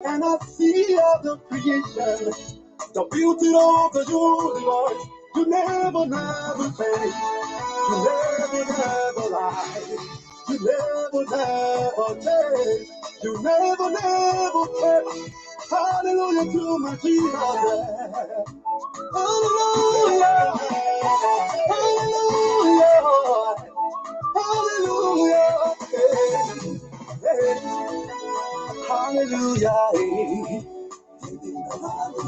And I see all the creation, the beauty of the universe. You never, never fade. You never, never lie. You never, never change. You never, never fail. Hallelujah to my Jesus. Hallelujah. Hallelujah. Hallelujah. Hey. Hallelujah.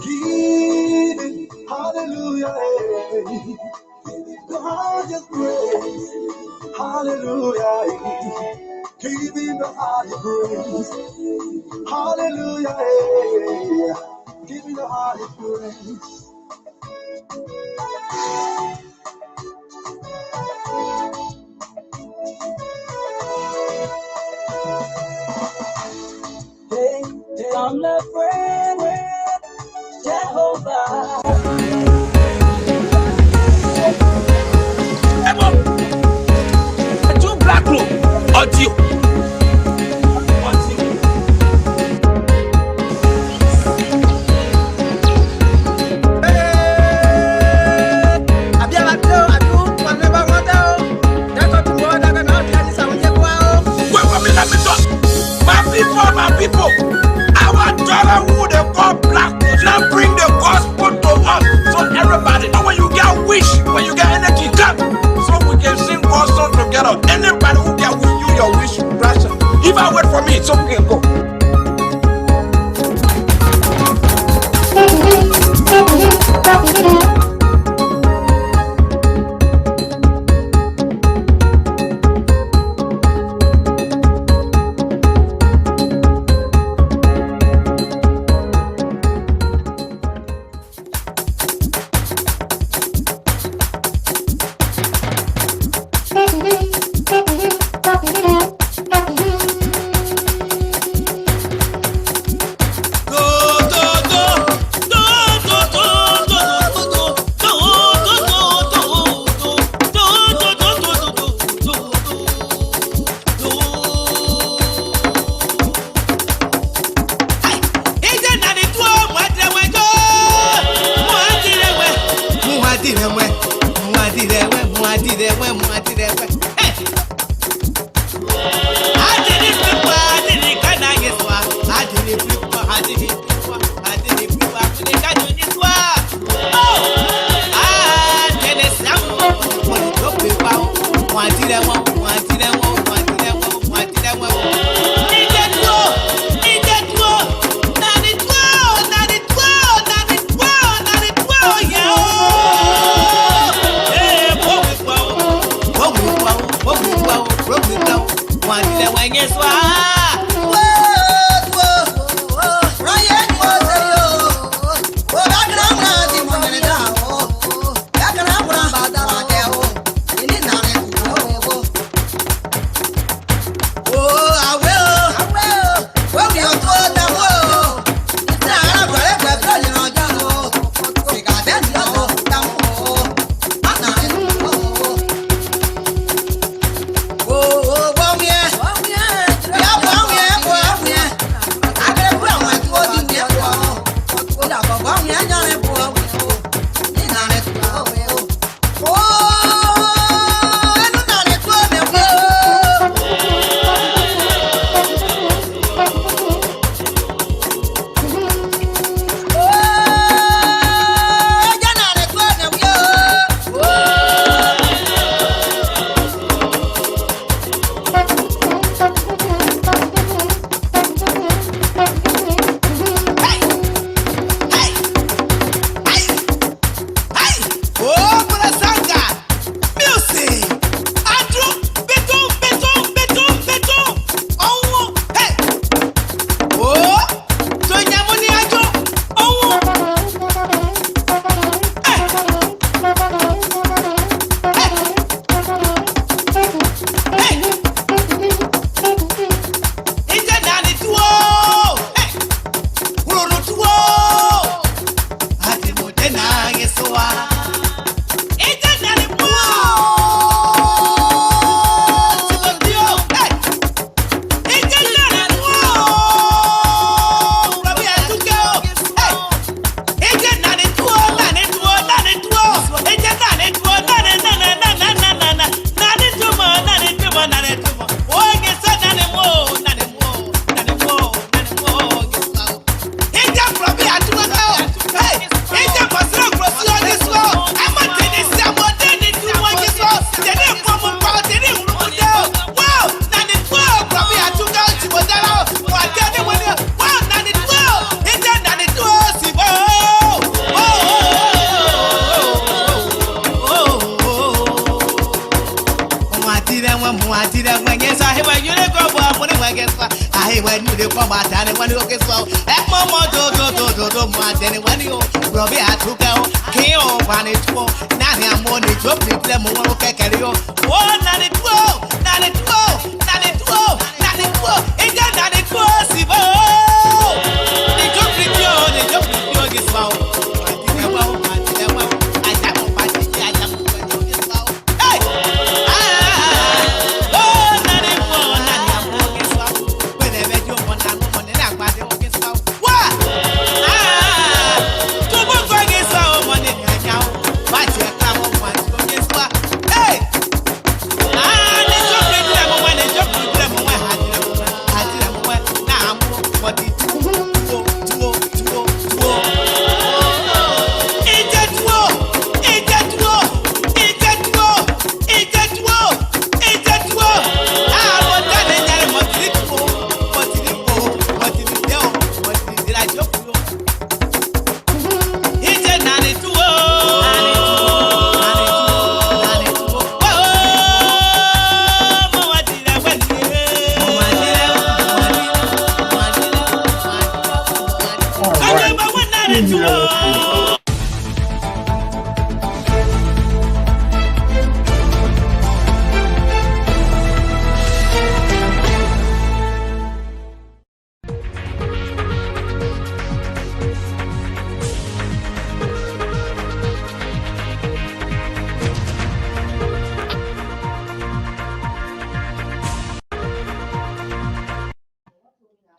Give it. Hallelujah. The highest praise. Hallelujah. Give him the highest praise. Hallelujah. Give him the highest praise. Hey, I'm not friend Jehovah. Two black room, audio. My people, our daughter who they call black, now bring the gospel to us. So everybody, now when you get wish, when you get energy, come. So we can sing God's song together. Anybody who get with you, your wish, blessing. If I wait for me, so we can go. when you come out and when you get so, Mama do, and when you, Robbie had to go, Keo, Vanito, Nania Money, Job, them won't carry you. Oh, not it will, not it will, not it will, not it will, it got not it possible. They don't with you, this wow.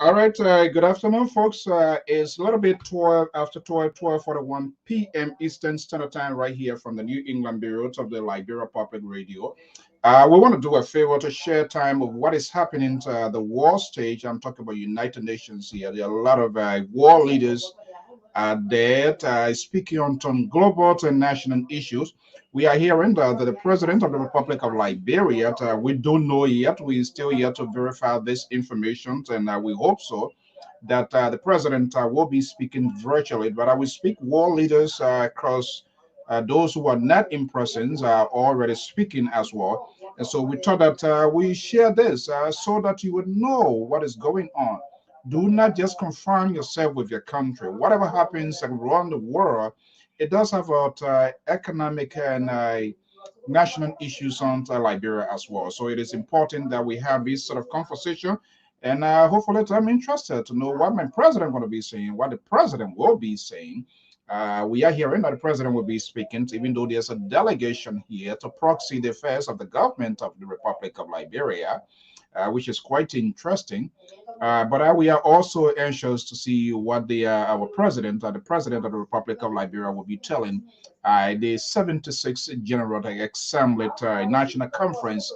All right, good afternoon, folks. It's a little bit 12 after 12:41 p.m. Eastern Standard Time right here from the New England Bureau of the Liberia Public Radio. We want to do a favor to share time of what is happening to the war stage. I'm talking about United Nations here. There are a lot of war leaders there speaking on global and national issues. We are hearing that the President of the Republic of Liberia, we don't know yet. We still yet to verify this information, and we hope so that the President will be speaking virtually. But I will speak war leaders across those who are not in presence are already speaking as well. And so we thought that we share this so that you would know what is going on. Do not just confine yourself with your country. Whatever happens around the world, it does have economic and national issues on Liberia as well. So it is important that we have this sort of conversation. And hopefully, I'm interested to know what my president going to be saying, what the president will be saying. We are hearing that the president will be speaking, even though there's a delegation here to proxy the affairs of the government of the Republic of Liberia, which is quite interesting. But we are also anxious to see what our president, the president of the Republic of Liberia, will be telling the 76th General Assembly National Conference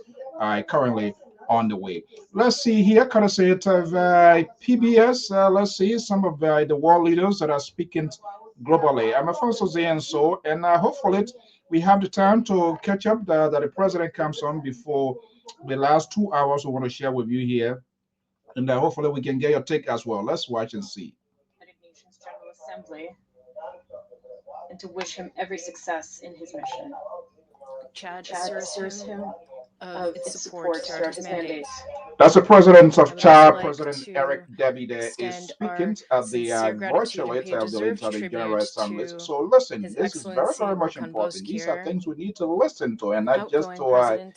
currently on the way. Let's see here, courtesy of PBS. Let's see some of the world leaders that are speaking globally. I'm Afonso Zienso, and hopefully we have the time to catch up that the president comes on before the last 2 hours we want to share with you here. And hopefully we can get your take as well. Let's watch and see. United Nations General Assembly, and to wish him every success in his mission. Chad assures him of its support throughout his mandate. That's the president of Chad, President Eric Debbie, there is speaking at the virtual of the General Assembly. So listen, this is very, very much important. These are things we need to listen to and not just to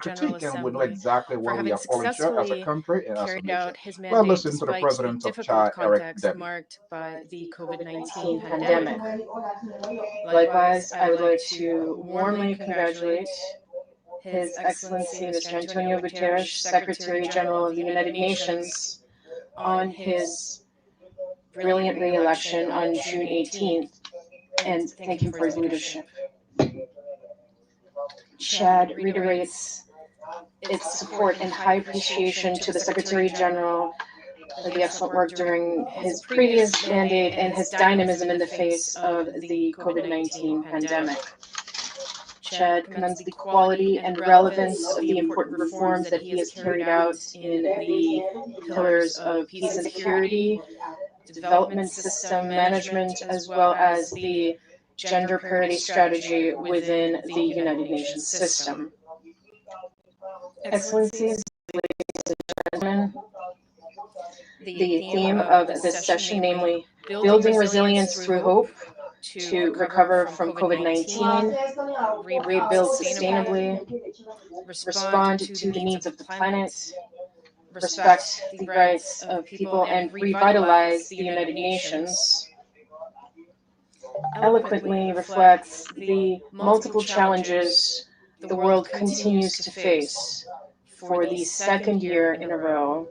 critique, and we know exactly what we are falling short as a country and as a nation. Well, listen to the president of Chad, Eric Debbie. Marked by the COVID-19 pandemic. Likewise, I would like to warmly congratulate His Excellency Mr. Antonio Guterres, Secretary General of the United Nations, on his brilliant re-election on June 18th, and thank him for his leadership. Chad reiterates its support and high appreciation to the Secretary General for the excellent work during his previous mandate and his dynamism in the face of the COVID-19 pandemic. Chad commends the quality and relevance of the important reforms that he has carried out in the pillars of peace and security, development system management, as well as the gender parity strategy within the United Nations system. Excellencies, ladies and gentlemen, the theme of this session, namely building resilience through hope to recover from COVID-19, rebuild sustainably, respond to the needs of the planet, respect the rights of people, and revitalize the United Nations, eloquently reflects the multiple challenges the world continues to face for the second year in a row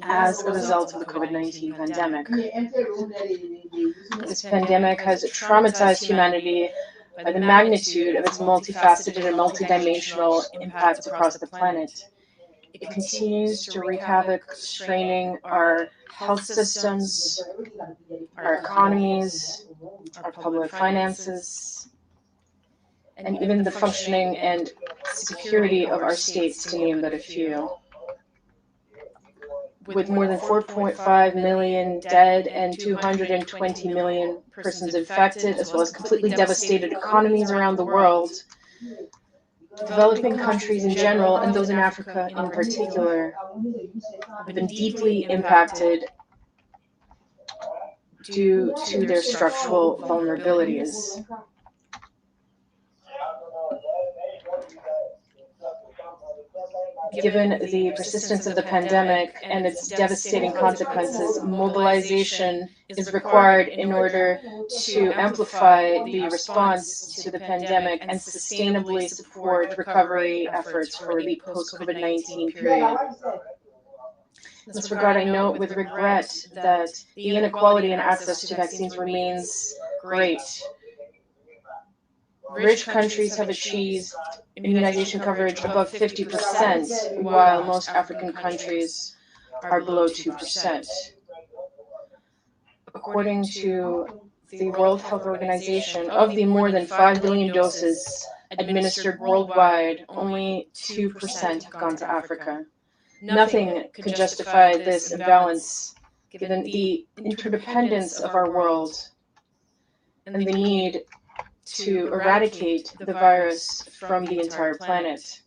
as a result of the COVID-19 pandemic. This pandemic has traumatized humanity by the magnitude of its multifaceted and multidimensional impact across the planet. It continues to wreak havoc, straining our health systems, our economies, our public finances, and even the functioning and security of our states, to name but a few. With more than 4.5 million dead and 220 million persons infected, as well as completely devastated economies around the world, developing countries in general, and those in Africa in particular, have been deeply impacted due to their structural vulnerabilities. Given the persistence of the pandemic and its devastating consequences, mobilization is required in order to amplify the response to the pandemic and sustainably support recovery efforts for the post-COVID-19 period. In this regard, I note with regret that the inequality in access to vaccines remains great. Rich countries have achieved immunization coverage above 50%, while most African countries are below 2%. According to the World Health Organization, of the more than 5 billion doses administered worldwide, only 2% have gone to Africa. Nothing could justify this imbalance, given the interdependence of our world and the need to eradicate the virus from the entire planet.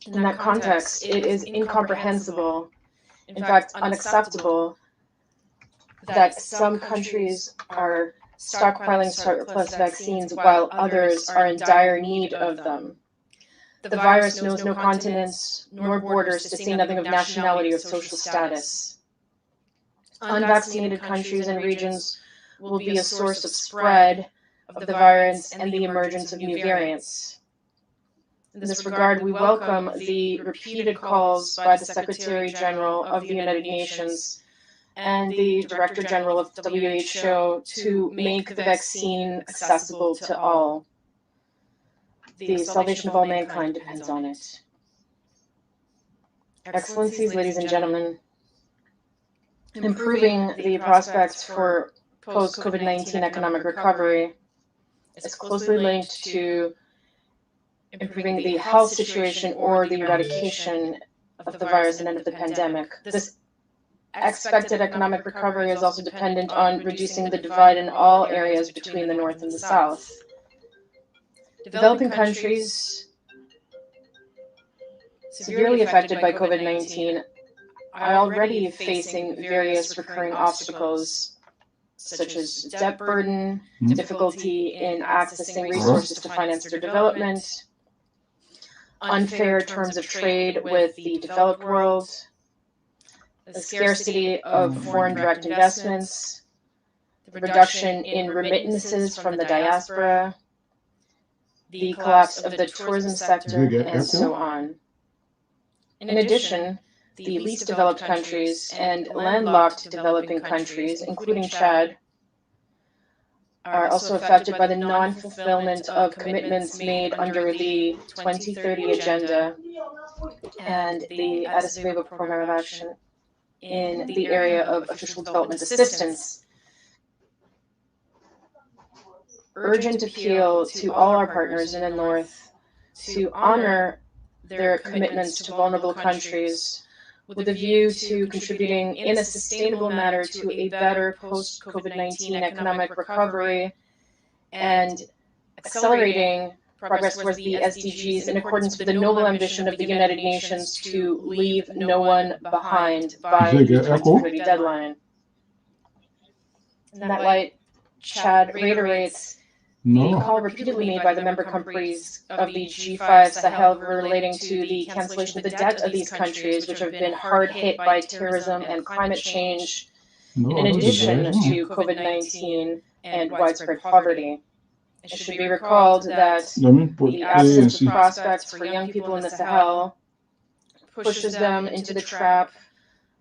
In that context, it is incomprehensible, in fact unacceptable, that some countries are stockpiling surplus vaccines while others are in dire need of them. The virus knows no continents nor borders, to say nothing of nationality or social status. Unvaccinated countries and regions will be a source of spread of the virus and the emergence of new variants. In this regard, we welcome the repeated calls by the Secretary General of the United Nations and the Director General of WHO to make the vaccine accessible to all. The salvation of all mankind depends on it. Excellencies, ladies and gentlemen, improving the prospects for post-COVID-19 economic recovery is closely linked to improving the health situation or the eradication of the virus and end of the pandemic. This expected economic recovery is also dependent on reducing the divide in all areas between the North and the South. Developing countries severely affected by COVID-19 are already facing various recurring obstacles, such as debt burden, difficulty in accessing resources to finance their development, unfair terms of trade with the developed world, the scarcity of foreign direct investments, the reduction in remittances from the diaspora, the collapse of the tourism sector, and so on. In addition, the least developed countries and landlocked developing countries, including Chad, are also affected by the non-fulfillment of commitments made under the 2030 Agenda and the Addis Ababa Program of Action in the area of official development assistance. Urgent appeal to all our partners in the North to honor their commitments to vulnerable countries with a view to contributing in a sustainable manner to a better post-COVID-19 economic recovery and accelerating progress towards the SDGs in accordance with the noble ambition of the United Nations to leave no one behind by the 2030 deadline. In that light, Chad reiterates the call repeatedly made by the member countries of the G5 Sahel relating to the cancellation of the debt of these countries, which have been hard hit by terrorism and climate change, in addition to COVID-19 and widespread poverty. It should be recalled that the absence of prospects for young people in the Sahel pushes them into the trap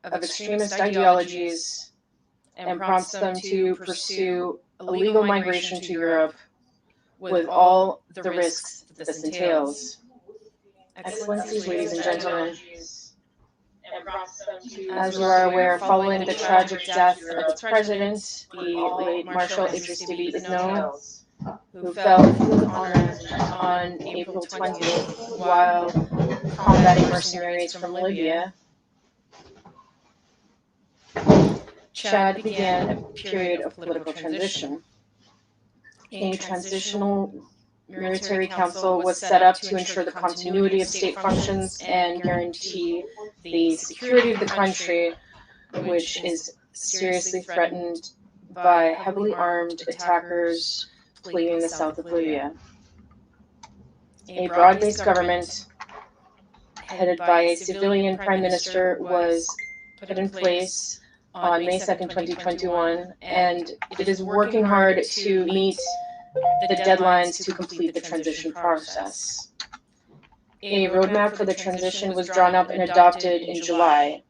of extremist ideologies and prompts them to pursue illegal migration to Europe with all the risks that this entails. Excellencies, ladies and gentlemen, as you are aware, following the tragic death of its president, the late Marshal Lpr-Tv is known, who fell with honor on April 20th while combating mercenaries from Libya, Chad began a period of political transition. A transitional military council was set up to ensure the continuity of state functions and guarantee the security of the country, which is seriously threatened by heavily armed attackers fleeing the south of Libya. A broad-based government headed by a civilian prime minister was put in place on May 2nd, 2021, and it is working hard to meet the deadlines to complete the transition process. A roadmap for the transition was drawn up and adopted in July.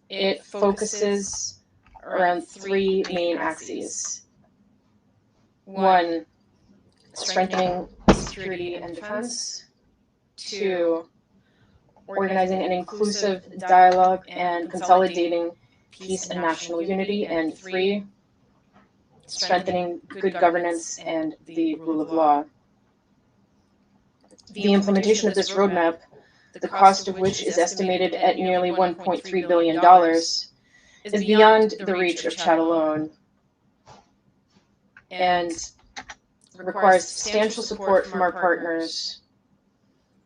It focuses around three main axes. 1, strengthening security and defense. 2, organizing an inclusive dialogue and consolidating peace and national unity. And 3, strengthening good governance and the rule of law. The implementation of this roadmap, the cost of which is estimated at nearly $1.3 billion, is beyond the reach of Chad alone and requires substantial support from our partners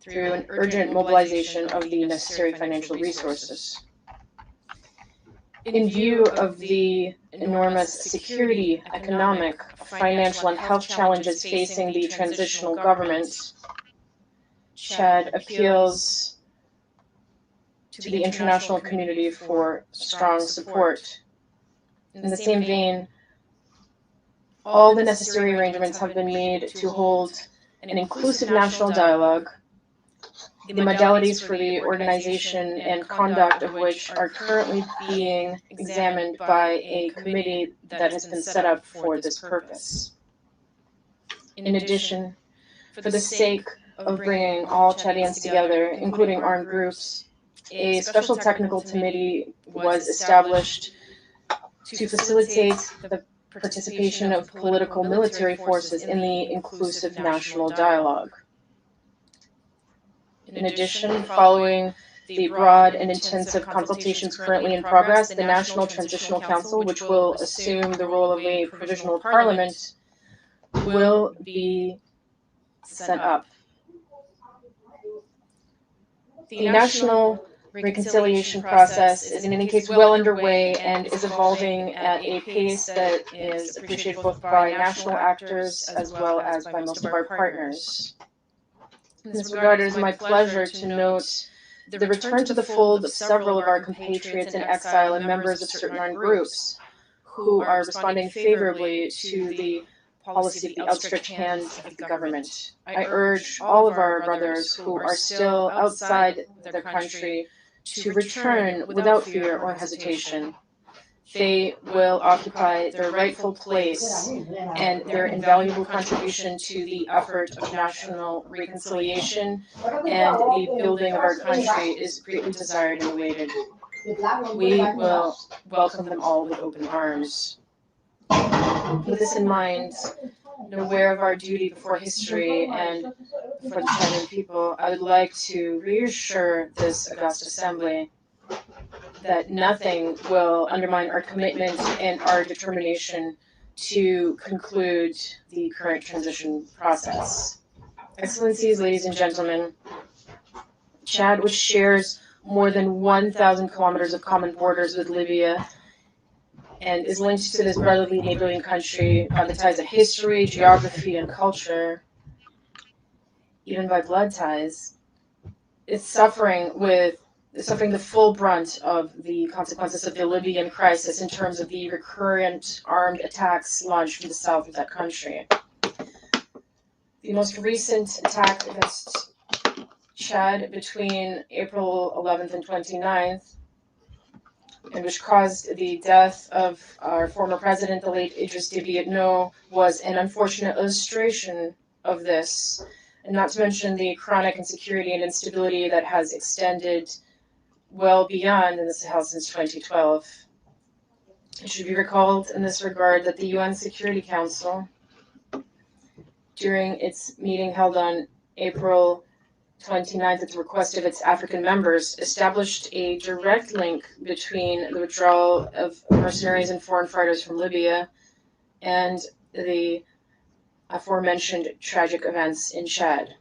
through an urgent mobilization of the necessary financial resources. In view of the enormous security, economic, financial, and health challenges facing the transitional government, Chad appeals to the international community for strong support. In the same vein, all the necessary arrangements have been made to hold an inclusive national dialogue, the modalities for the organization and conduct of which are currently being examined by a committee that has been set up for this purpose. In addition, for the sake of bringing all Chadians together, including armed groups, a special technical committee was established to facilitate the participation of political military forces in the inclusive national dialogue. In addition, following the broad and intensive consultations currently in progress, the National Transitional Council, which will assume the role of a provisional parliament, will be set up. The national reconciliation process is in any case well underway and is evolving at a pace that is appreciated both by national actors as well as by most of our partners. In this regard, it is my pleasure to note the return to the fold of several of our compatriots in exile and members of certain armed groups who are responding favorably to the policy of the outstretched hand of the government. I urge all of our brothers who are still outside their country to return without fear or hesitation. They will occupy their rightful place, and their invaluable contribution to the effort of national reconciliation and the building of our country is greatly desired and awaited. We will welcome them all with open arms. With this in mind, and aware of our duty before history and for the Chadian people, I would like to reassure this august assembly that nothing will undermine our commitment and our determination to conclude the current transition process. Excellencies, ladies and gentlemen, Chad, which shares more than 1,000 kilometers of common borders with Libya and is linked to this brotherly neighboring country by the ties of history, geography, and culture, even by blood ties, is suffering the full brunt of the consequences of the Libyan crisis in terms of the recurrent armed attacks launched from the south of that country. The most recent attack against Chad between April 11th and 29th, and which caused the death of our former president, the late Idriss Déby Itno, was an unfortunate illustration of this, and not to mention the chronic insecurity and instability that has extended well beyond in the Sahel since 2012. It should be recalled in this regard that the UN Security Council, during its meeting held on April 29th at the request of its African members, established a direct link between the withdrawal of mercenaries and foreign fighters from Libya and the aforementioned tragic events in Chad.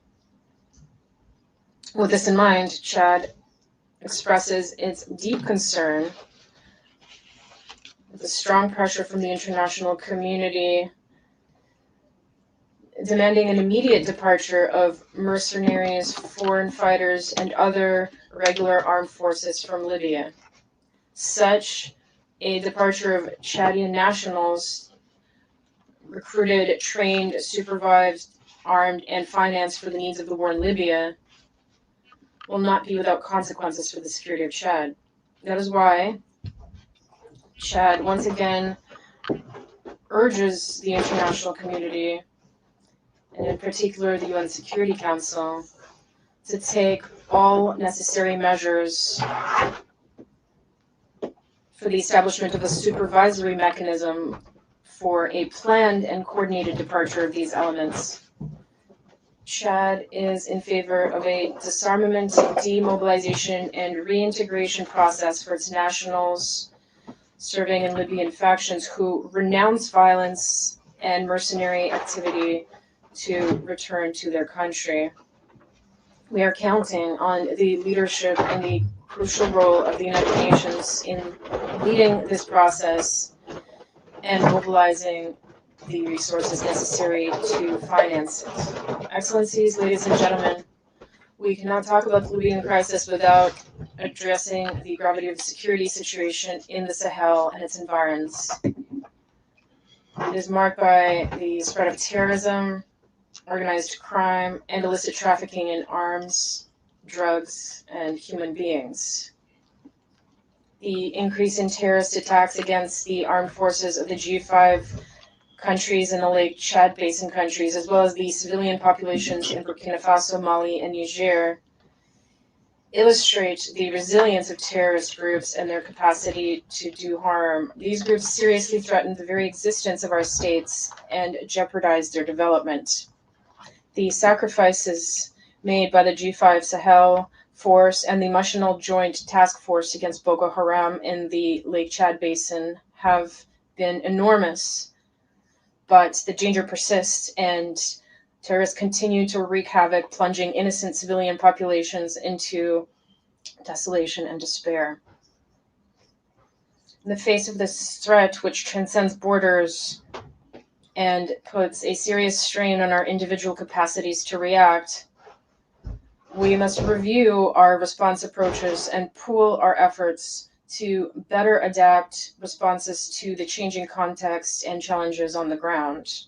With this in mind, Chad expresses its deep concern with the strong pressure from the international community demanding an immediate departure of mercenaries, foreign fighters, and other regular armed forces from Libya. Such a departure of Chadian nationals, recruited, trained, supervised, armed, and financed for the needs of the war in Libya, will not be without consequences for the security of Chad. That is why Chad once again urges the international community, and in particular the UN Security Council, to take all necessary measures for the establishment of a supervisory mechanism for a planned and coordinated departure of these elements. Chad is in favor of a disarmament, demobilization, and reintegration process for its nationals serving in Libyan factions who renounce violence and mercenary activity to return to their country. We are counting on the leadership and the crucial role of the United Nations in leading this process and mobilizing the resources necessary to finance it. Excellencies, ladies and gentlemen, we cannot talk about the Libyan crisis without addressing the gravity of the security situation in the Sahel and its environs. It is marked by the spread of terrorism, organized crime, and illicit trafficking in arms, drugs, and human beings. The increase in terrorist attacks against the armed forces of the G5 countries and the Lake Chad Basin countries, as well as the civilian populations in Burkina Faso, Mali, and Niger, illustrate the resilience of terrorist groups and their capacity to do harm. These groups seriously threaten the very existence of our states and jeopardize their development. The sacrifices made by the G5 Sahel Force and the National Joint Task Force against Boko Haram in the Lake Chad Basin have been enormous, but the danger persists and terrorists continue to wreak havoc, plunging innocent civilian populations into desolation and despair. In the face of this threat, which transcends borders and puts a serious strain on our individual capacities to react, we must review our response approaches and pool our efforts to better adapt responses to the changing context and challenges on the ground.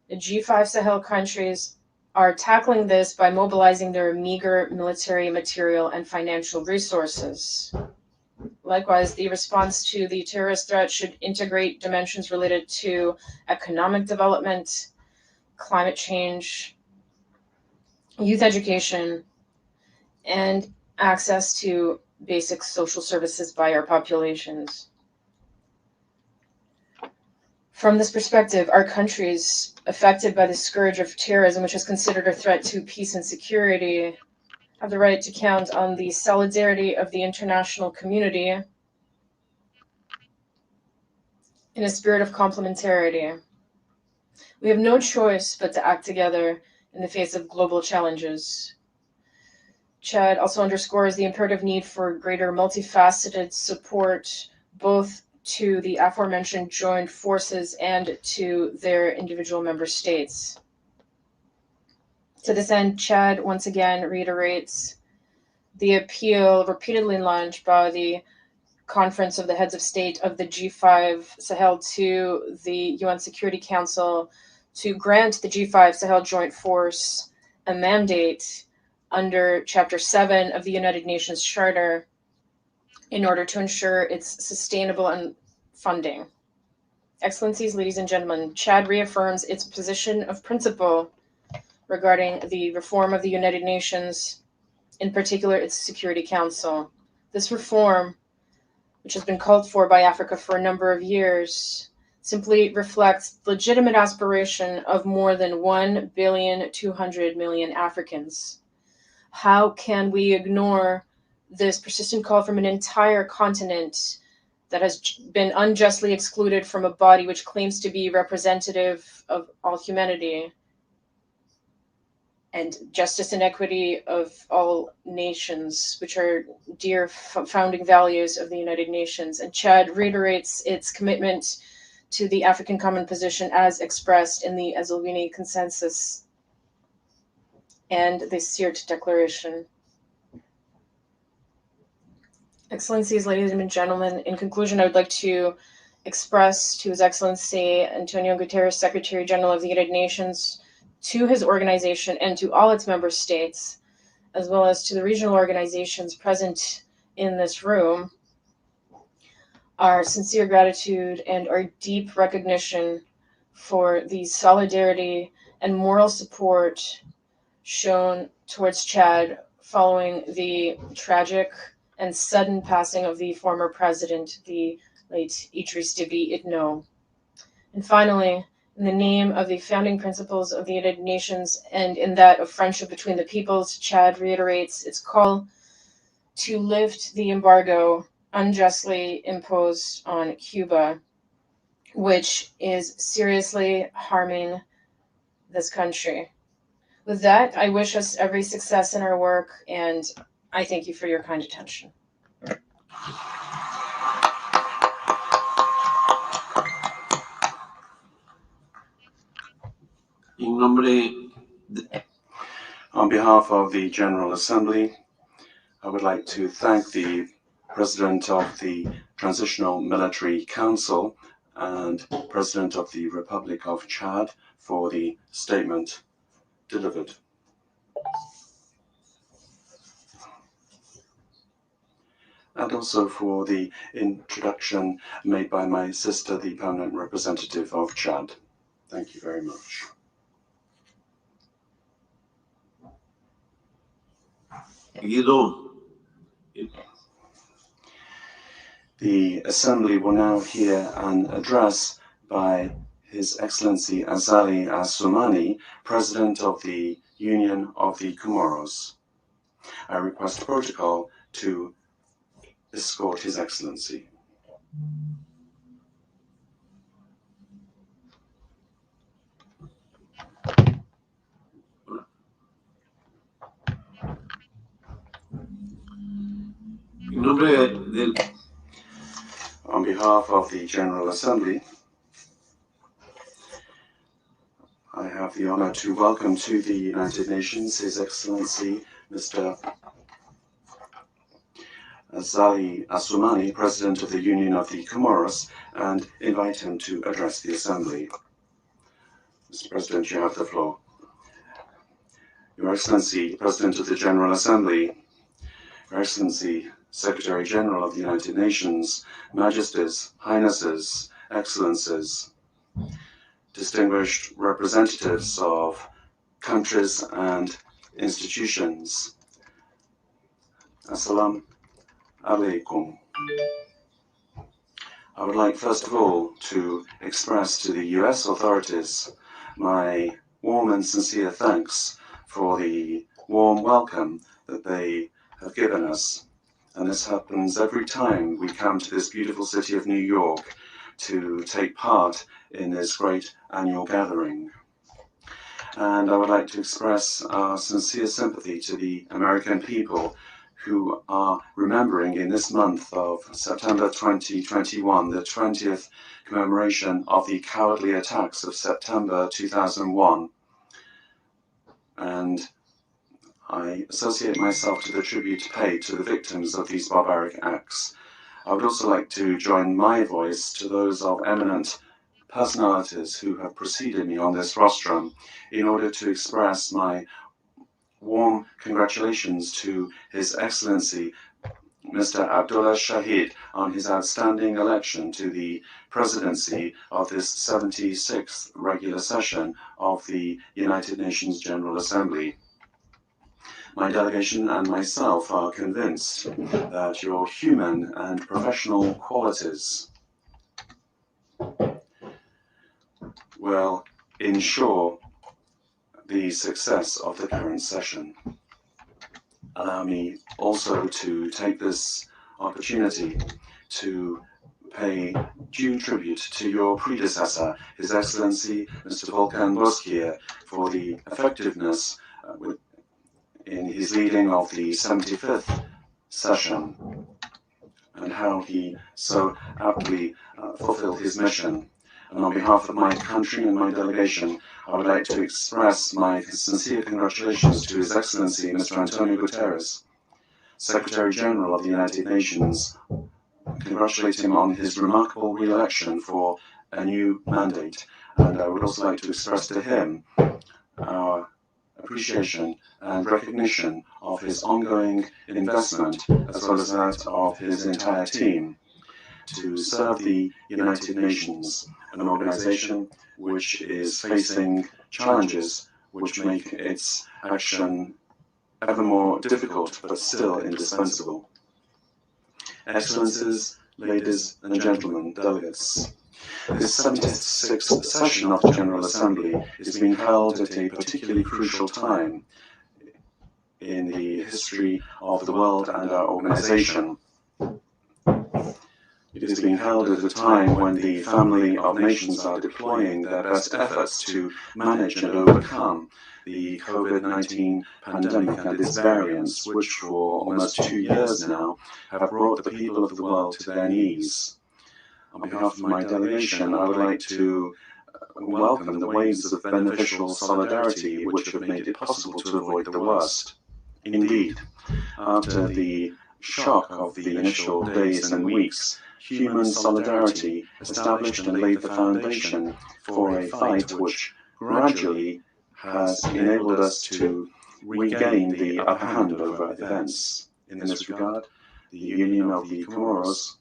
The G5 Sahel countries are tackling this by mobilizing their meager military material and financial resources. Likewise, the response to the terrorist threat should integrate dimensions related to economic development, climate change, youth education, and access to basic social services by our populations. From this perspective, our countries affected by the scourge of terrorism, which is considered a threat to peace and security, have the right to count on the solidarity of the international community in a spirit of complementarity. We have no choice but to act together in the face of global challenges. Chad also underscores the imperative need for greater multifaceted support, both to the aforementioned joined forces and to their individual member states. To this end, Chad once again reiterates the appeal repeatedly launched by the Conference of the Heads of State of the G5 Sahel to the UN Security Council to grant the G5 Sahel Joint Force a mandate under Chapter 7 of the United Nations Charter in order to ensure its sustainable and funding. Excellencies, ladies and gentlemen, Chad reaffirms its position of principle regarding the reform of the United Nations, in particular its Security Council. This reform, which has been called for by Africa for a number of years, simply reflects legitimate aspiration of more than 1,200,000,000 Africans. How can we ignore this persistent call from an entire continent that has been unjustly excluded from a body which claims to be representative of all humanity and justice and equity of all nations, which are dear founding values of the United Nations? And Chad reiterates its commitment to the African Common Position as expressed in the Eswatini Consensus and the Sirte Declaration. Excellencies, ladies and gentlemen, in conclusion, I would like to express to His Excellency Antonio Guterres, Secretary General of the United Nations, to his organization and to all its member states, as well as to the regional organizations present in this room, our sincere gratitude and our deep recognition for the solidarity and moral support shown towards Chad following the tragic and sudden passing of the former president, the late Idriss Déby Itno. And finally, in the name of the founding principles of the United Nations and in that of friendship between the peoples, Chad reiterates its call to lift the embargo unjustly imposed on Cuba, which is seriously harming this country. With that, I wish us every success in our work, and I thank you for your kind attention. On behalf of the General Assembly, I would like to thank the President of the Transitional Military Council and President of the Republic of Chad for the statement delivered. And also for the introduction made by my sister, the permanent representative of Chad. Thank you very much. The Assembly will now hear an address by His Excellency Azali Assoumani, President of the Union of the Comoros. I request protocol to escort His Excellency. On behalf of the General Assembly, I have the honor to welcome to the United Nations His Excellency Mr. Azali Assoumani, President of the Union of the Comoros, and invite him to address the Assembly. Mr. President, you have the floor. Your Excellency, President of the General Assembly, Your Excellency, Secretary General of the United Nations, Majesties, Highnesses, Excellencies, distinguished representatives of countries and institutions, Assalamu alaikum. I would like first of all to express to the US authorities my warm and sincere thanks for the warm welcome that they have given us. And this happens every time we come to this beautiful city of New York to take part in this great annual gathering. And I would like to express our sincere sympathy to the American people who are remembering in this month of September 2021, the 20th commemoration of the cowardly attacks of September 2001. And I associate myself to the tribute paid to the victims of these barbaric acts. I would also like to join my voice to those of eminent personalities who have preceded me on this rostrum in order to express my warm congratulations to His Excellency Mr. Abdullah Shahid on his outstanding election to the presidency of this 76th regular session of the United Nations General Assembly. My delegation and myself are convinced that your human and professional qualities will ensure the success of the current session. Allow me also to take this opportunity to pay due tribute to your predecessor, His Excellency Mr. Volkan Bozkır, for the effectiveness in his leading of the 75th session and how he so aptly fulfilled his mission. And on behalf of my country and my delegation, I would like to express my sincere congratulations to His Excellency Mr. Antonio Guterres, Secretary General of the United Nations, congratulate him on his remarkable re-election for a new mandate. And I would also like to express to him our appreciation and recognition of his ongoing investment, as well as that of his entire team, to serve the United Nations, an organization which is facing challenges which make its action ever more difficult, but still indispensable. Excellencies, ladies and gentlemen, delegates, this 76th session of the General Assembly is being held at a particularly crucial time in the history of the world and our organization. It is being held at a time when the family of nations are deploying their best efforts to manage and overcome the COVID-19 pandemic and its variants, which for almost 2 years now have brought the people of the world to their knees. On behalf of my delegation, I would like to welcome the waves of beneficial solidarity which have made it possible to avoid the worst. Indeed, after the shock of the initial days and weeks, human solidarity established and laid the foundation for a fight which gradually has enabled us to regain the upper hand over events. In this regard, the Union of the Comoros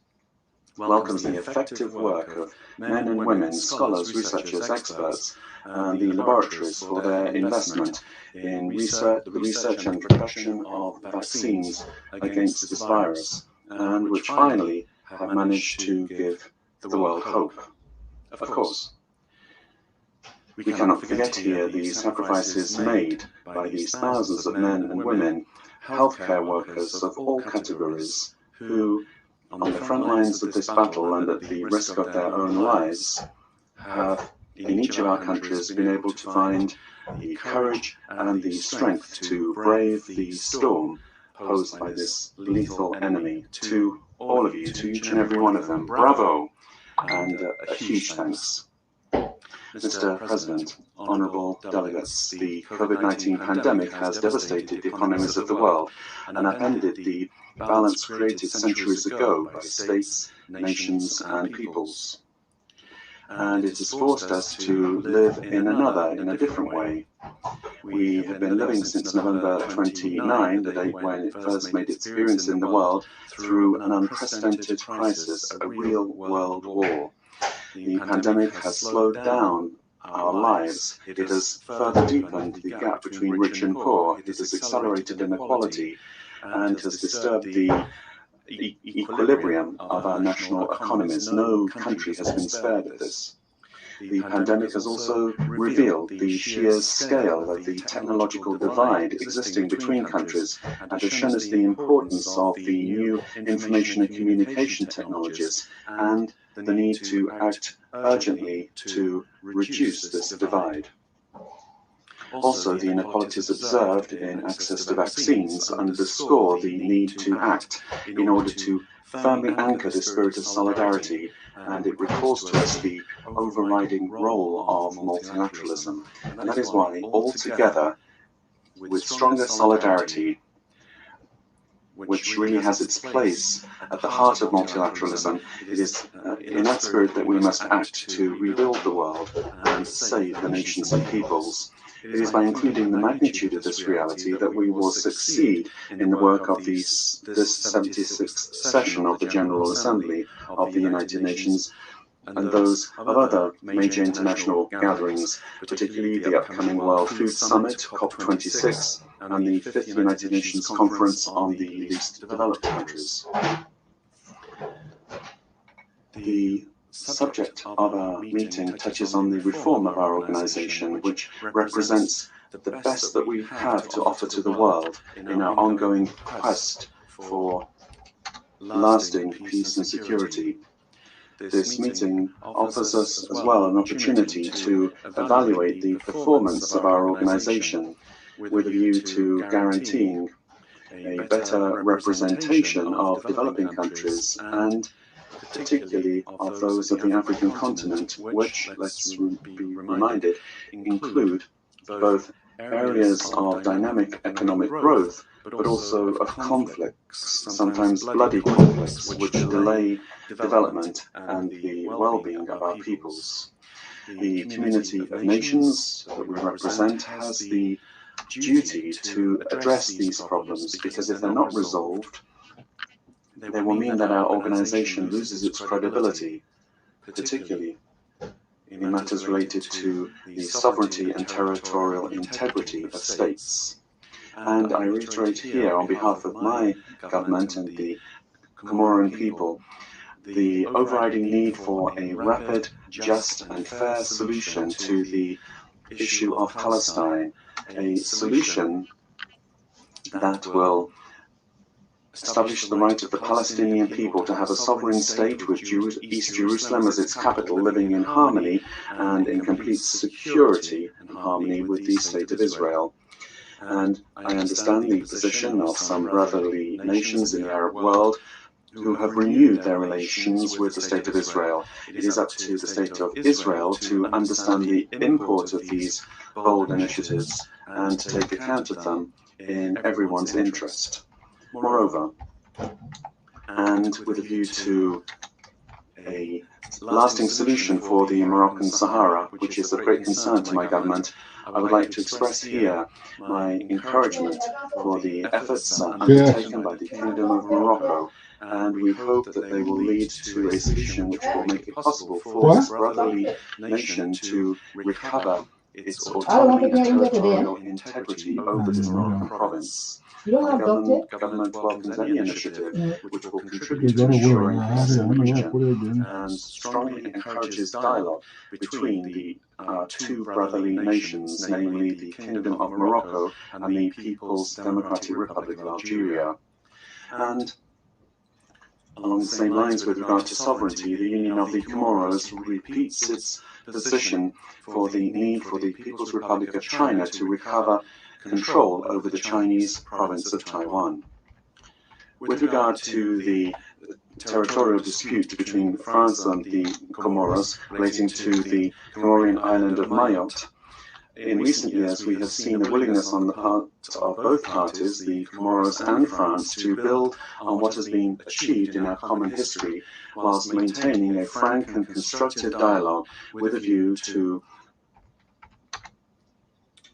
welcomes the effective work of men and women, scholars, researchers, experts, and the laboratories for their investment in the research and production of vaccines against this virus, and which finally have managed to give the world hope. Of course, we cannot forget here the sacrifices made by these thousands of men and women, healthcare workers of all categories, who, on the front lines of this battle and at the risk of their own lives, have in each of our countries been able to find the courage and the strength to brave the storm posed by this lethal enemy. To all of you, to each and every one of them, bravo, and a huge thanks. Mr. President, honourable delegates, the COVID-19 pandemic has devastated the economies of the world and upended the balance created centuries ago by states, nations, and peoples. And it has forced us to live in a different way. We have been living since November 29, the date when it first made its appearance in the world, through an unprecedented crisis, a real world war. The pandemic has slowed down our lives. It has further deepened the gap between rich and poor. It has accelerated inequality, and it has disturbed the equilibrium of our national economies. No country has been spared of this. The pandemic has also revealed the sheer scale of the technological divide existing between countries and has shown us the importance of the new information and communication technologies and the need to act urgently to reduce this divide. Also, the inequalities observed in access to vaccines underscore the need to act in order to firmly anchor the spirit of solidarity, and it recalls to us the overriding role of multilateralism. And that is why, altogether, with stronger solidarity, which really has its place at the heart of multilateralism, it is in that spirit that we must act to rebuild the world and save the nations and peoples. It is by including the magnitude of this reality that we will succeed in the work of this 76th session of the General Assembly of the United Nations and those of other major international gatherings, particularly the upcoming World Food Summit, COP26, and the 5th United Nations Conference on the Least Developed Countries. The subject of our meeting touches on the reform of our organization, which represents the best that we have to offer to the world in our ongoing quest for lasting peace and security. This meeting offers us as well an opportunity to evaluate the performance of our organization with a view to guaranteeing a better representation of developing countries and particularly of those of the African continent, which, let's be reminded, include both areas of dynamic economic growth, but also of conflicts, sometimes bloody conflicts, which delay development and the well-being of our peoples. The community of nations that we represent has the duty to address these problems, because if they're not resolved, they will mean that our organization loses its credibility, particularly in matters related to the sovereignty and territorial integrity of states. And I reiterate here on behalf of my government and the Comoran people the overriding need for a rapid, just and fair solution to the issue of Palestine, a solution that will establish the right of the Palestinian people to have a sovereign state with East Jerusalem as its capital, living in harmony and in complete security and harmony with the State of Israel. And I understand the position of some brotherly nations in the Arab world who have renewed their relations with the State of Israel. It is up to the State of Israel to understand the import of these bold initiatives and to take account of them in everyone's interest. Moreover, and with a view to a lasting solution for the Moroccan Sahara, which is of great concern to my government, I would like to express here my encouragement for the efforts undertaken by the Kingdom of Morocco, and we hope that they will lead to a solution which will make it possible for this brotherly nation to recover its autonomy and territorial integrity over this Moroccan province. The government welcomes any initiative which will contribute to ensuring peace in the region and strongly encourages dialogue between the two brotherly nations, namely the Kingdom of Morocco and the People's Democratic Republic of Algeria. And along the same lines with regard to sovereignty, the Union of the Comoros repeats its position for the need for the People's Republic of China to recover control over the Chinese province of Taiwan. With regard to the territorial dispute between France and the Comoros relating to the Comorian island of Mayotte, in recent years we have seen a willingness on the part of both parties, the Comoros and France, to build on what has been achieved in our common history, whilst maintaining a frank and constructive dialogue with a view to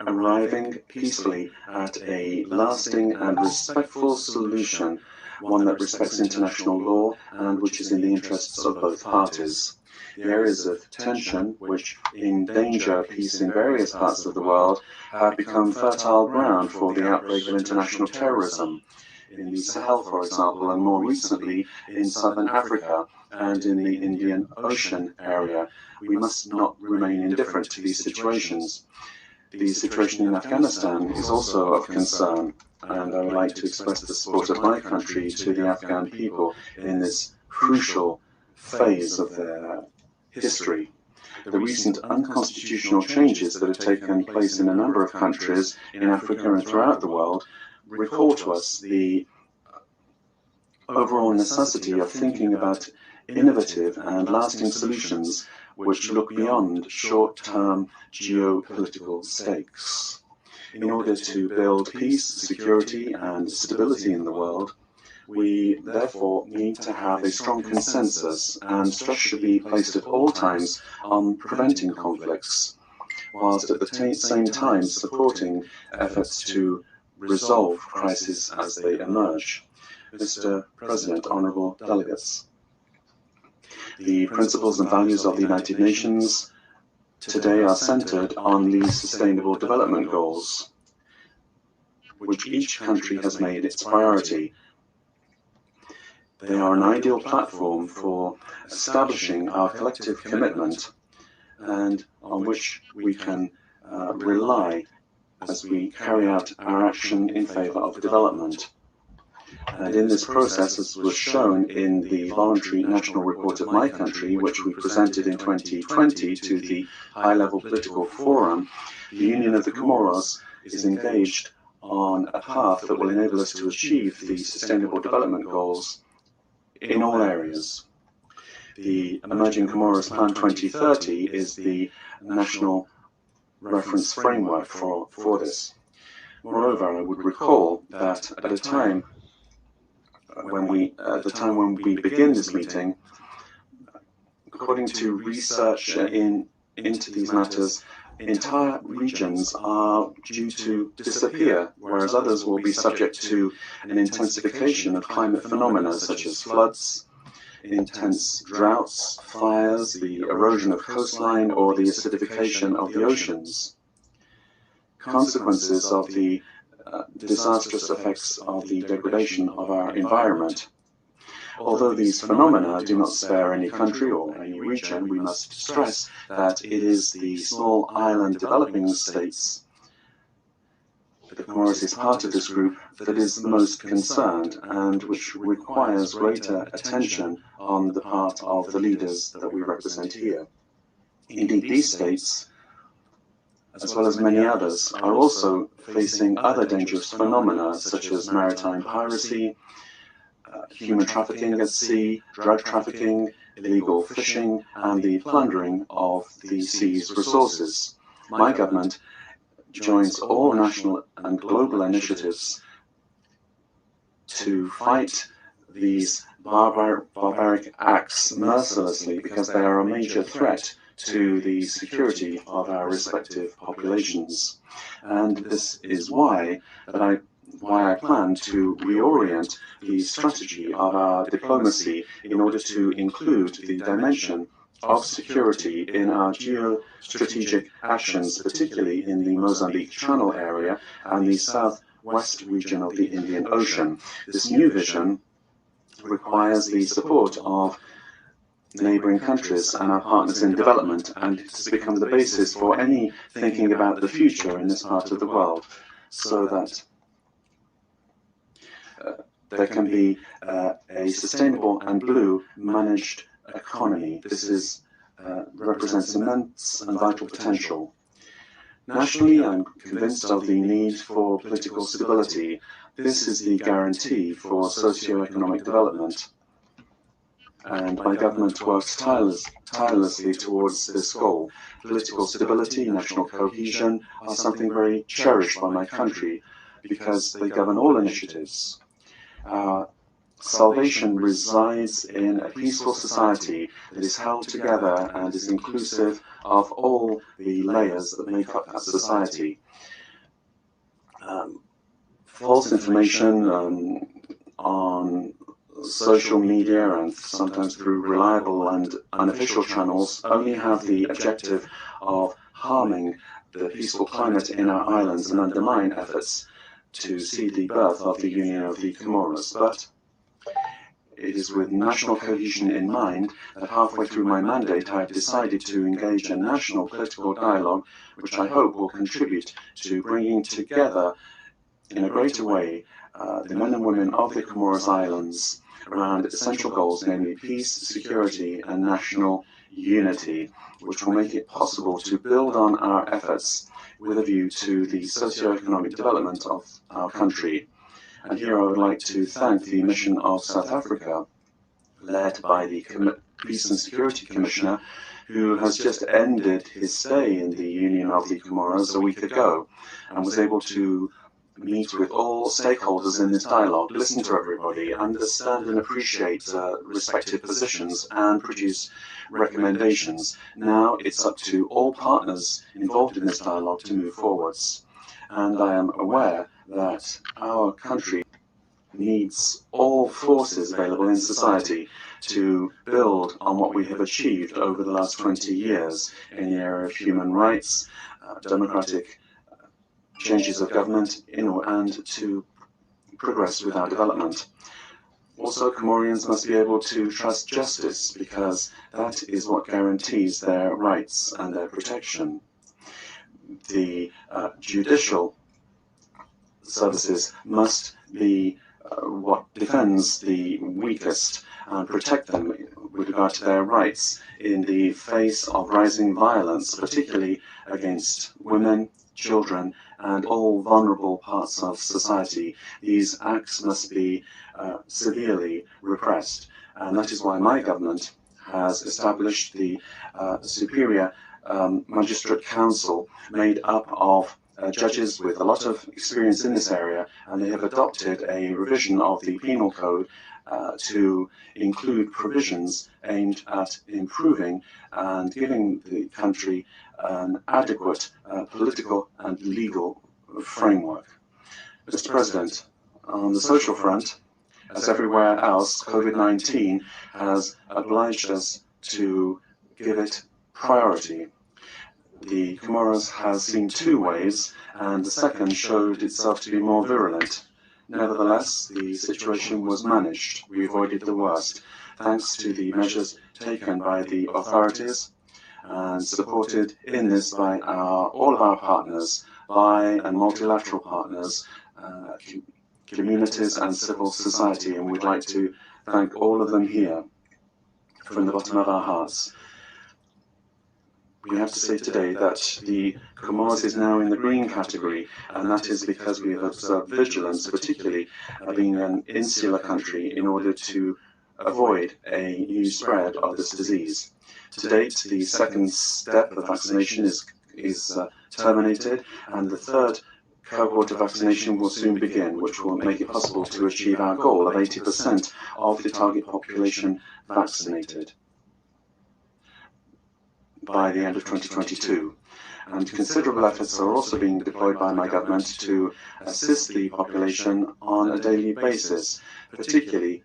arriving peacefully at a lasting and respectful solution, one that respects international law and which is in the interests of both parties. The areas of tension which endanger peace in various parts of the world have become fertile ground for the outbreak of international terrorism, in the Sahel, for example, and more recently in southern Africa and in the Indian Ocean area. We must not remain indifferent to these situations. The situation in Afghanistan is also of concern, and I would like to express the support of my country to the Afghan people in this crucial phase of their history. The recent unconstitutional changes that have taken place in a number of countries in Africa and throughout the world recall to us the overall necessity of thinking about innovative and lasting solutions which look beyond short-term geopolitical stakes. In order to build peace, security, and stability in the world, we therefore need to have a strong consensus, and stress should be placed at all times on preventing conflicts, whilst at the same time supporting efforts to resolve crises as they emerge. Mr. President, honourable delegates, the principles and values of the United Nations today are centred on the Sustainable Development Goals, which each country has made its priority. They are an ideal platform for establishing our collective commitment and on which we can rely as we carry out our action in favour of development. And in this process, as was shown in the voluntary national report of my country, which we presented in 2020 to the high-level political forum, the Union of the Comoros is engaged on a path that will enable us to achieve the Sustainable Development Goals in all areas. The Emerging Comoros Plan 2030 is the national reference framework for this. Moreover, I would recall that at the time when we begin this meeting, according to research into these matters, entire regions are due to disappear, whereas others will be subject to an intensification of climate phenomena such as floods, intense droughts, fires, the erosion of coastline, or the acidification of the oceans. Consequences of the disastrous effects of the degradation of our environment. Although these phenomena do not spare any country or any region, we must stress that it is the small island developing states, the Comoros is part of this group, that is the most concerned and which requires greater attention on the part of the leaders that we represent here. Indeed, these states, as well as many others, are also facing other dangerous phenomena such as maritime piracy, human trafficking at sea, drug trafficking, illegal fishing, and the plundering of the sea's resources. My government joins all national and global initiatives to fight these barbaric acts mercilessly because they are a major threat to the security of our respective populations. And this is why I plan to reorient the strategy of our diplomacy in order to include the dimension of security in our geostrategic actions, particularly in the Mozambique Channel area and the southwest region of the Indian Ocean. This new vision requires the support of neighbouring countries and our partners in development, and it has become the basis for any thinking about the future in this part of the world, so that there can be a sustainable and blue managed economy. This represents immense and vital potential. Nationally, I'm convinced of the need for political stability. This is the guarantee for socio-economic development. And my government works tirelessly towards this goal. Political stability, national cohesion are something very cherished by my country because they govern all initiatives. Our salvation resides in a peaceful society that is held together and is inclusive of all the layers that make up that society. False information on social media and sometimes through reliable and unofficial channels only have the objective of harming the peaceful climate in our islands and undermine efforts to see the birth of the Union of the Comoros. But it is with national cohesion in mind that halfway through my mandate I have decided to engage a national political dialogue which I hope will contribute to bringing together in a greater way the men and women of the Comoros Islands around essential goals, namely peace, security, and national unity, which will make it possible to build on our efforts with a view to the socio-economic development of our country. And here I would like to thank the mission of South Africa, led by the Peace and Security Commissioner, who has just ended his stay in the Union of the Comoros a week ago and was able to meet with all stakeholders in this dialogue, listen to everybody, understand and appreciate respective positions, and produce recommendations. Now it's up to all partners involved in this dialogue to move forwards. And I am aware that our country needs all forces available in society to build on what we have achieved over the last 20 years in the area of human rights, democratic changes of government, and to progress with our development. Also, Comorians must be able to trust justice, because that is what guarantees their rights and their protection. The judicial services must be what defends the weakest and protect them with regard to their rights in the face of rising violence, particularly against women, children, and all vulnerable parts of society. These acts must be severely repressed. And that is why my government has established the Superior Magistrate Council, made up of judges with a lot of experience in this area, and they have adopted a revision of the penal code to include provisions aimed at improving and giving the country an adequate political and legal framework. Mr. President, on the social front, as everywhere else, COVID-19 has obliged us to give it priority. The Comoros has seen 2 waves, and the second showed itself to be more virulent. Nevertheless, the situation was managed. We avoided the worst, thanks to the measures taken by the authorities and supported in this by all of our partners, bi and multilateral partners, communities and civil society, and we'd like to thank all of them here from the bottom of our hearts. We have to say today that the Comoros is now in the green category, and that is because we have observed vigilance, particularly being an insular country, in order to avoid a new spread of this disease. To date, the second step of vaccination is terminated, and the third cohort of vaccination will soon begin, which will make it possible to achieve our goal of 80% of the target population vaccinated by the end of 2022. And considerable efforts are also being deployed by my government to assist the population on a daily basis, particularly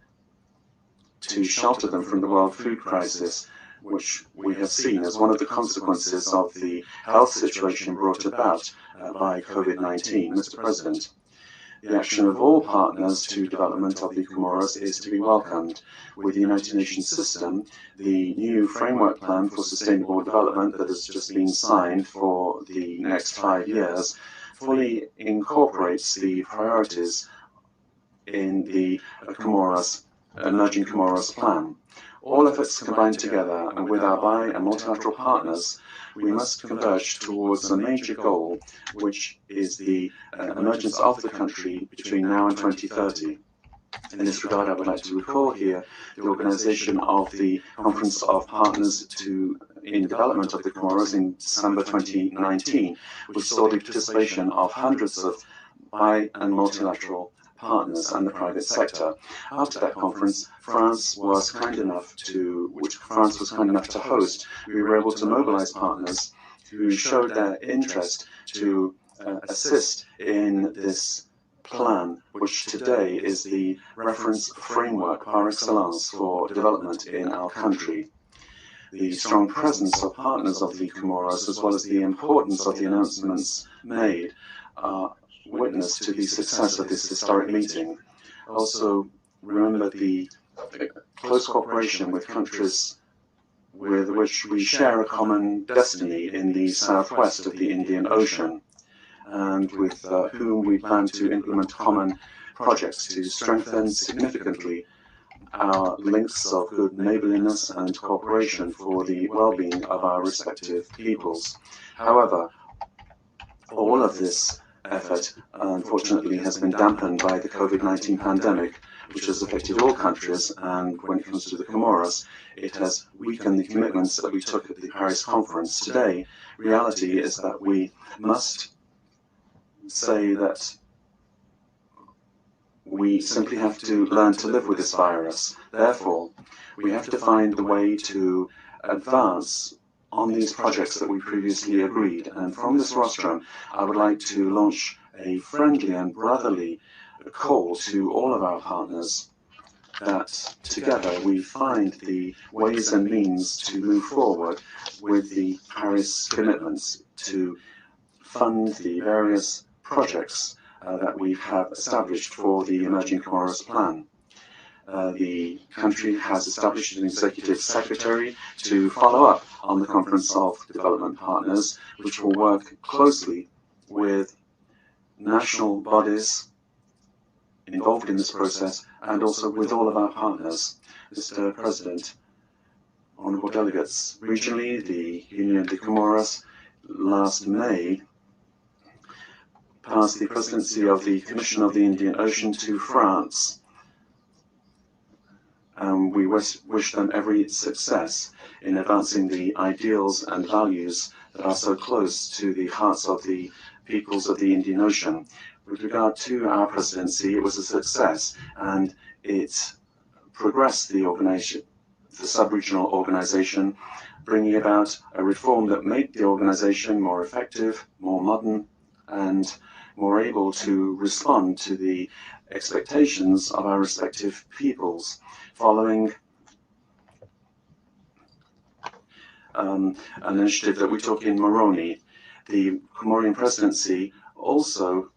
to shelter them from the world food crisis, which we have seen as one of the consequences of the health situation brought about by COVID-19. Mr. President, the action of all partners to development of the Comoros is to be welcomed. With the United Nations system, the new framework plan for sustainable development that has just been signed for the next 5 years fully incorporates the priorities in the emerging Comoros plan. All efforts combined together, and with our bi and multilateral partners, we must converge towards a major goal, which is the emergence of the country between now and 2030. In this regard, I would like to recall here the organization of the Conference of Partners in Development of the Comoros in December 2019, which saw the participation of hundreds of bi and multilateral partners and the private sector. After that conference, France was kind enough to host. We were able to mobilize partners who showed their interest to assist in this plan, which today is the reference framework par excellence for development in our country. The strong presence of partners of the Comoros, as well as the importance of the announcements made, are witness to the success of this historic meeting. Also, remember the close cooperation with countries with which we share a common destiny in the southwest of the Indian Ocean, and with whom we plan to implement common projects to strengthen significantly our links of good neighborliness and cooperation for the well-being of our respective peoples. However, all of this effort, unfortunately, has been dampened by the COVID-19 pandemic, which has affected all countries, and when it comes to the Comoros, it has weakened the commitments that we took at the Paris conference. Today, reality is that we must say that we simply have to learn to live with this virus. Therefore, we have to find the way to advance on these projects that we previously agreed. And from this rostrum, I would like to launch a friendly and brotherly call to all of our partners that together we find the ways and means to move forward with the Paris commitments to fund the various projects that we have established for the Emerging Comoros Plan. The country has established an executive secretary to follow up on the Conference of Development Partners, which will work closely with national bodies involved in this process and also with all of our partners. Mr. President, honorable delegates, regionally, the Union of the Comoros last May passed the presidency of the Commission of the Indian Ocean to France. We wish them every success in advancing the ideals and values that are so close to the hearts of the peoples of the Indian Ocean. With regard to our presidency, it was a success, and it progressed the organization, the sub-regional organization, bringing about a reform that made the organization more effective, more modern, and more able to respond to the expectations of our respective peoples. Following an initiative that we took in Moroni, the Comorian presidency also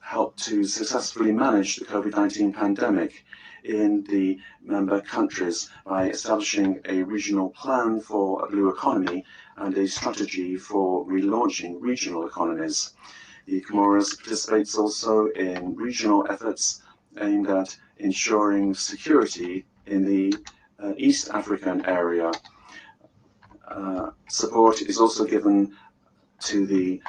helped to successfully manage the COVID-19 pandemic in the member countries by establishing a regional plan for a blue economy and a strategy for relaunching regional economies. The Comoros participates also in regional efforts aimed at ensuring security in the East African area. Support is also given to the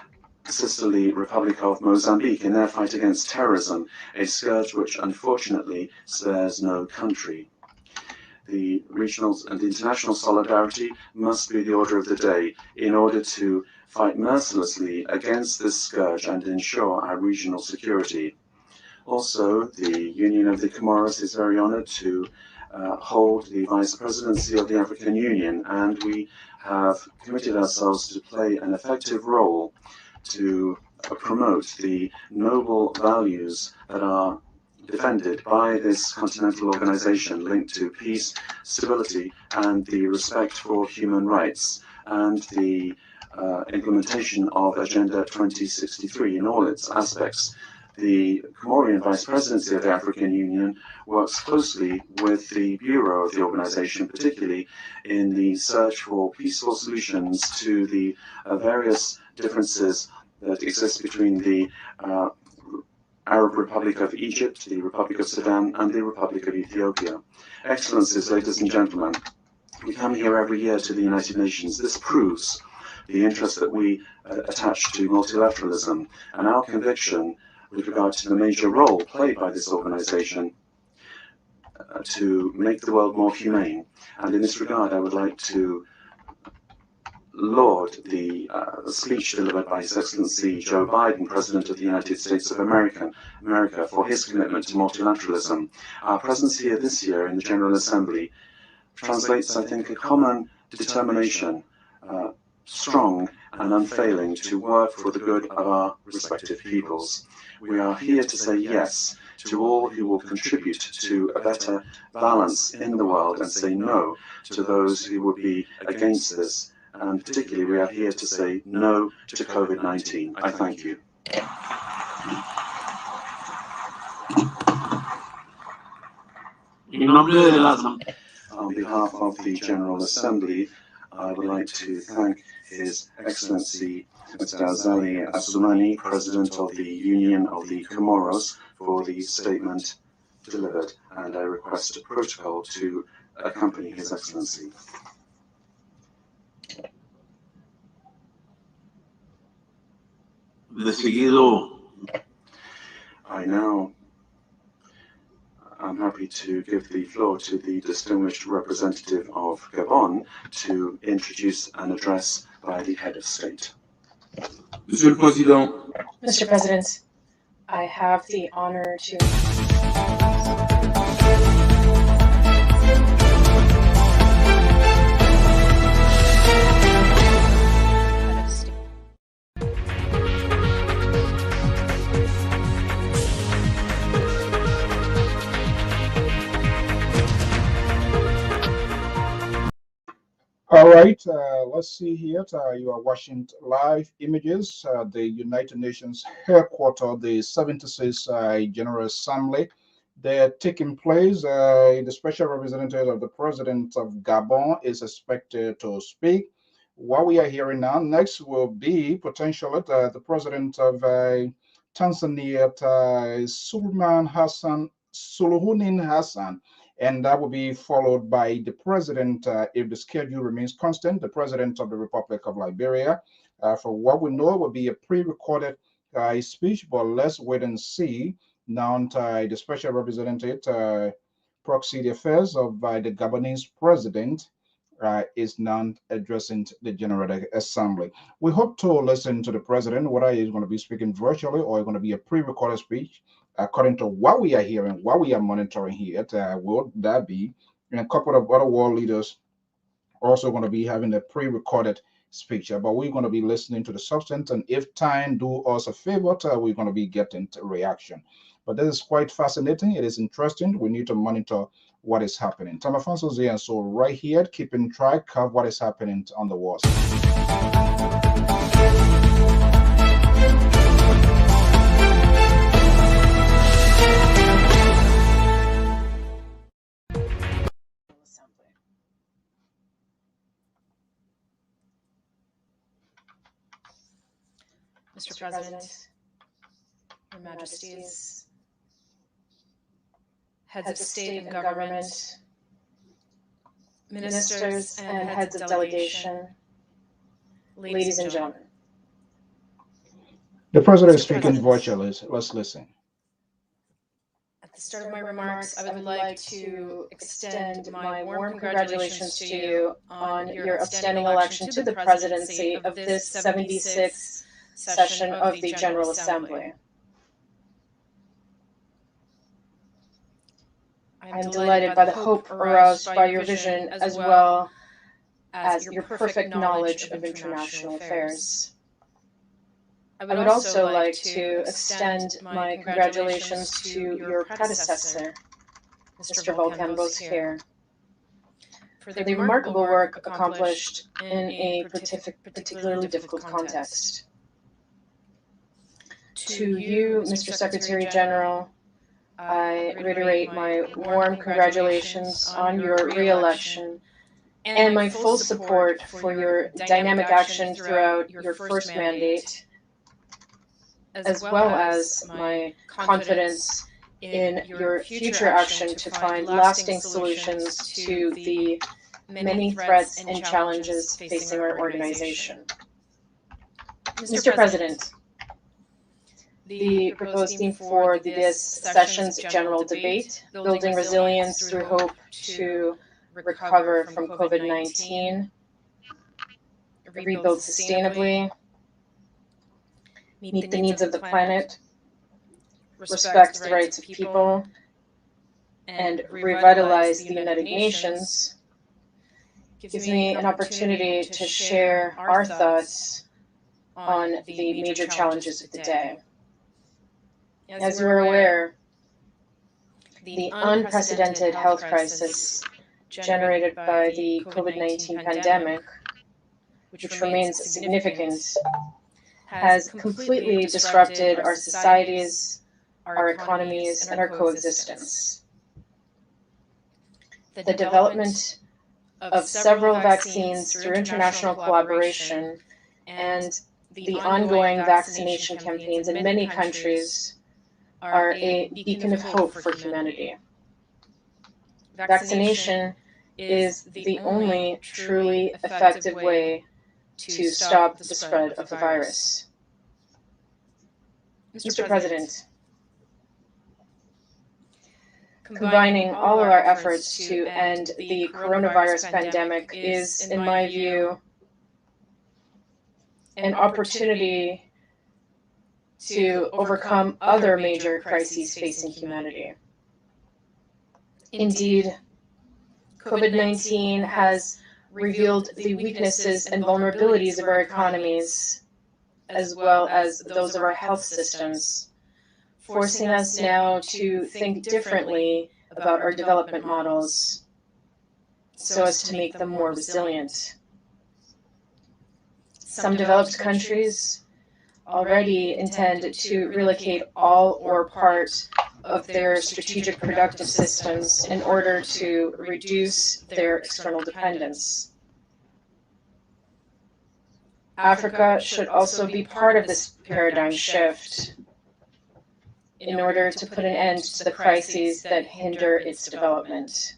sisterly Republic of Mozambique in their fight against terrorism, a scourge which unfortunately spares no country. The regional and international solidarity must be the order of the day in order to fight mercilessly against this scourge and ensure our regional security. Also, the Union of the Comoros is very honored to hold the Vice Presidency of the African Union, and we have committed ourselves to play an effective role to promote the noble values that are defended by this continental organization linked to peace, stability, and the respect for human rights, and the implementation of Agenda 2063 in all its aspects. The Comorian Vice Presidency of the African Union works closely with the Bureau of the organization, particularly in the search for peaceful solutions to the various differences that exist between the Arab Republic of Egypt, the Republic of Sudan, and the Republic of Ethiopia. Excellencies, ladies and gentlemen, we come here every year to the United Nations. This proves the interest that we attach to multilateralism and our conviction with regard to the major role played by this organization to make the world more humane. And in this regard, I would like to laud the speech delivered by His Excellency Joe Biden, President of the United States of America, for his commitment to multilateralism. Our presence here this year in the General Assembly translates, I think, a common determination, strong and unfailing, to work for the good of our respective peoples. We are here to say yes to all who will contribute to a better balance in the world and say no to those who would be against this. And particularly, we are here to say no to COVID-19. I thank you. On behalf of the General Assembly, I would like to thank His Excellency Mr. Azali Assoumani, President of the Union of the Comoros, for the statement delivered, and I request a protocol to accompany His Excellency. De seguido, I'm happy to give the floor to the distinguished representative of Gabon to introduce an address by the head of state. Monsieur le Président, Mr. President, I have the honor to All right, let's see here. You are watching live images. The United Nations headquarters, the 76th General Assembly, they're taking place. The special representative of the President of Gabon is expected to speak. What we are hearing now, next will be potentially the President of Tanzania, Suluhunin Hassan. And that will be followed by the president, if the schedule remains constant, the president of the Republic of Liberia. For what we know, will be a pre-recorded speech, but let's wait and see. Now, the special representative, proxy affairs of the Gabonese president, is now addressing the General Assembly. We hope to listen to the president, whether he's going to be speaking virtually or going to be a pre-recorded speech. According to what we are hearing, what we are monitoring here, will that be? And a couple of other world leaders also going to be having a pre-recorded speech. But we're going to be listening to the substance, and if time do us a favor, we're going to be getting a reaction. But this is quite fascinating. It is interesting. We need to monitor what is happening. Tamafonso's here, and so right here, keeping track of what is happening on the world. Mr. President, Your Majesties, heads of state and government, ministers and heads of delegation, ladies and gentlemen. The president is speaking virtually. Let's listen. At the start of my remarks, I would like to extend my warm congratulations to you on your outstanding election to the presidency of this 76th session of the General Assembly. I am delighted by the hope aroused by your vision as well as your perfect knowledge of international affairs. I would also like to extend my congratulations to your predecessor, Mr. Volkan-Bozkır, for the remarkable work accomplished in a particularly difficult context. To you, Mr. Secretary General, I reiterate my warm congratulations on your re-election and my full support for your dynamic action throughout your first mandate, as well as my confidence in your future action to find lasting solutions to the many threats and challenges facing our organization. Mr. President, the proposed theme for this session's general debate, Building Resilience Through Hope to Recover from COVID-19, Rebuild Sustainably, Meet the Needs of the Planet, Respect the Rights of People, and Revitalize the United Nations, gives me an opportunity to share our thoughts on the major challenges of the day. As you are aware, the unprecedented health crisis generated by the COVID-19 pandemic, which remains significant, has completely disrupted our societies, our economies, and our coexistence. The development of several vaccines through international collaboration and the ongoing vaccination campaigns in many countries are a beacon of hope for humanity. Vaccination is the only truly effective way to stop the spread of the virus. Mr. President, combining all of our efforts to end the coronavirus pandemic is, in my view, an opportunity to overcome other major crises facing humanity. Indeed, COVID-19 has revealed the weaknesses and vulnerabilities of our economies, as well as those of our health systems, forcing us now to think differently about our development models so as to make them more resilient. Some developed countries already intend to relocate all or part of their strategic productive systems in order to reduce their external dependence. Africa should also be part of this paradigm shift in order to put an end to the crises that hinder its development.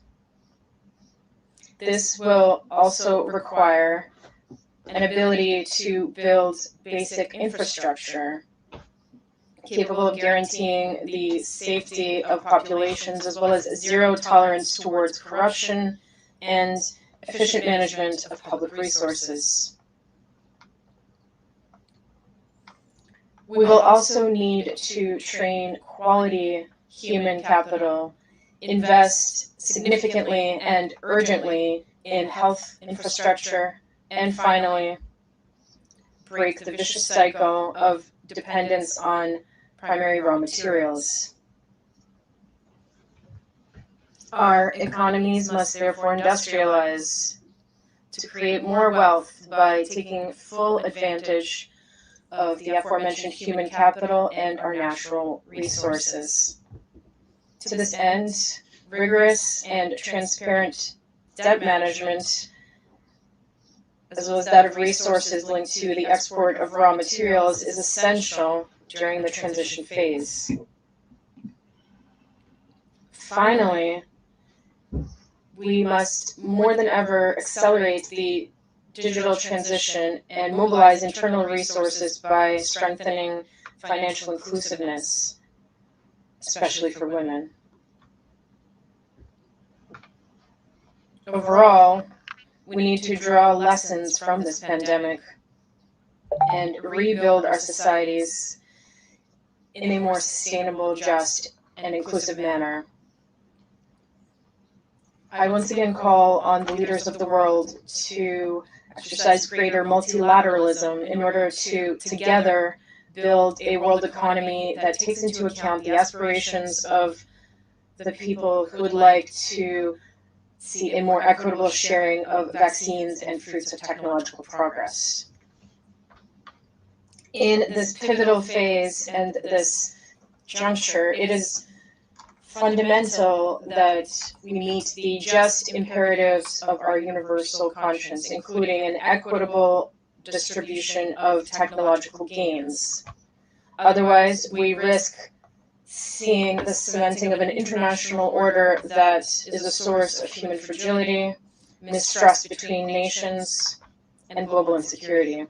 This will also require an ability to build basic infrastructure capable of guaranteeing the safety of populations, as well as zero tolerance towards corruption and efficient management of public resources. We will also need to train quality human capital, invest significantly and urgently in health infrastructure, and finally, break the vicious cycle of dependence on primary raw materials. Our economies must therefore industrialize to create more wealth by taking full advantage of the aforementioned human capital and our natural resources. To this end, rigorous and transparent debt management, as well as that of resources linked to the export of raw materials, is essential during the transition phase. Finally, we must more than ever accelerate the digital transition and mobilize internal resources by strengthening financial inclusiveness, especially for women. Overall, we need to draw lessons from this pandemic and rebuild our societies in a more sustainable, just, and inclusive manner. I once again call on the leaders of the world to exercise greater multilateralism in order to together build a world economy that takes into account the aspirations of the people who would like to see a more equitable sharing of vaccines and fruits of technological progress. In this pivotal phase and this juncture, it is fundamental that we meet the just imperatives of our universal conscience, including an equitable distribution of technological gains. Otherwise, we risk seeing the cementing of an international order that is a source of human fragility, mistrust between nations, and global insecurity.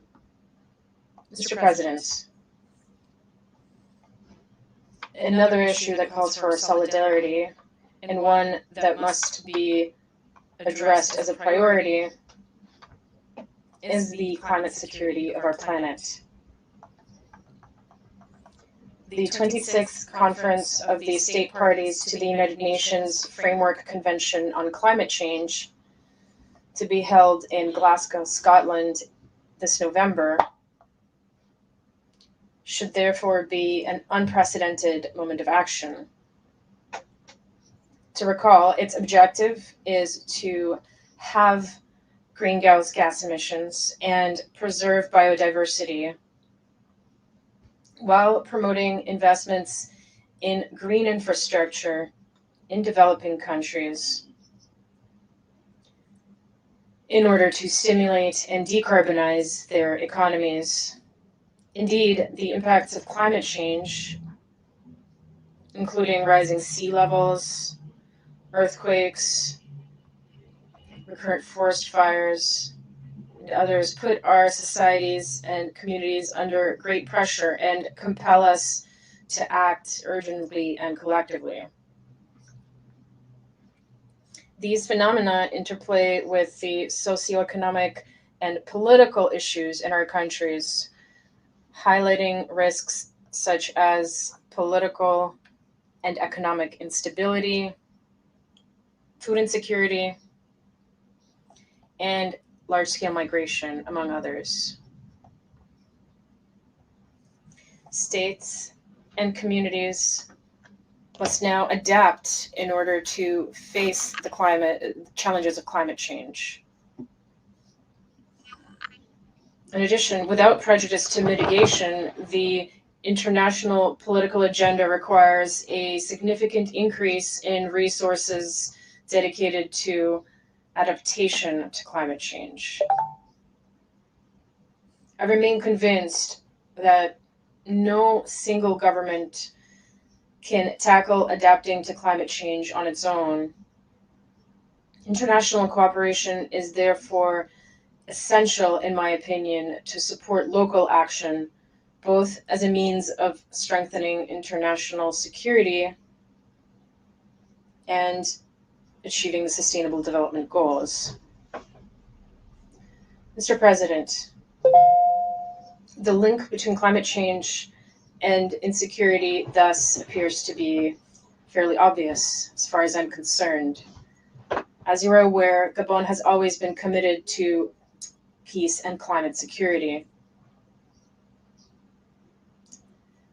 Mr. President, another issue that calls for solidarity, and one that must be addressed as a priority, is the climate security of our planet. The 26th Conference of the State Parties to the United Nations Framework Convention on Climate Change, to be held in Glasgow, Scotland this November, should therefore be an unprecedented moment of action. To recall, its objective is to have greenhouse gas emissions and preserve biodiversity while promoting investments in green infrastructure in developing countries in order to stimulate and decarbonize their economies. Indeed, the impacts of climate change including rising sea levels, earthquakes, recurrent forest fires, and others, put our societies and communities under great pressure and compel us to act urgently and collectively. These phenomena interplay with the socioeconomic and political issues in our countries, highlighting risks such as political and economic instability, food insecurity, and large-scale migration, among others. States and communities must now adapt in order to face the challenges of climate change. In addition, without prejudice to mitigation, the international political agenda requires a significant increase in resources dedicated to adaptation to climate change. I remain convinced that no single government can tackle adapting to climate change on its own. International cooperation is therefore essential, in my opinion, to support local action, both as a means of strengthening international security and achieving the Sustainable Development Goals. Mr. President, the link between climate change and insecurity thus appears to be fairly obvious as far as I'm concerned. As you are aware, Gabon has always been committed to peace and climate security.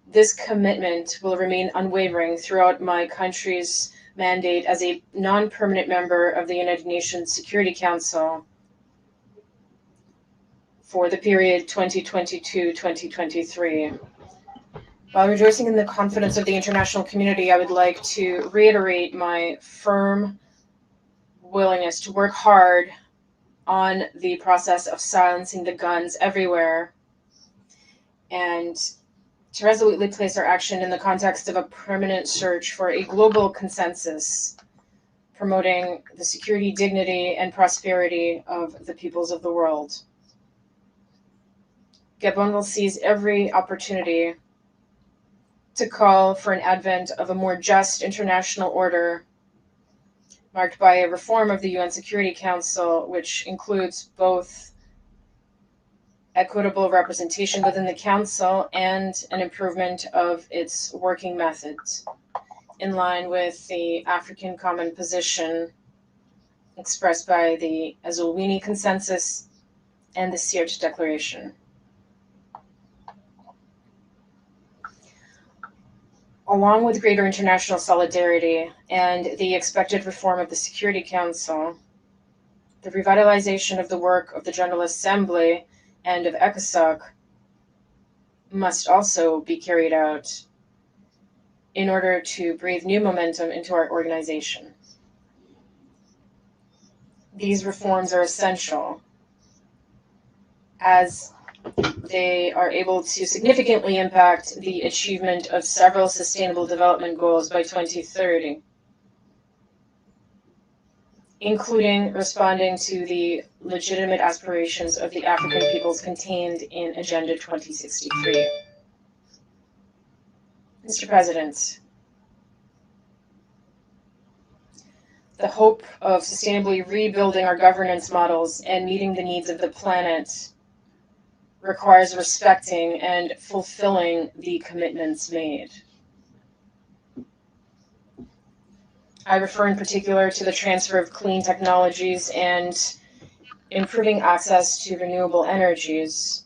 This commitment will remain unwavering throughout my country's mandate as a non-permanent member of the United Nations Security Council for the period 2022-2023. While rejoicing in the confidence of the international community, I would like to reiterate my firm willingness to work hard on the process of silencing the guns everywhere and to resolutely place our action in the context of a permanent search for a global consensus promoting the security, dignity, and prosperity of the peoples of the world. Gabon will seize every opportunity to call for an advent of a more just international order marked by a reform of the UN Security Council, which includes both equitable representation within the Council and an improvement of its working methods, in line with the African Common Position expressed by the Azulwini Consensus and the Sirte Declaration. Along with greater international solidarity and the expected reform of the Security Council, the revitalization of the work of the General Assembly and of ECOSOC must also be carried out in order to breathe new momentum into our organization. These reforms are essential as they are able to significantly impact the achievement of several Sustainable Development Goals by 2030, including responding to the legitimate aspirations of the African peoples contained in Agenda 2063. Mr. President, the hope of sustainably rebuilding our governance models and meeting the needs of the planet requires respecting and fulfilling the commitments made. I refer in particular to the transfer of clean technologies and improving access to renewable energies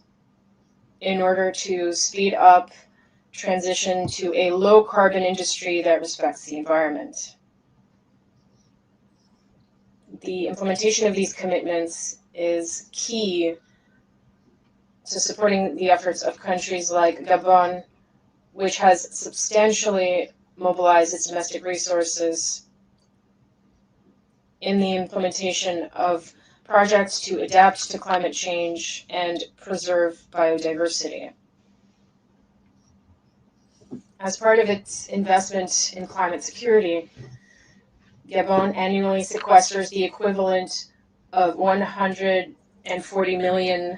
in order to speed up transition to a low-carbon industry that respects the environment. The implementation of these commitments is key to supporting the efforts of countries like Gabon, which has substantially mobilized its domestic resources in the implementation of projects to adapt to climate change and preserve biodiversity. As part of its investment in climate security, Gabon annually sequesters the equivalent of 140 million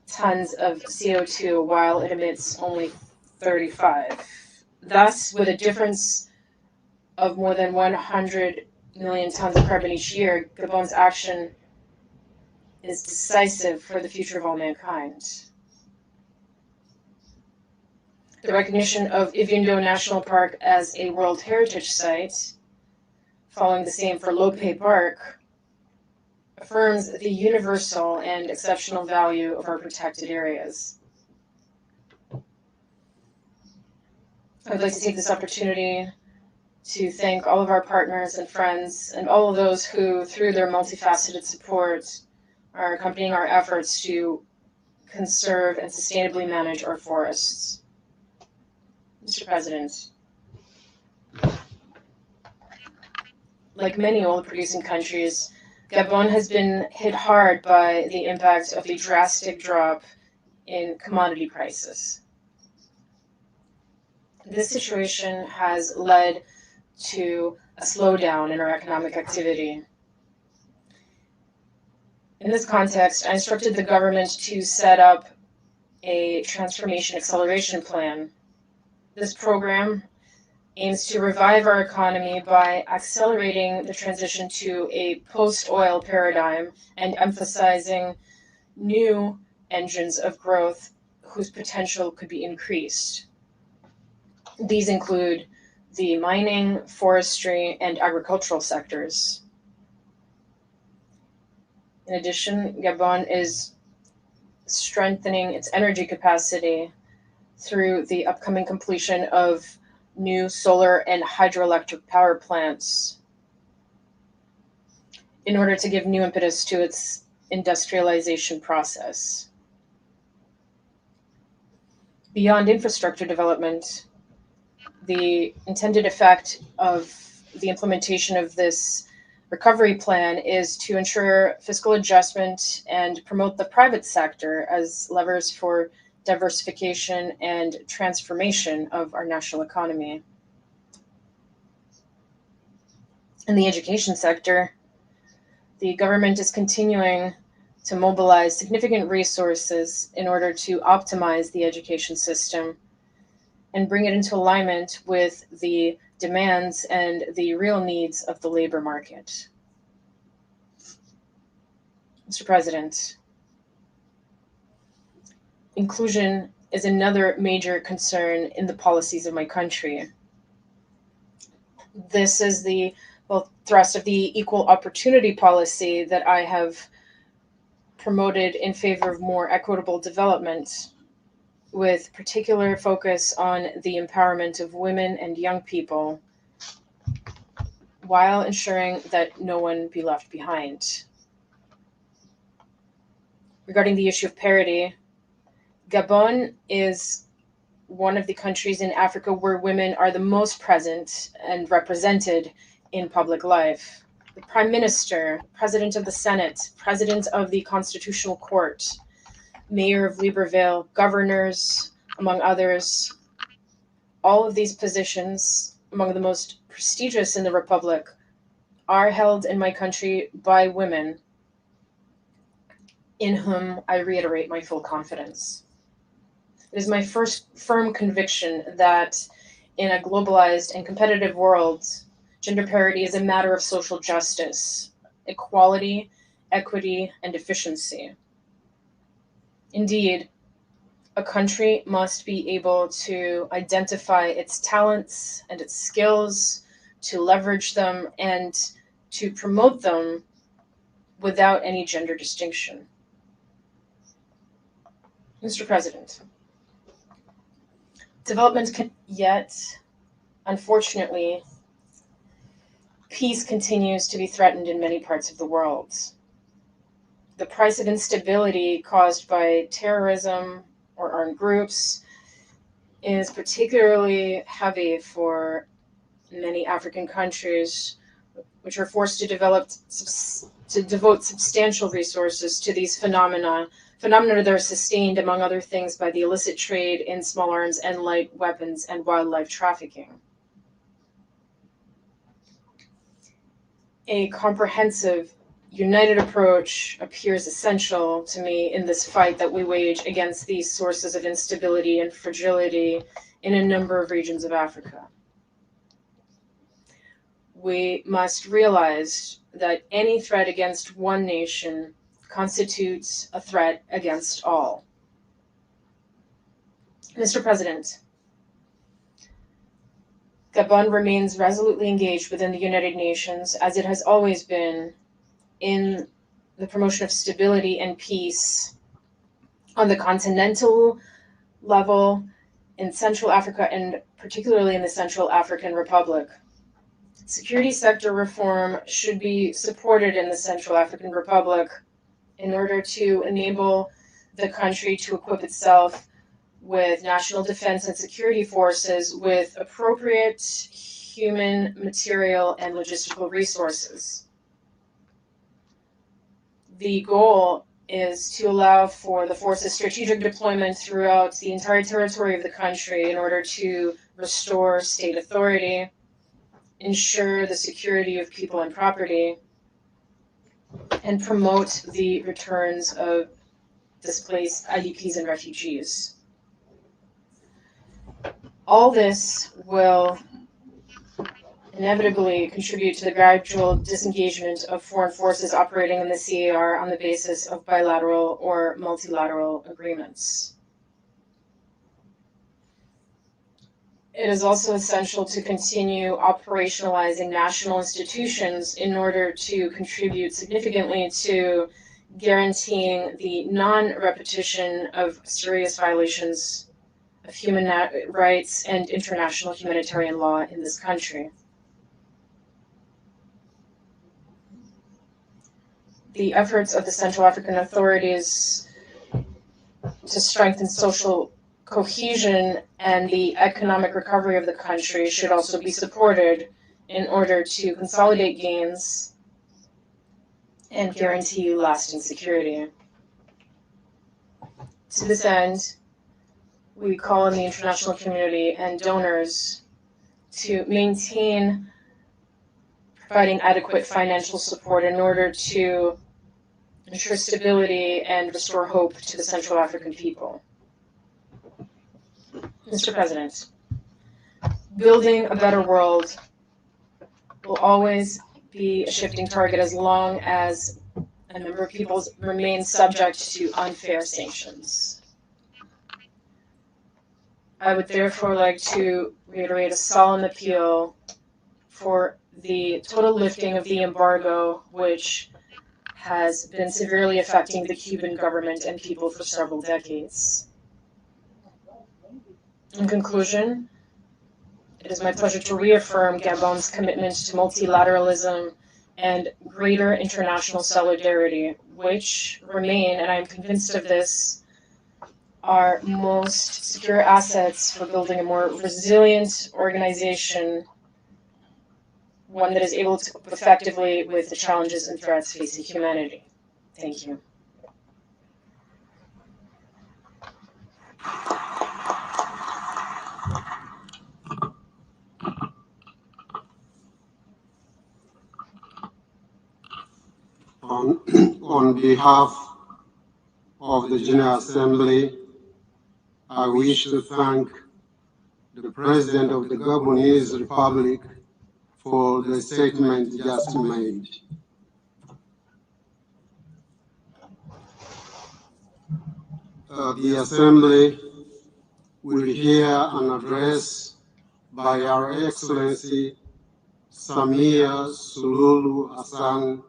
tons of CO2 while it emits only 35. Thus, with a difference of more than 100 million tons of carbon each year, Gabon's action is decisive for the future of all mankind. The recognition of Ivindo National Park as a World Heritage Site, following the same for Lpr Park, affirms the universal and exceptional value of our protected areas. I would like to take this opportunity to thank all of our partners and friends and all of those who, through their multifaceted support, are accompanying our efforts to conserve and sustainably manage our forests. Mr. President, like many oil-producing countries, Gabon has been hit hard by the impact of the drastic drop in commodity prices. This situation has led to a slowdown in our economic activity. In this context, I instructed the government to set up a transformation acceleration plan. This program aims to revive our economy by accelerating the transition to a post-oil paradigm and emphasizing new engines of growth whose potential could be increased. These include the mining, forestry, and agricultural sectors. In addition, Gabon is strengthening its energy capacity through the upcoming completion of new solar and hydroelectric power plants in order to give new impetus to its industrialization process. Beyond infrastructure development, the intended effect of the implementation of this recovery plan is to ensure fiscal adjustment and promote the private sector as levers for diversification and transformation of our national economy. In the education sector, the government is continuing to mobilize significant resources in order to optimize the education system and bring it into alignment with the demands and the real needs of the labor market. Mr. President, inclusion is another major concern in the policies of my country. This is the thrust of the equal opportunity policy that I have promoted in favor of more equitable development, with particular focus on the empowerment of women and young people, while ensuring that no one be left behind. Regarding the issue of parity, Gabon is one of the countries in Africa where women are the most present and represented in public life. The Prime Minister, President of the Senate, President of the Constitutional Court, Mayor of Libreville, governors, among others, all of these positions, among the most prestigious in the Republic, are held in my country by women, in whom I reiterate my full confidence. It is my first firm conviction that in a globalized and competitive world, gender parity is a matter of social justice, equality, equity, and efficiency. Indeed, a country must be able to identify its talents and its skills, to leverage them, and to promote them without any gender distinction. Mr. President, development yet, unfortunately, peace continues to be threatened in many parts of the world. The price of instability caused by terrorism or armed groups is particularly heavy for many African countries, which are forced to devote substantial resources to these phenomena phenomena that are sustained, among other things, by the illicit trade in small arms and light weapons and wildlife trafficking. A comprehensive, united approach appears essential to me in this fight that we wage against these sources of instability and fragility in a number of regions of Africa. We must realize that any threat against one nation constitutes a threat against all. Mr. President, Gabon remains resolutely engaged within the United Nations, as it has always been, in the promotion of stability and peace on the continental level, in Central Africa, and particularly in the Central African Republic. Security sector reform should be supported in the Central African Republic in order to enable the country to equip itself with national defense and security forces with appropriate human, material, and logistical resources. The goal is to allow for the force's strategic deployment throughout the entire territory of the country in order to restore state authority, ensure the security of people and property, and promote the returns of displaced IDPs and refugees. All this will inevitably contribute to the gradual disengagement of foreign forces operating in the CAR on the basis of bilateral or multilateral agreements. It is also essential to continue operationalizing national institutions in order to contribute significantly to guaranteeing the non-repetition of serious violations of human rights and international humanitarian law in this country. The efforts of the Central African authorities to strengthen social cohesion and the economic recovery of the country should also be supported in order to consolidate gains and guarantee lasting security. To this end, we call on the international community and donors to maintain providing adequate financial support in order to ensure stability and restore hope to the Central African people. Mr. President, building a better world will always be a shifting target as long as a number of people remain subject to unfair sanctions. I would therefore like to reiterate a solemn appeal for the total lifting of the embargo, which has been severely affecting the Cuban government and people for several decades. In conclusion, it is my pleasure to reaffirm Gabon's commitment to multilateralism and greater international solidarity, which remain, and I am convinced of this, our most secure assets for building a more resilient organization, one that is able to cope effectively with the challenges and threats facing humanity. Thank you. On behalf of the General Assembly, I wish to thank the President of the Gabonese Republic for the statement just made. The Assembly will hear an address by Our Excellency Samia Suluhu Hassan,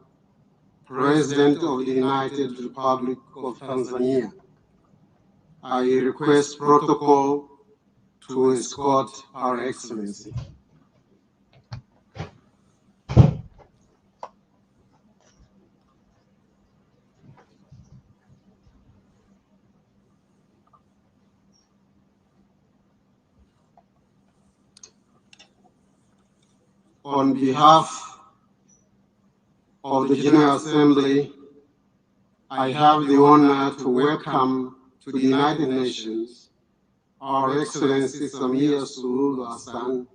President of the United Republic of Tanzania. I request protocol to escort Our Excellency. On behalf of the General Assembly, I have the honor to welcome to the United Nations Our Excellency Samia Suluhu Hassan,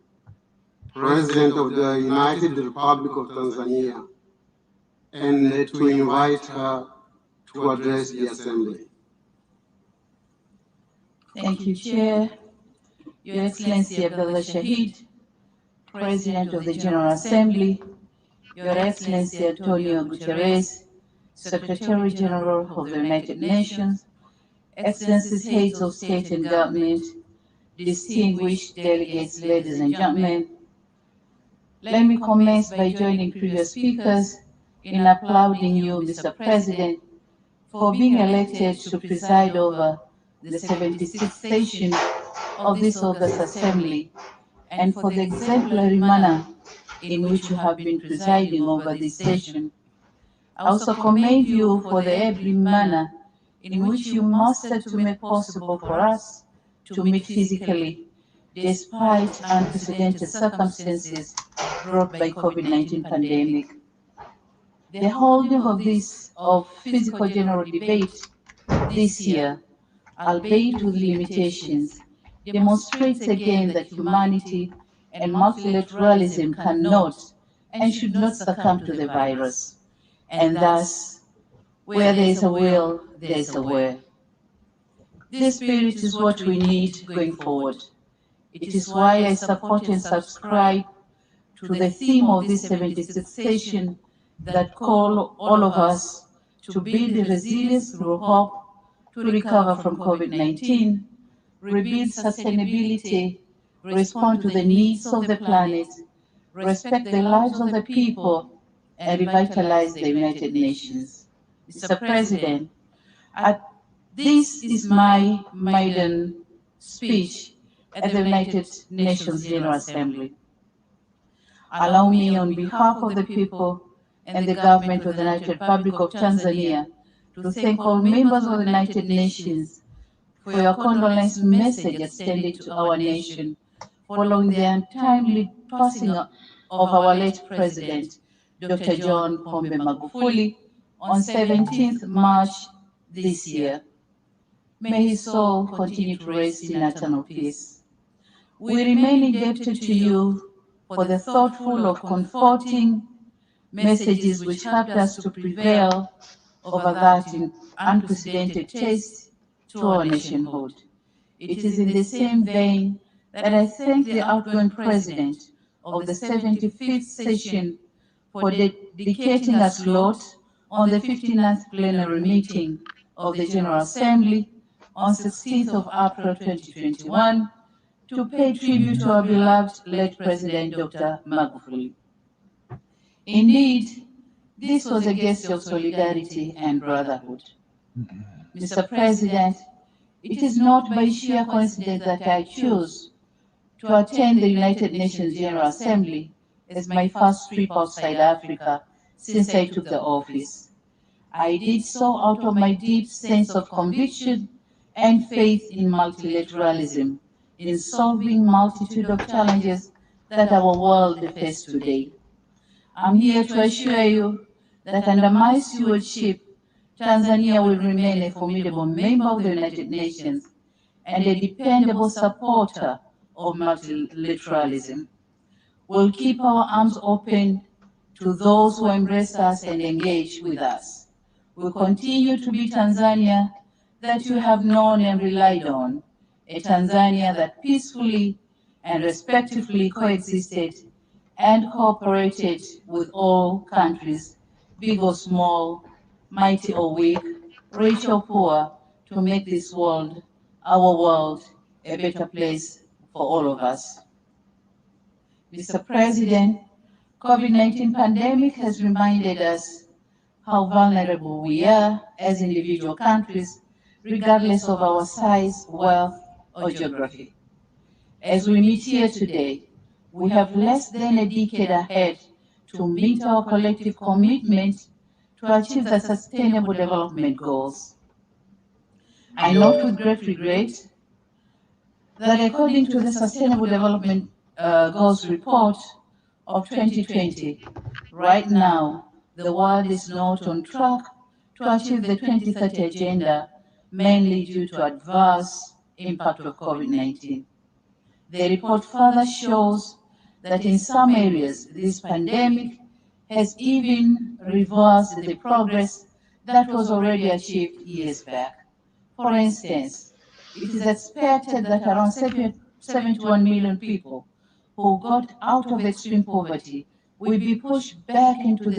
President of the United Republic of Tanzania, and to invite her to address the Assembly. Thank you, Chair. Your Excellency Abdullah Shahid, President of the General Assembly, Your Excellency Antonio Guterres, Secretary General of the United Nations, Excellencies, Heads of State and Government, distinguished delegates, ladies and gentlemen, let me commence by joining previous speakers in applauding you, Mr. President, for being elected to preside over the 76th session of this August Assembly, and for the exemplary manner in which you have been presiding over this session. I also commend you for the able manner in which you mastered to make possible for us to meet physically, despite unprecedented circumstances brought by COVID-19 pandemic. The holding of physical general debate this year, albeit with limitations, demonstrates again that humanity and multilateralism cannot and should not succumb to the virus. And thus, where there is a will, there is a way. This spirit is what we need going forward. It is why I support and subscribe to the theme of this 76th session that call all of us to build resilience through hope, to recover from COVID-19, rebuild sustainability, respond to the needs of the planet, respect the lives of the people, and revitalize the United Nations. Mr. President, this is my maiden speech at the United Nations General Assembly. Allow me, on behalf of the people and the government of the United Republic of Tanzania, to thank all members of the United Nations for your condolence message extended to our nation following the untimely passing of our late President, Dr. John Pombe Magufuli, on 17th March this year. May his soul continue to rest in eternal peace. We remain indebted to you for the thoughtful of comforting messages which helped us to prevail over that unprecedented test to our nationhood. It is in the same vein that I thank the outgoing President of the 75th session for dedicating a slot on the 59th plenary meeting of the General Assembly on 16th of April 2021 to pay tribute to our beloved late President Dr. Magufuli. Indeed, this was a gesture of solidarity and brotherhood. Mr. President, it is not by sheer coincidence that I chose to attend the United Nations General Assembly as my first trip outside Africa since I took the office. I did so out of my deep sense of conviction and faith in multilateralism, in solving multitude of challenges that our world faces today. I'm here to assure you that under my stewardship, Tanzania will remain a formidable member of the United Nations and a dependable supporter of multilateralism. We'll keep our arms open to those who embrace us and engage with us. We'll continue to be Tanzania that you have known and relied on, a Tanzania that peacefully and respectfully coexisted and cooperated with all countries, big or small, mighty or weak, rich or poor, to make this world, our world, a better place for all of us. Mr. President, COVID-19 pandemic has reminded us how vulnerable we are as individual countries, regardless of our size, wealth, or geography. As we meet here today, we have less than a decade ahead to meet our collective commitment to achieve the Sustainable Development Goals. I note with great regret that according to the Sustainable Development Goals report of 2020, right now, the world is not on track to to achieve the 2030 agenda, mainly due to adverse impact of COVID-19. The report further shows that in some areas, this pandemic has even reversed the progress that was already achieved years back. For instance, it is expected that around 71 million people who got out of extreme poverty will be pushed back into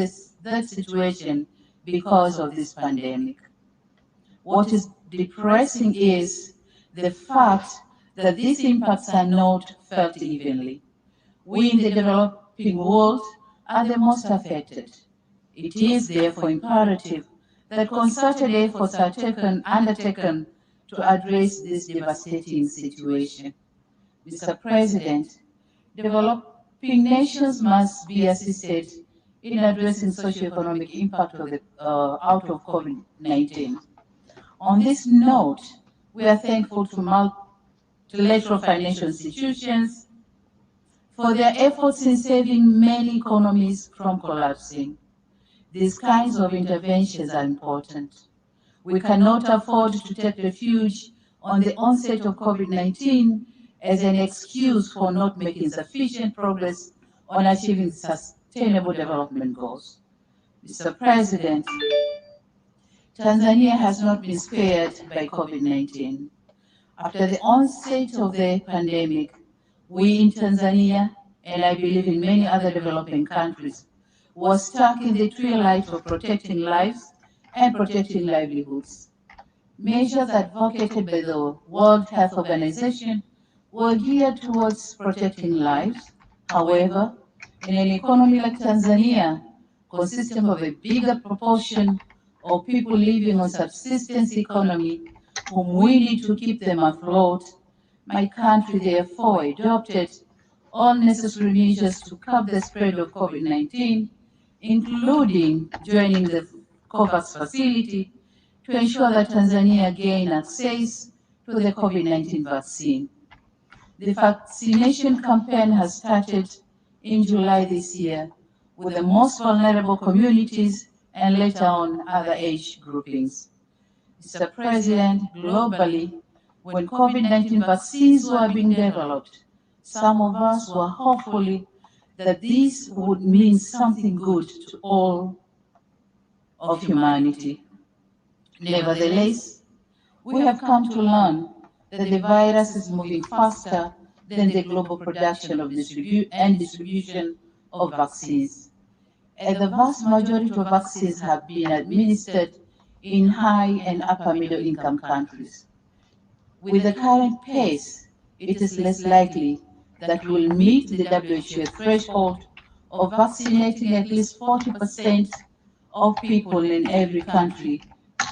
that situation because of this pandemic. What is depressing is the fact that these impacts are not felt evenly. We in the developing world are the most affected. It is therefore imperative that concerted efforts are undertaken to address this devastating situation. Mr. President, developing nations must be assisted in addressing socio-economic impact of out of COVID-19. On this note, we are thankful to multilateral financial institutions for their efforts in saving many economies from collapsing. These kinds of interventions are important. We cannot afford to take refuge on the onset of COVID-19 as an excuse for not making sufficient progress on achieving sustainable development goals. Mr. President, Tanzania has not been spared by COVID-19. After the onset of the pandemic, we in Tanzania, and I believe in many other developing countries, were stuck in the twilight of protecting lives and protecting livelihoods. Measures advocated by the World Health Organization were geared towards protecting lives. However, in an economy like Tanzania, consisting of a bigger proportion of people living on subsistence economy, whom we need to keep them afloat, my country therefore adopted all necessary measures to curb the spread of COVID-19, including joining the COVAX facility to ensure that Tanzania gain access to the COVID-19 vaccine. The vaccination campaign has started in July this year with the most vulnerable communities and later on other age groupings. Mr. President, globally, when COVID-19 vaccines were being developed, some of us were hopeful that this would mean something good to all of humanity. Nevertheless, we have come to learn that the virus is moving faster than the global production of distribution of vaccines. And the vast majority of vaccines have been administered in high and upper middle income countries. With the current pace, it is less likely that we'll meet the WHO threshold of vaccinating at least 40% of people in every country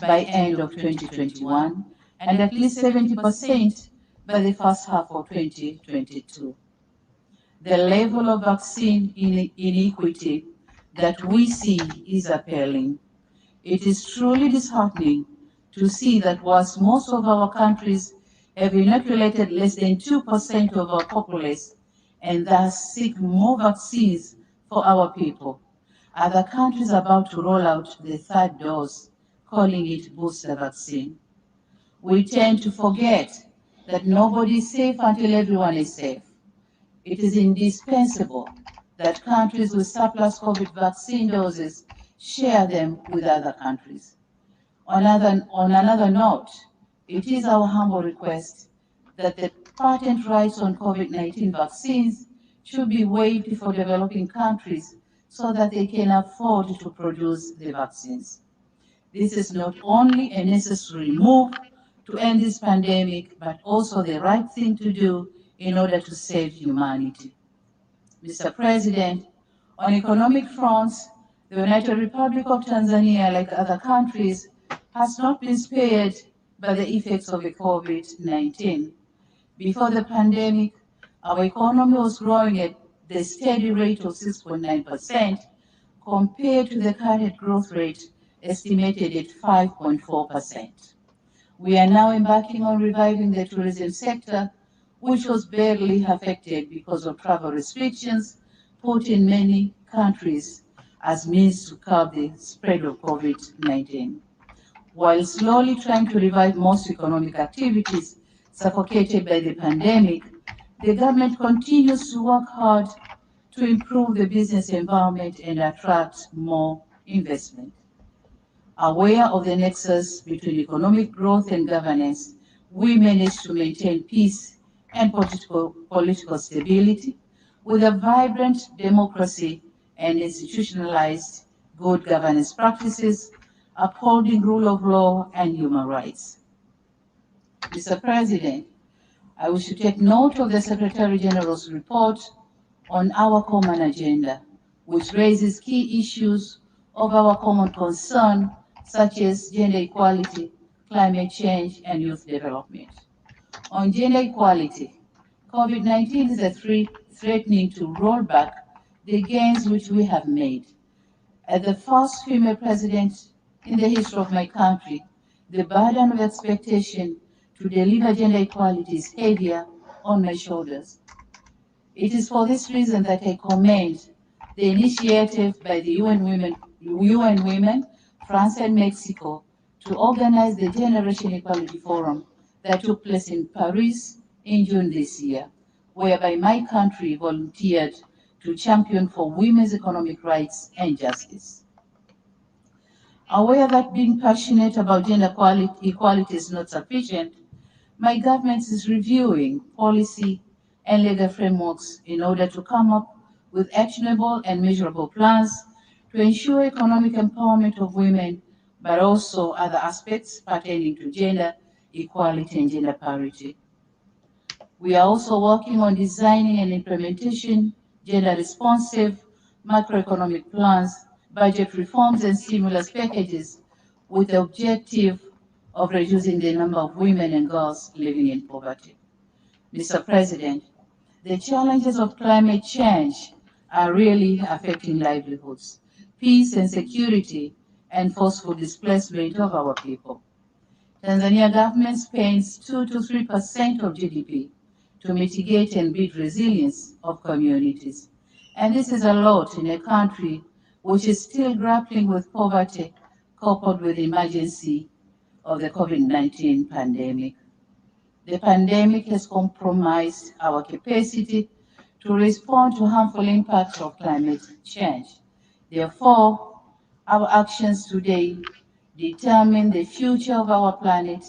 by end of 2021 and at least 70% by the first half of 2022. The level of vaccine inequity that we see is appalling. It is truly disheartening to see that whilst most of our countries have inoculated less than 2% of our populace and thus seek more vaccines for our people, other countries are about to roll out the third dose, calling it booster vaccine. We tend to forget that nobody is safe until everyone is safe. It is indispensable that countries with surplus COVID vaccine doses share them with other countries. On another note, it is our humble request that the patent rights on COVID-19 vaccines should be waived for developing countries so that they can afford to produce the vaccines. This is not only a necessary move to end this pandemic, but also the right thing to do in order to save humanity. Mr. President, on economic fronts, the United Republic of Tanzania, like other countries, has not been spared by the effects of the COVID-19. Before the pandemic, our economy was growing at the steady rate of 6.9% compared to the current growth rate estimated at 5.4%. We are now embarking on reviving the tourism sector, which was barely affected because of travel restrictions put in many countries as means to curb the spread of COVID-19. while slowly trying to revive most economic activities suffocated by the pandemic, the government continues to work hard to improve the business environment and attract more investment. Aware of the nexus between economic growth and governance, we managed to maintain peace and political stability with a vibrant democracy and institutionalized good governance practices, upholding rule of law and human rights. Mr. President, I wish to take note of the Secretary General's report on our common agenda, which raises key issues of our common concern, such as gender equality, climate change, and youth development. On gender equality, COVID-19 is a threat threatening to roll back the gains which we have made. As the first female president in the history of my country, the burden of expectation to deliver gender equality is heavier on my shoulders. It is for this reason that I commend the initiative by the UN Women, France and Mexico to organize the Generation Equality Forum that took place in Paris in June this year, whereby my country volunteered to champion for women's economic rights and justice. Aware that being passionate about gender equality is not sufficient, my government is reviewing policy and legal frameworks in order to come up with actionable and measurable plans to ensure economic empowerment of women, but also other aspects pertaining to gender equality and gender parity. We are also working on designing and implementation gender-responsive macroeconomic plans, budget reforms, and stimulus packages with the objective of reducing the number of women and girls living in poverty. Mr. President, the challenges of climate change are really affecting livelihoods, peace and security, and forceful displacement of our people. Tanzania government spends 2 to 3% of GDP to mitigate and build resilience of communities. And this is a lot in a country which is still grappling with poverty coupled with the emergency of the COVID-19 pandemic. The pandemic has compromised our capacity to respond to harmful impacts of climate change. Therefore, our actions today determine the future of our planet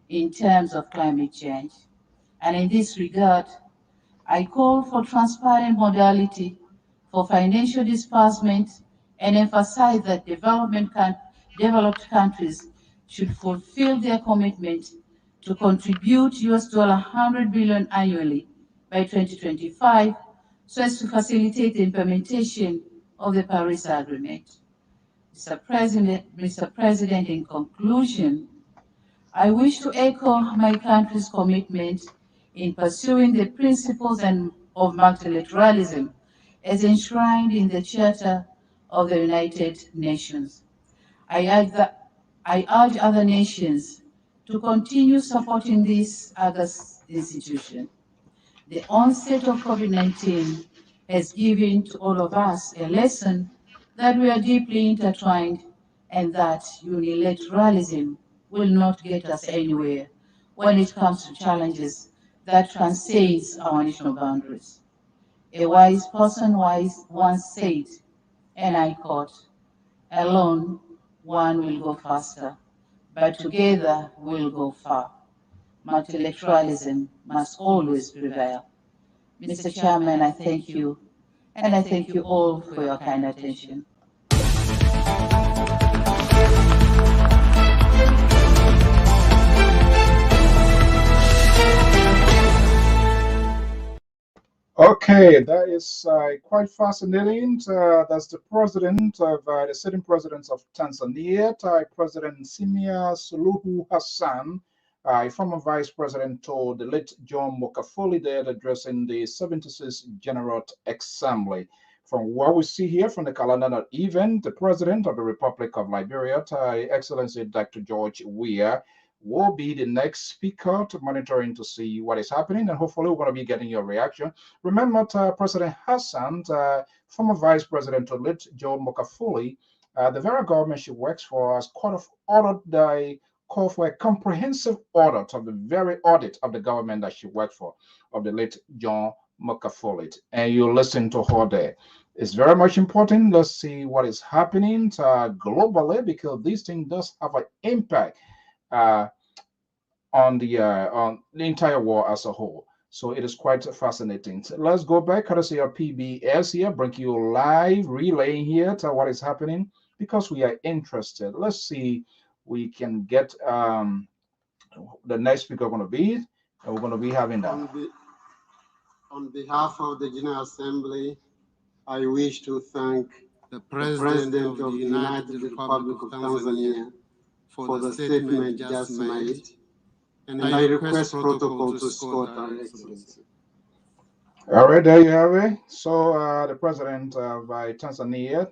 in terms of climate change. And in this regard, I call for transparent modality for financial disbursement and emphasize that developed countries should fulfill their commitment to contribute $100 billion annually by 2025 so as to facilitate the implementation of the Paris Agreement. Mr. President, in conclusion, I wish to echo my country's commitment in pursuing the principles of multilateralism as enshrined in the Charter of the United Nations. I urge other nations to continue supporting this august institution. The onset of COVID-19 has given to all of us a lesson that we are deeply intertwined and that unilateralism will not get us anywhere when it comes to challenges that transcends our national boundaries. A wise person once said, and I quote, "Alone, one will go faster, but together we'll go far. Multilateralism must always prevail." Mr. Chairman, I thank you, and I thank you all for your kind attention. Okay, that is quite fascinating. That's the president of the sitting president of Tanzania, President Samia Suluhu Hassan, former vice president to the late John Magufuli there addressing the 76th General Assembly. From what we see here from the calendar event, the president of the Republic of Liberia, Excellency Dr. George Weah, will be the next speaker to monitoring to see what is happening, and hopefully we're going to be getting your reaction. Remember, President Hassan, former vice president to late John Magufuli, The very government she works for has ordered the call for a comprehensive audit of the very audit of the government that she worked for, of the late John McAfoley. And you listen to her there. It's very much important. Let's see what is happening globally, because this thing does have an impact on the entire war as a whole. So it is quite fascinating. So let's go back, courtesy of PBS here, bring you live relaying here to what is happening, because we are interested. Let's see, we can get the next speaker going to be, and we're going to be having that. On behalf of the General Assembly, I wish to thank the President of the United Republic of Tanzania for the statement just made, and I request protocol to escort Our Excellency. All right, there you have it. So the President of Tanzania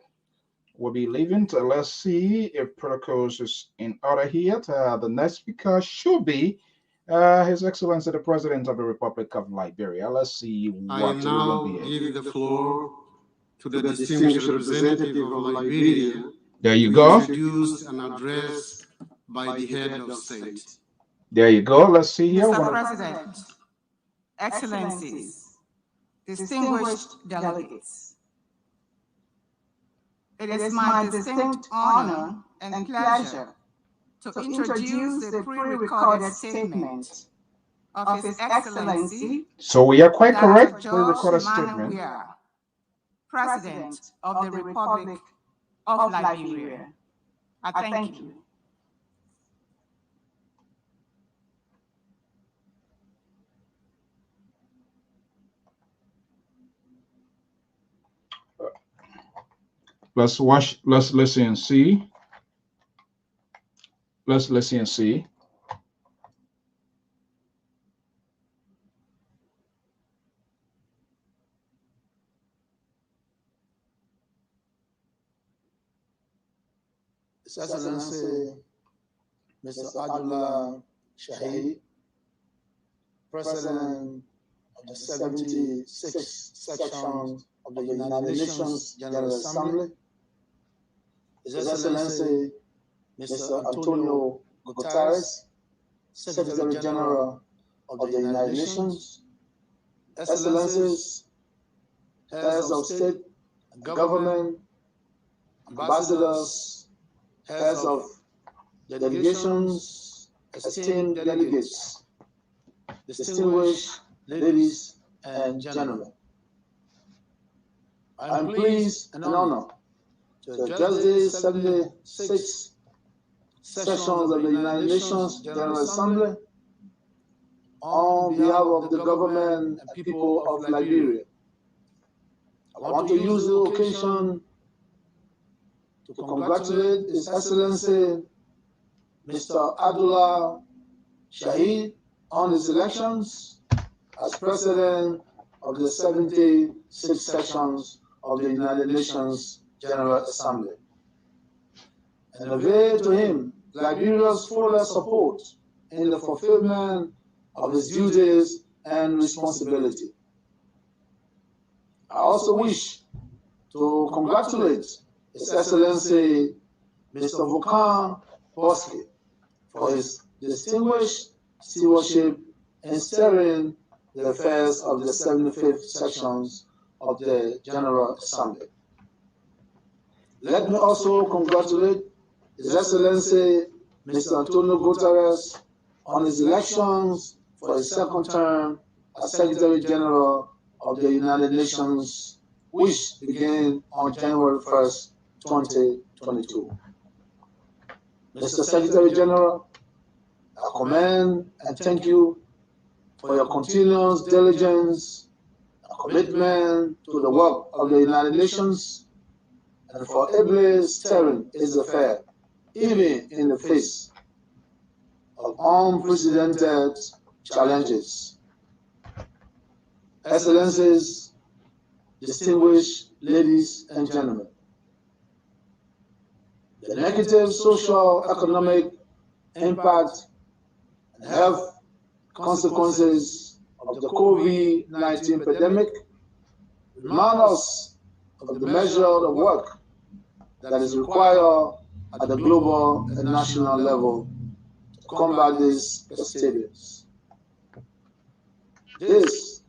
will be leaving. Let's see if protocols is in order here. The next speaker should be His Excellency the President of the Republic of Liberia. Let's see what I now give the floor to the distinguished representative of Liberia. There you go. Introduce an address by the head of state. There you go. Let's see here. Mr. President, Excellencies, distinguished delegates, it is my distinct honor and pleasure to introduce the pre-recorded statement of His Excellency. So we are quite correct. Dr. Pre-recorded George statement. WEAH, President of the Republic of Liberia. I thank you. Let's watch. Let's listen and see. Let's listen and see. His Excellency Mr. Abdullah Shahid, President of the 76th section of the United Nations General Assembly, His Excellency Mr. Antonio Guterres, Secretary General of the United Nations, Excellencies, Heads of State and Government, Ambassadors, Heads of Delegations, esteemed delegates, distinguished ladies and gentlemen. I am pleased and honored to address the 76th sessions of the United Nations General Assembly on behalf of the government and people of Liberia. I want to use the occasion to congratulate His Excellency Mr. Abdullah Shahid on his elections as President of the 76th sessions of the United Nations General Assembly, and avail to him Liberia's full support in the fulfillment of his duties and responsibility. I also wish to congratulate His Excellency Mr. Vulcan Bosque for his distinguished stewardship in steering the affairs of the 75th sections of the General Assembly. Let me also congratulate His Excellency Mr. Antonio Guterres on his elections for his second term as Secretary General of the United Nations, which began on January 1st, 2022. Mr. Secretary General, I commend and thank you for your continuous diligence and commitment to the work of the United Nations and for ably steering its affairs, even in the face of unprecedented challenges. Excellencies, distinguished ladies and gentlemen, the negative social, economic impact and health consequences of the COVID-19 pandemic remind us of the measure of work that is required at the global and national level to combat these pestilence. This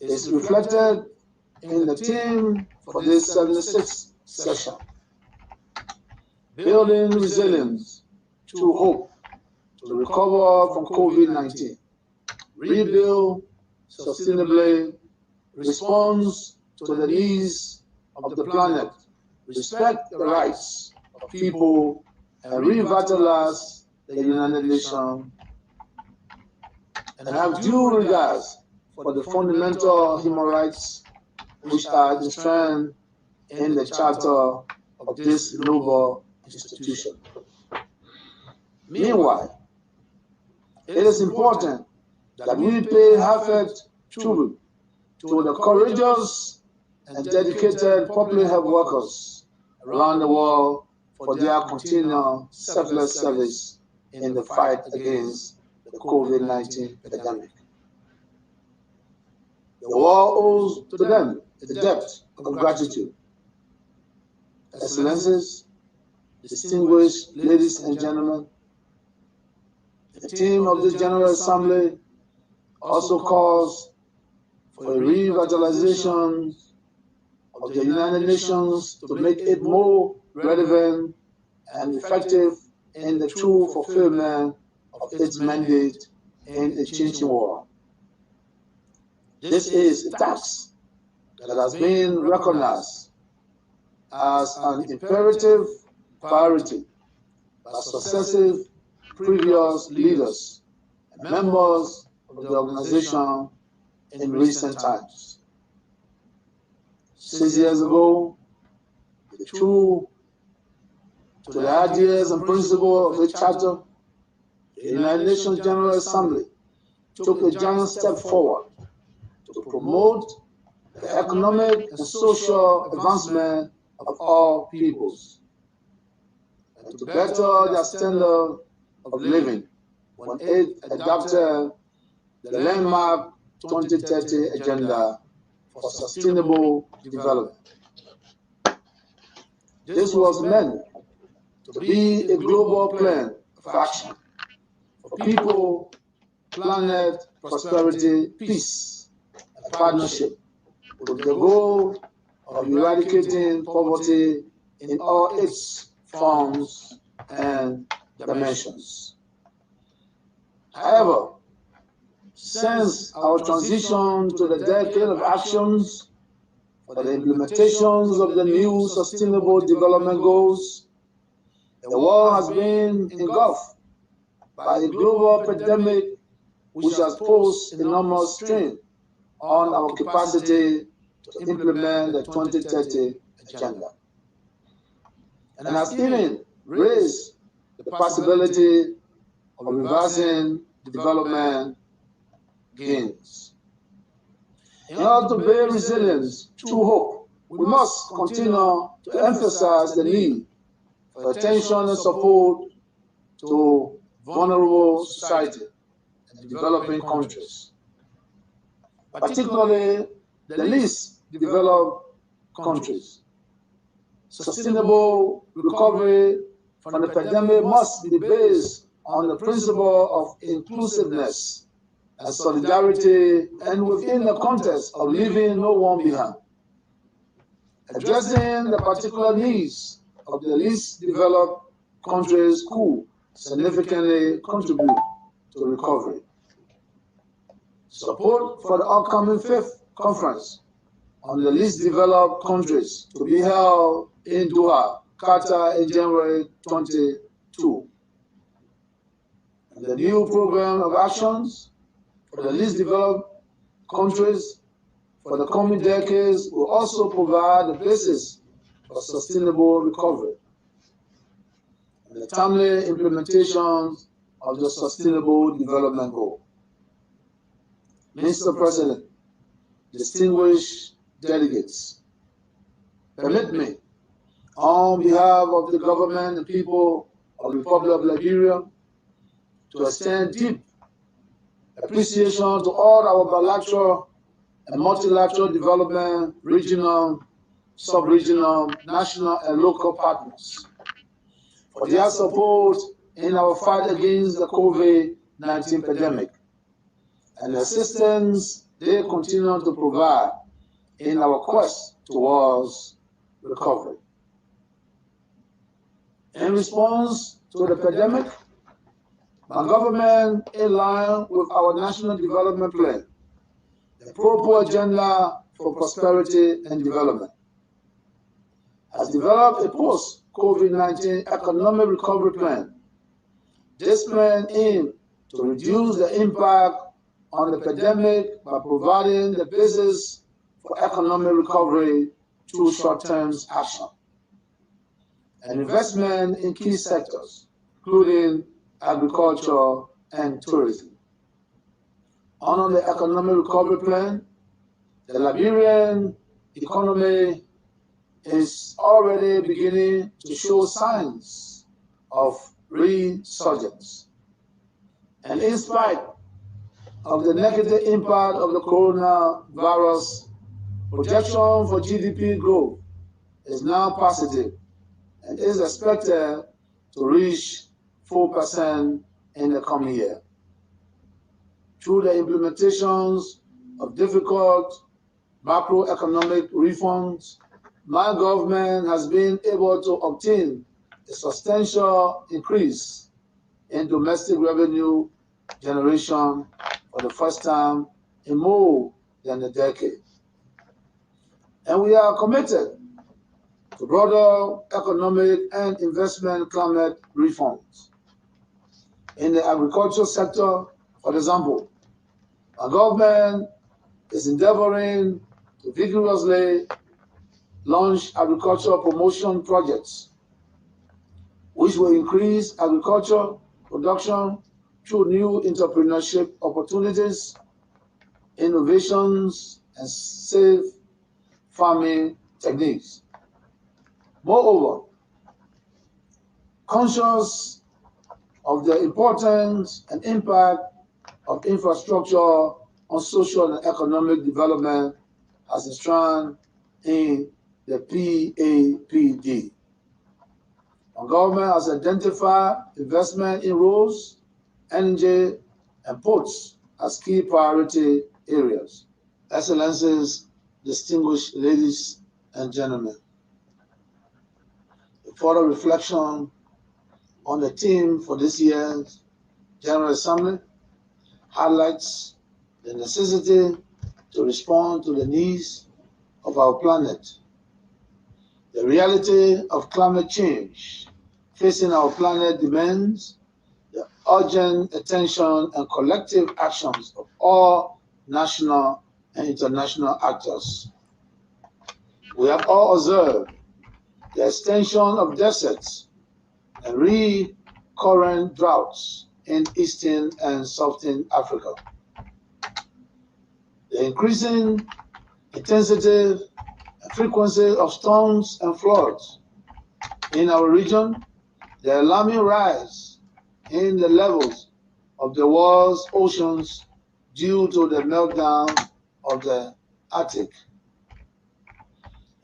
is reflected in the theme for this 76th session, Building Resilience through Hope to Recover from COVID-19, Rebuild Sustainably, Response to the Needs of the Planet, Respect the Rights of People, and Revitalize the United Nations, and have due regards for the fundamental human rights which are enshrined in the charter of this noble institution. Meanwhile, it is important that we pay heartfelt tribute to the courageous and dedicated public health workers around the world for their continual selfless service in the fight against the COVID-19 epidemic. The world owes to them a debt of gratitude. Excellencies, distinguished ladies and gentlemen, the theme of this General Assembly also calls for a revitalization of the United Nations to make it more relevant and effective in the true fulfillment of its mandate in a changing world. This is a task that has been recognized as an imperative priority by successive previous leaders and members of the organization in recent times. 6 years ago, true to the ideas and principles of the Charter, the United Nations General Assembly took a giant step forward to promote the economic and social advancement of all peoples, and to better their standard of living when it adopted the landmark 2030 Agenda for Sustainable Development. This was meant to be a global plan of action for people, planet, prosperity, peace, and partnership, with the goal of eradicating poverty in all its forms and dimensions. However, since our transition to the decade of actions for the implementations of the new Sustainable Development Goals, the world has been engulfed by a global pandemic which has posed enormous strain on our capacity to implement the 2030 Agenda, and has even raised the possibility of reversing development gains. In order to build resilience through hope, we must continue to emphasize the need for attention and support to vulnerable society and developing countries, particularly the least developed countries. Sustainable recovery from the pandemic must be based on the principle of inclusiveness and solidarity, and within the context of leaving no one behind. Addressing the particular needs of the least developed countries could significantly contribute to recovery. Support for the upcoming 5th Conference on the least developed countries to be held in Doha, Qatar in January 2022. And the new program of actions for the least developed countries for the coming decades will also provide the basis for sustainable recovery and the timely implementation of the Sustainable Development Goal. Mr. President, distinguished delegates, permit me, on behalf of the government and people of the Republic of Liberia, to extend deep appreciation to all our bilateral and multilateral development, regional, sub-regional, national, and local partners for their support in our fight against the COVID-19 pandemic and the assistance they continue to provide in our quest towards recovery. In response to the pandemic, my government, in line with our National Development Plan, the Pro-Poor Agenda for Prosperity and Development, has developed a post-COVID-19 economic recovery plan. This plan aims to reduce the impact on the pandemic by providing the basis for economic recovery through short-term action and investment in key sectors, including agriculture and tourism. Under the economic recovery plan, the Liberian economy is already beginning to show signs of resurgence. And in spite of the negative impact of the coronavirus, projection for GDP growth is now positive and is expected to reach 4% in the coming year. Through the implementations of difficult macroeconomic reforms, my government has been able to obtain a substantial increase in domestic revenue generation for the first time in more than a decade. And we are committed to broader economic and investment climate reforms. In the agricultural sector, for example, our government is endeavoring to vigorously launch agricultural promotion projects, which will increase agriculture production through new entrepreneurship opportunities, innovations, and safe farming techniques. Moreover, conscious of the importance and impact of infrastructure on social and economic development as enshrined in the PAPD. Our government has identified investment in roads, energy, and ports as key priority areas. Excellencies, distinguished ladies and gentlemen, a further reflection on the theme for this year's General Assembly highlights the necessity to respond to the needs of our planet. The reality of climate change facing our planet demands the urgent attention and collective actions of all national and international actors. We have all observed the extension of deserts and recurrent droughts in Eastern and Southern Africa. The increasing intensity and frequency of storms and floods in our region, the alarming rise in the levels of the world's oceans due to the meltdown of the Arctic,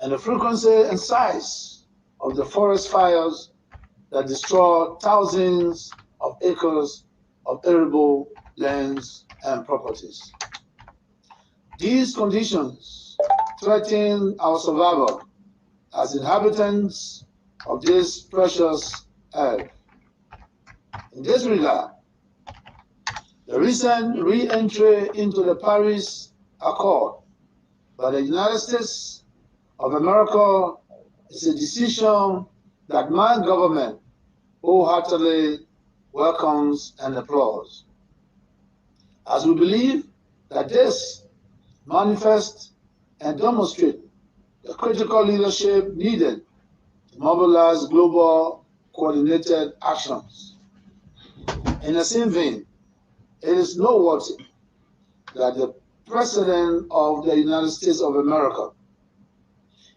and the frequency and size of the forest fires that destroy thousands of acres of arable lands and properties. These conditions threaten our survival as inhabitants of this precious earth. In this regard, the recent re-entry into the Paris Accord by the United States of America is a decision that my government wholeheartedly welcomes and applauds, as we believe that this manifests and demonstrates the critical leadership needed to mobilize global coordinated actions. In the same vein, it is noteworthy that the President of the United States of America,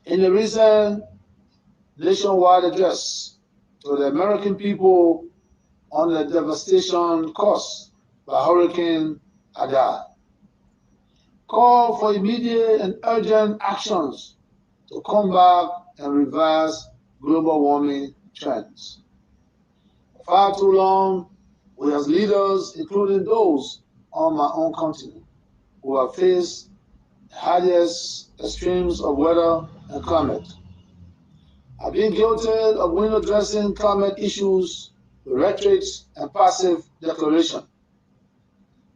in a recent nationwide address to the American people on the devastation caused by Hurricane Ida, called for immediate and urgent actions to combat and reverse global warming trends. For far too long, we as leaders, including those on my own continent, who have faced the hardest extremes of weather and climate, have been guilty of window dressing climate issues with rhetoric and passive declaration.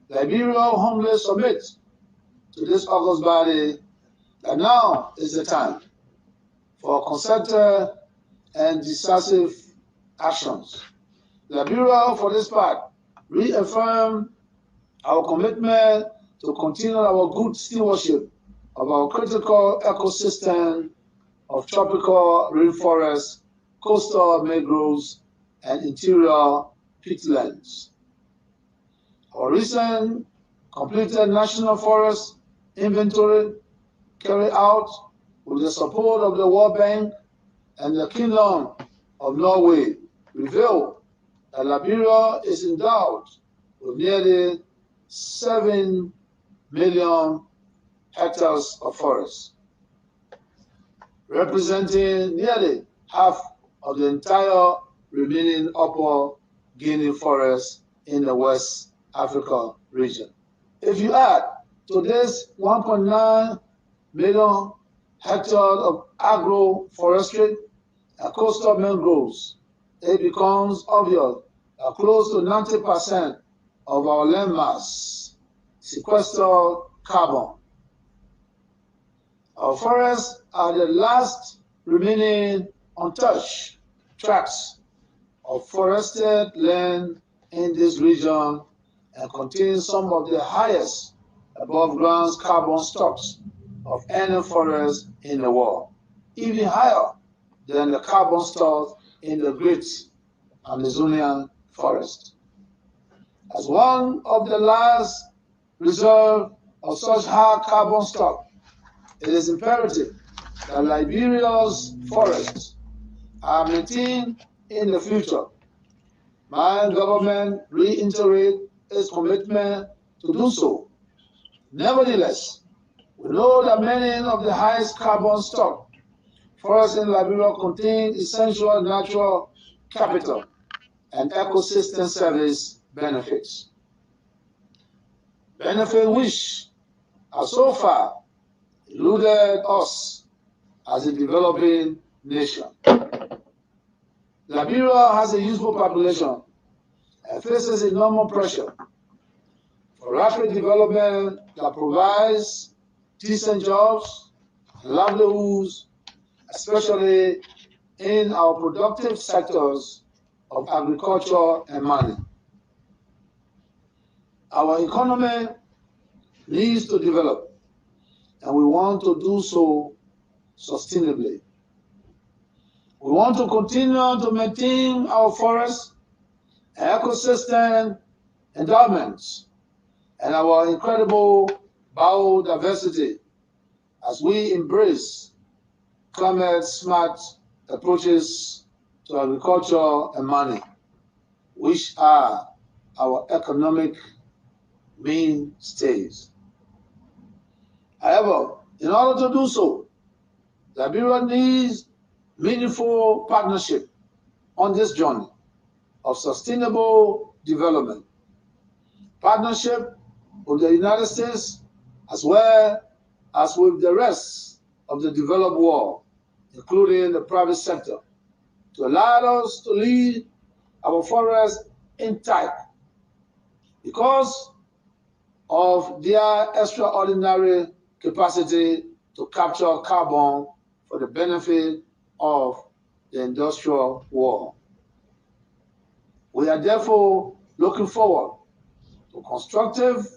Liberia humbly submits to this august body that now is the time for concerted and decisive actions. Liberia, for this part, reaffirm our commitment to continue our good stewardship of our critical ecosystem of tropical rainforests, coastal mangroves, and interior peatlands. Our recent completed national forest inventory carried out with the support of the World Bank and the Kingdom of Norway revealed that Liberia is endowed with nearly 7 million hectares of forest, representing nearly half of the entire remaining Upper Guinea forest in the West Africa region. If you add to this 1.9 million hectares of agroforestry and coastal mangroves, it becomes obvious that close to 90% of our landmass sequester carbon. Our forests are the last remaining untouched tracts of forested land in this region and contain some of the highest above ground carbon stocks of any forest in the world, even higher than the carbon stocks in the Great Amazonian forest. As one of the last reserves of such high carbon stock, it is imperative that Liberia's forests are maintained in the future. My government reiterates its commitment to do so. Nevertheless, we know that many of the highest carbon stock forests in Liberia contain essential natural capital and ecosystem service benefits. Benefits which are so far eluded us as a developing nation. Liberia has a youthful population and faces enormous pressure for rapid development that provides decent jobs and livelihoods, especially in our productive sectors of agriculture and mining. Our economy needs to develop, and we want to do so sustainably. We want to continue to maintain our forests and ecosystem endowments and our incredible biodiversity as we embrace climate-smart approaches to agriculture and mining, which are our economic mainstays. However, in order to do so, Liberia needs meaningful partnership on this journey of sustainable development. Partnership with the United States as well as with the rest of the developed world, including the private sector, to allow us to leave our forests intact because of their extraordinary capacity to capture carbon for the benefit of the industrial world. We are therefore looking forward to constructive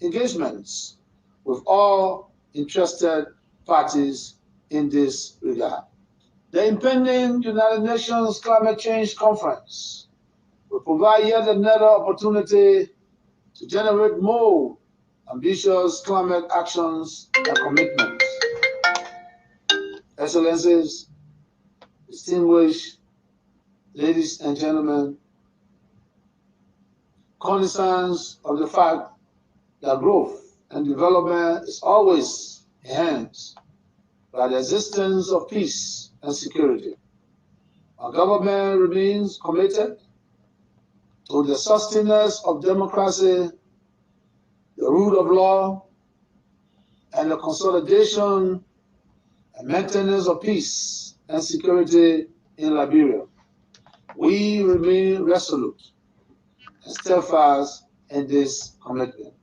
engagements with all interested parties in this regard. The impending United Nations Climate Change Conference will provide yet another opportunity to generate more ambitious climate actions and commitments. Excellencies, distinguished ladies and gentlemen, cognizance of the fact that growth and development is always enhanced by the existence of peace and security. Our government remains committed to the sustenance of democracy, the rule of law, and the consolidation and maintenance of peace and security in Liberia. We remain resolute and steadfast in this commitment.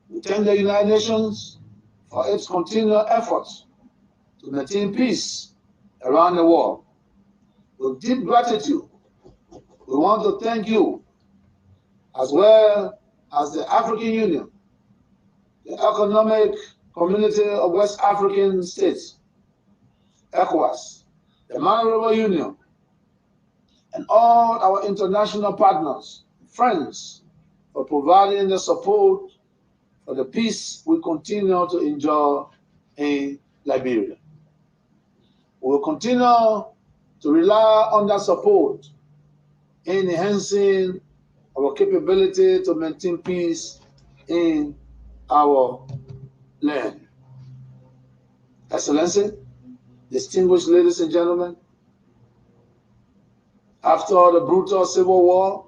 We thank the United Nations for its continual efforts to maintain peace around the world. With deep gratitude, we want to thank you, as well as the African Union, the Economic Community of West African States, ECOWAS, the Honorable Union, and all our international partners, friends, for providing the support for the peace we continue to enjoy in Liberia. We will continue to rely on that support in enhancing our capability to maintain peace in our land. Excellency, distinguished ladies and gentlemen, after the brutal civil war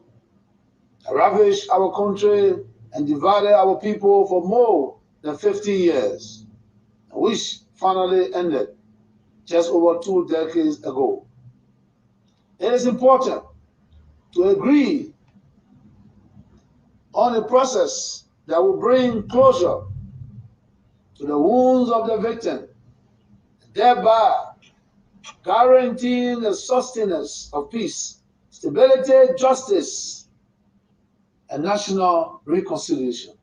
that ravaged our country and divided our people for more than 50 years, which finally ended just over 2 decades ago, it is important to agree on a process that will bring closure to the wounds of the victim, thereby guaranteeing the sustenance of peace, stability, justice, and national reconciliation.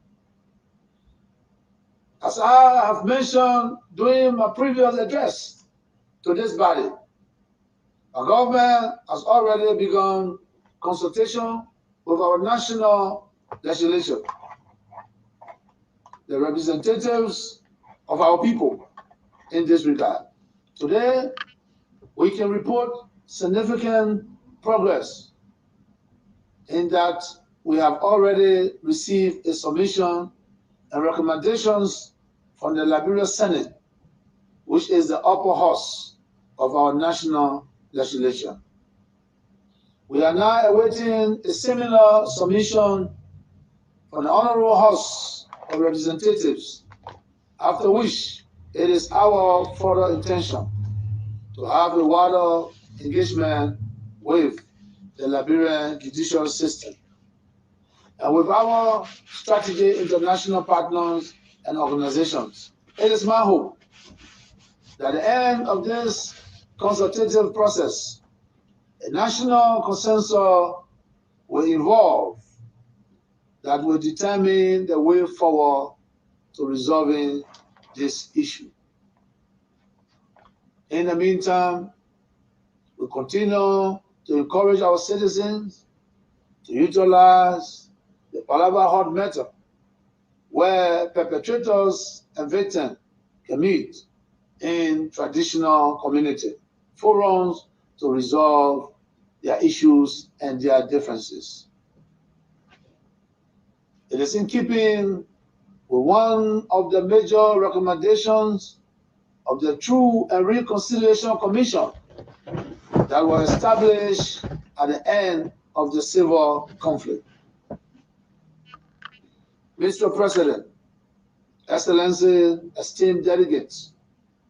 As I have mentioned during my previous address to this body, our government has already begun consultation with our national legislature, the representatives of our people in this regard. Today, we can report significant progress in that we have already received a submission and recommendations from the Liberia Senate, which is the upper house of our national legislation. We are now awaiting a similar submission from the Honorable House of Representatives, after which it is our further intention to have a wider engagement with the Liberian judicial system and with our strategic international partners and organizations. It is my hope that at the end of this consultative process, a national consensus will evolve that will determine the way forward to resolving this issue. In the meantime, we continue to encourage our citizens to utilize the Palava Hot method, where perpetrators and victims can meet in traditional community forums to resolve their issues and their differences. It is in keeping with one of the major recommendations of the Truth and Reconciliation Commission that was established at the end of the civil conflict. Mr. President, Excellency, esteemed delegates,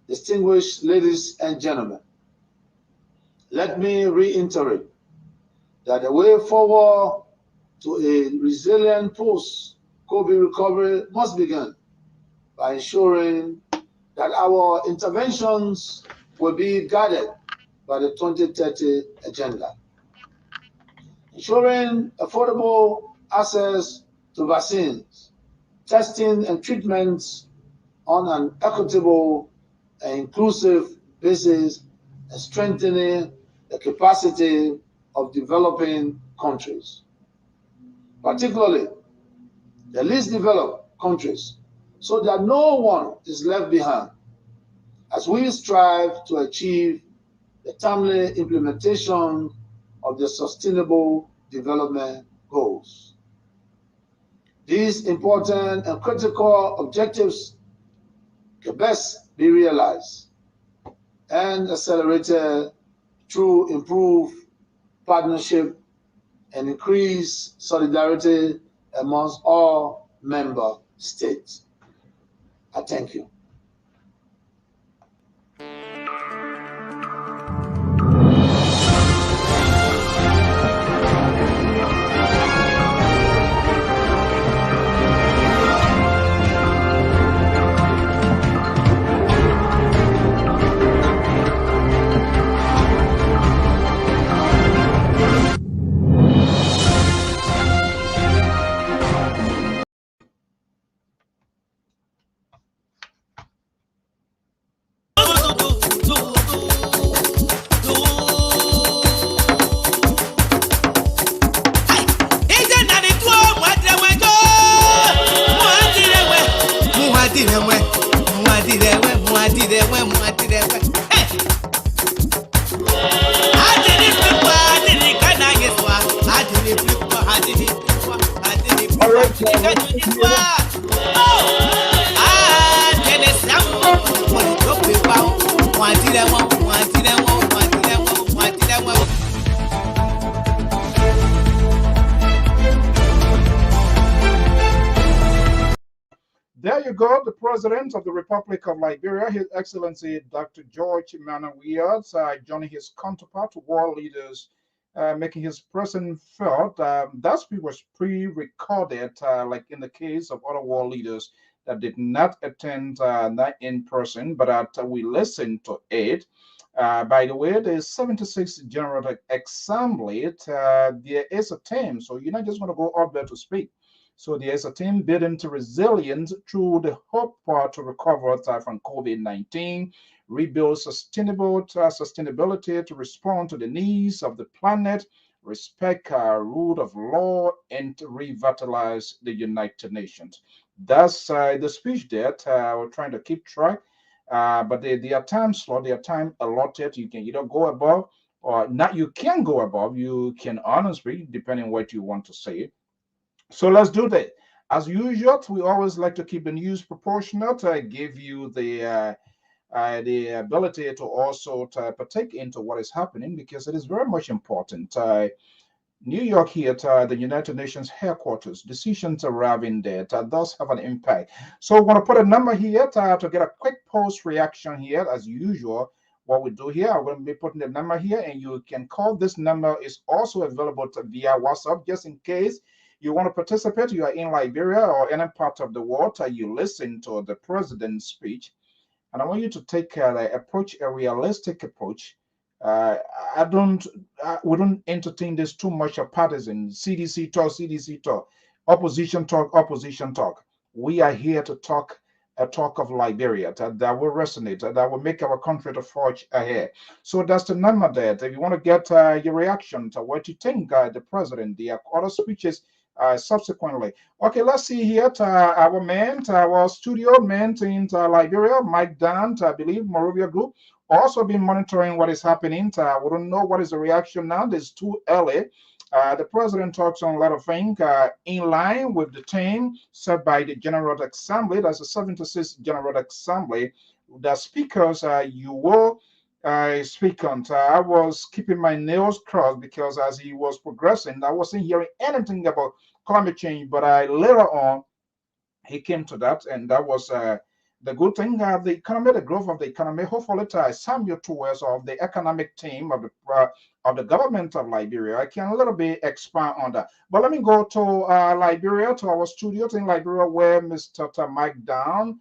distinguished ladies and gentlemen, let me reiterate that the way forward to a resilient post-COVID recovery must begin by ensuring that our interventions will be guided by the 2030 agenda. Ensuring affordable access to vaccines, testing and treatments on an equitable and inclusive basis, and strengthening the capacity of developing countries, particularly the least developed countries, so that no one is left behind as we strive to achieve the timely implementation of the Sustainable Development Goals. These important and critical objectives can best be realized and accelerated through improved partnership and increased solidarity amongst all member states. I thank you. There you go, the President of the Republic of Liberia, His Excellency Dr. George Emmanuel Weah, joining his counterpart, world leaders, making his presence felt. That speech was pre-recorded, like in the case of other world leaders that did not attend not in person, but we listened to it. By the way, the 76th General Assembly, there is a team, so you're not just going to go up there to speak. So there's a team building to resilience through the hope to recover from COVID-19, rebuild sustainability to respond to the needs of the planet, respect rule of law, and to revitalize the United Nations. That's the speech that we're trying to keep track. But they are time slot, they are time allotted. You can either go above or not. You can go above. You can honestly, depending on what you want to say. So let's do that. As usual, we always like to keep the news proportionate. I give you the ability to also to partake into what is happening because it is very much important. New York here at the United Nations headquarters, decisions arriving there that does have an impact. So I want to put a number here to get a quick post reaction here as usual. What we do here, I'm going to be putting the number here and you can call. This number is also available via WhatsApp just in case you want to participate, you are in Liberia or any part of the world, you listen to the president's speech, and I want you to take a realistic approach. We don't entertain this too much of partisan, CDC talk, opposition talk. We are here to talk a talk of Liberia that will resonate, that will make our country to forge ahead. So that's the number there. If you want to get your reaction to what you think, the president, the other speeches, subsequently. Okay, let's see here our man, our studio man in Liberia, Mike Dan, I believe, Morovia Group, also been monitoring what is happening. We don't know what is the reaction now. It's too early. The president talks on a lot of things in line with the team set by the General Assembly. That's the 76th General Assembly. The speakers you will speak on. I was keeping my nails crossed because as he was progressing, I wasn't hearing anything about climate change, but later on, he came to that, and that was the good thing. The economy, the growth of the economy, hopefully Samuel towards of the economic team of the government of Liberia. I can a little bit expand on that. But let me go to Liberia, to our studio in Liberia, where Mr. Mike Down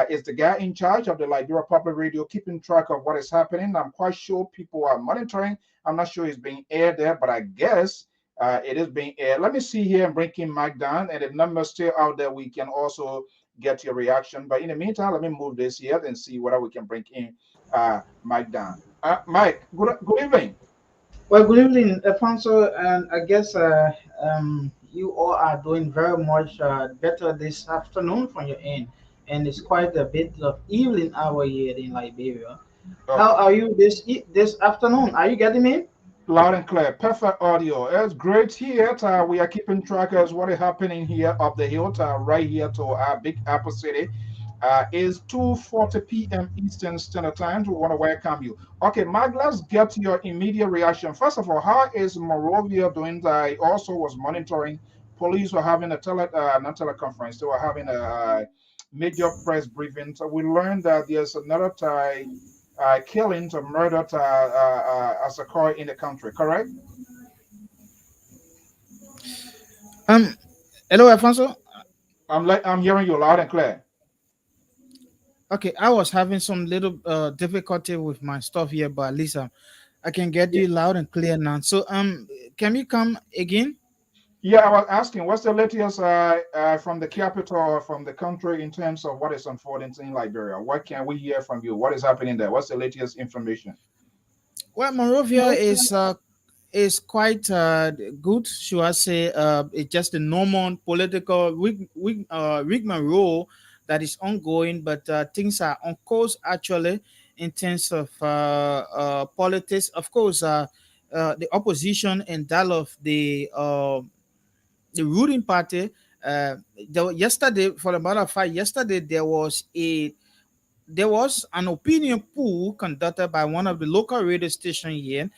is the guy in charge of the Liberia Public Radio, keeping track of what is happening. I'm quite sure people are monitoring. I'm not sure it's being aired there, but I guess it is being aired. Let me see here and bring in Mike down, and if numbers still out there, we can also get your reaction. But in the meantime, let me move this here and see whether we can bring in Mike down. Mike, good evening. Well, good evening, Alfonso, and I guess you all are doing very much better this afternoon from your end, and it's quite a bit of evening hour here in Liberia. Okay. How are you this afternoon? Are you getting me? Loud and clear, perfect audio. It's great here. We are keeping track of what is happening here up the hill, right here to our big Apple City. Is 2:40 p.m. Eastern Standard Time. We want to welcome you. Okay, Mag, let's get your immediate reaction. First of all, how is Morovia doing? I also was monitoring. Police were having a not teleconference. They were having a major press briefing. So we learned that there's another killing or murder as occurred in the country. Correct? Um, Hello, Alfonso. I'm hearing you loud and clear. Okay, I was having some little difficulty with my stuff here, but at least I can get Yeah. you loud and clear now. So can you come again? Yeah, I was asking, what's the latest from the capital or from the country in terms of what is unfolding in Liberia? What can we hear from you? What is happening there? What's the latest information? Well, Monrovia is quite good, should I say? It's just a normal political rigmarole that is ongoing, but things are on course actually in terms of politics. Of course, the opposition and that of the ruling party. Yesterday, for the matter of fact, yesterday there was an opinion poll conducted by one of the local radio stations here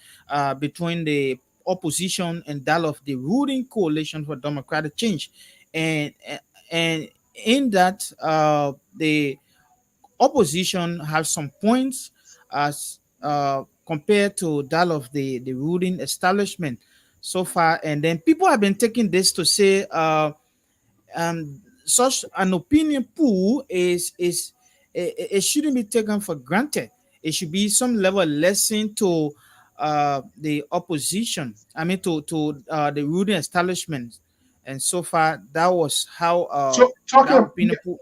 between the opposition and that of the ruling coalition for democratic change, and and in that the opposition has some points as compared to that of the ruling establishment so far, and then people have been taking this to say such an opinion pool it shouldn't be taken for granted. It should be some level of lesson to the opposition. I mean to the ruling establishment. And so far, that was how So that talking, opinion pool.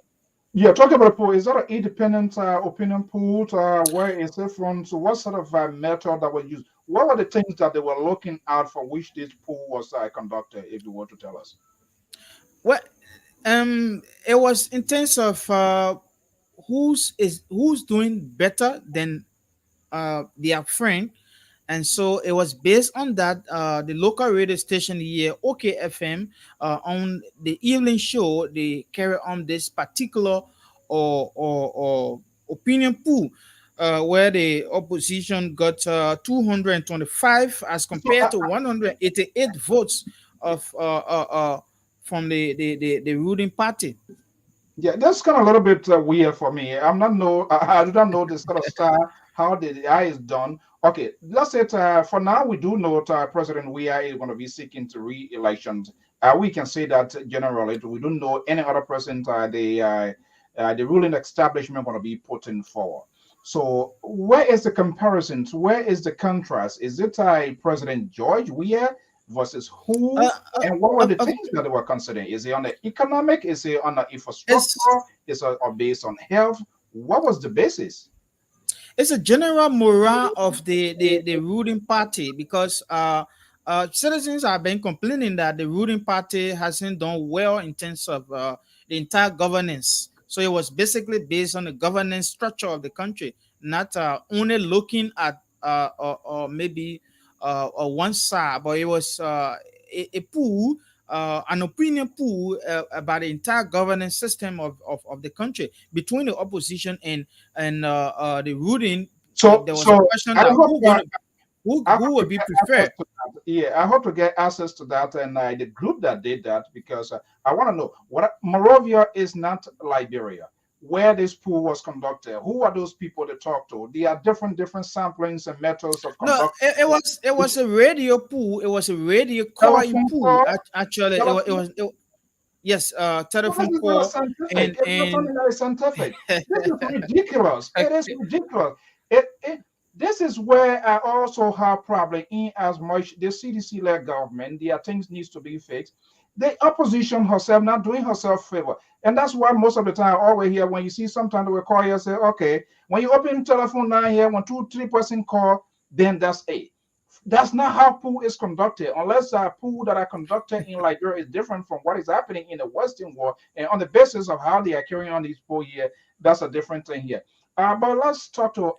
yeah, talking about poll, is that an independent opinion poll? Where is it from? So what sort of method that was used? What were the things that they were looking out for which this poll was conducted, if you want to tell us? Well, it was in terms of who's doing better than their friend. And so it was based on that the local radio station here, OKFM, on the evening show, they carry on this particular or opinion pool where the opposition got 225 as So compared to 188 votes of from the ruling party. yeah, that's kind of a little bit weird for me. I'm not know I do not know this sort of style how the AI is done. Okay, let's say for now we do know President WEAH is going to be seeking to re-election. We can say that generally. We don't know any other president the ruling establishment going to be putting forward. So where is the comparison? Where is the contrast? Is it President George WEAH versus Uh, who? uh, And what were of, the of, things that they were considering? Is it on the economic? Is it on the it's infrastructure? Is it or based on health? What was the basis? it's a general morale of the ruling party because citizens have been complaining that the ruling party hasn't done well in terms of the entire governance. So it was basically based on the governance structure of the country, not only looking at or maybe one side, but it was a pool. An opinion pool about the entire governance system of the country between the opposition and the ruling. So, There was a so question I that hope I who hope would to be get access preferred. to that. Yeah, I hope to get access to that and the group that did that because I want to know what Morovia is not Liberia. Where this pool was conducted, who are those people to talk to? There are different samplings and methods of No, conducting. it was a radio pool. It was a radio calling Telephone pool. call, Actually, telephone. yes, Well, this telephone is not call scientific. and It's not and something that is scientific. This is ridiculous. It is ridiculous. This is where I also have problem in as much the CDC-led government, their things needs to be fixed. The opposition herself not doing herself favor. And that's why most of the time always here when you see sometimes we call you say, okay, when you open telephone line here, when 2-3 person call, then that's it. That's not how pool is conducted, unless pool that are conducted in Liberia is different from what is happening in the Western world. And on the basis of how they are carrying on these pool here, that's a different thing here. But let's talk to.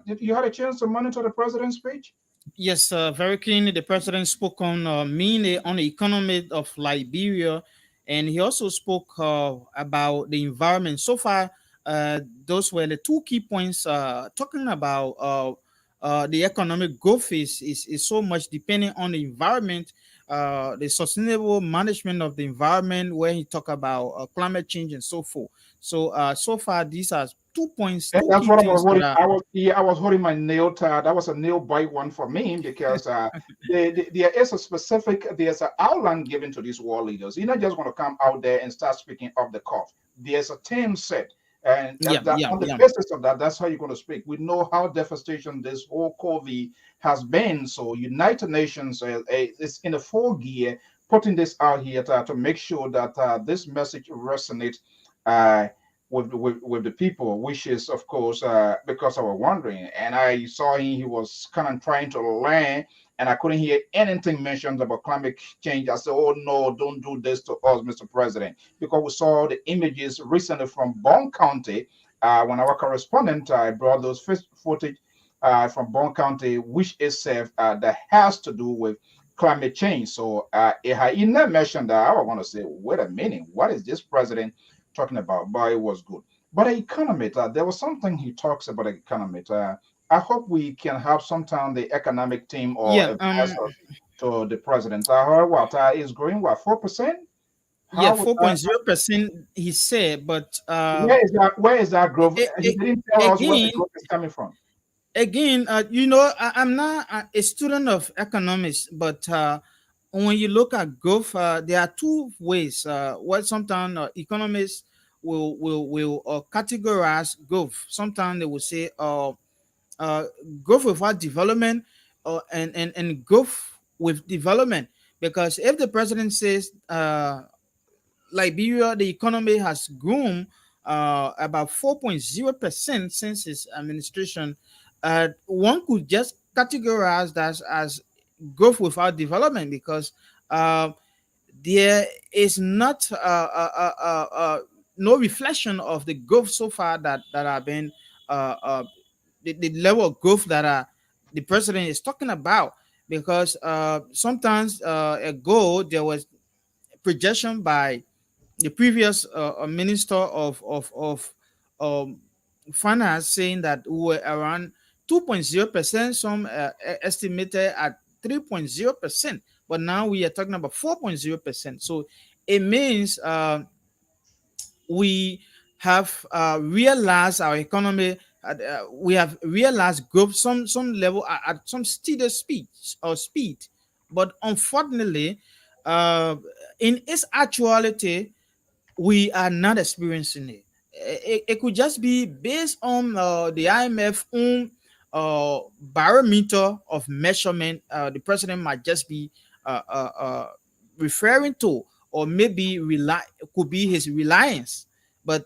Did you had a chance to monitor the president's speech? yes, very keenly. The president spoke on mainly on the economy of Liberia, and he also spoke about the environment. So far, Those were the two key points talking about the economic growth is so much depending on the environment, the sustainable management of the environment, where he talk about climate change and so forth. So so far these are 2 points, And two that's key what I was things that holding. are. I was holding my nail. That was a nail bite one for me because there is a specific, there's an outline given to these war leaders. You're not just going to come out there and start speaking off the cuff. There's a term set, and Yeah, that yeah, on the yeah. basis of that, that's how you're going to speak. We know how devastation this whole COVID has been. So United Nations is in a full gear putting this out here to make sure that this message resonates. Uh, with the people, which is of course because I was wondering, and I saw he was kind of trying to learn, and I couldn't hear anything mentioned about climate change. I said, "Oh no, don't do this to us, Mr. President," because we saw the images recently from Bond County when our correspondent brought those footage from Bond County, which is that has to do with climate change. So it had in that mentioned that I want to say, wait a minute, what is this president talking about? But it was good. But the economy, there was something he talks about the economy. I hope we can have sometime the economic team or Yeah, advisor to the president. I heard what is growing what 4%. yeah, How would that? 4.0% he said, but Where is that? Where is that growth? He didn't tell us where the again, growth is coming from. you know, I'm not a student of economics, but when you look at growth, there are two ways. What sometimes economists will categorize growth. Sometimes they will say uh, growth without development, and growth with development. Because if the president says Liberia, the economy has grown about 4.0% since his administration, one could just categorize that as growth without development, because uh, there is not no reflection of the growth so far that have been uh, uh, the level of growth that the president is talking about. Because sometimes ago there was projection by the previous minister of um, finance, saying that we were around 2.0%, some estimated at 3.0%, but now we are talking about 4.0%. So it means we have realized our economy, we have realized growth some level at some steady speed. But unfortunately, uh, in its actuality, we are not experiencing it. It could just be based on the IMF own barometer of measurement. The president might just be uh, uh, uh, referring to, or maybe could be his reliance. But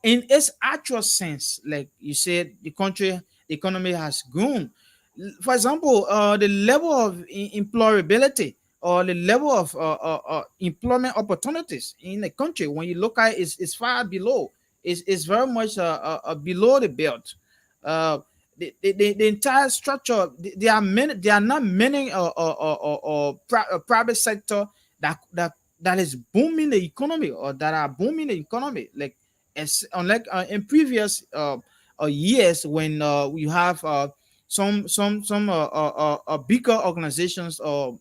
in its actual sense, like you said, the economy has grown. For example, the level of employability, or the level of employment opportunities in the country, when you look at it, is far below. Is very much below the belt. Uh, the entire structure. There are many. There are not many private sector that is booming the economy, or that are booming the economy. Like, as unlike in previous years, when we have some bigger organizations, or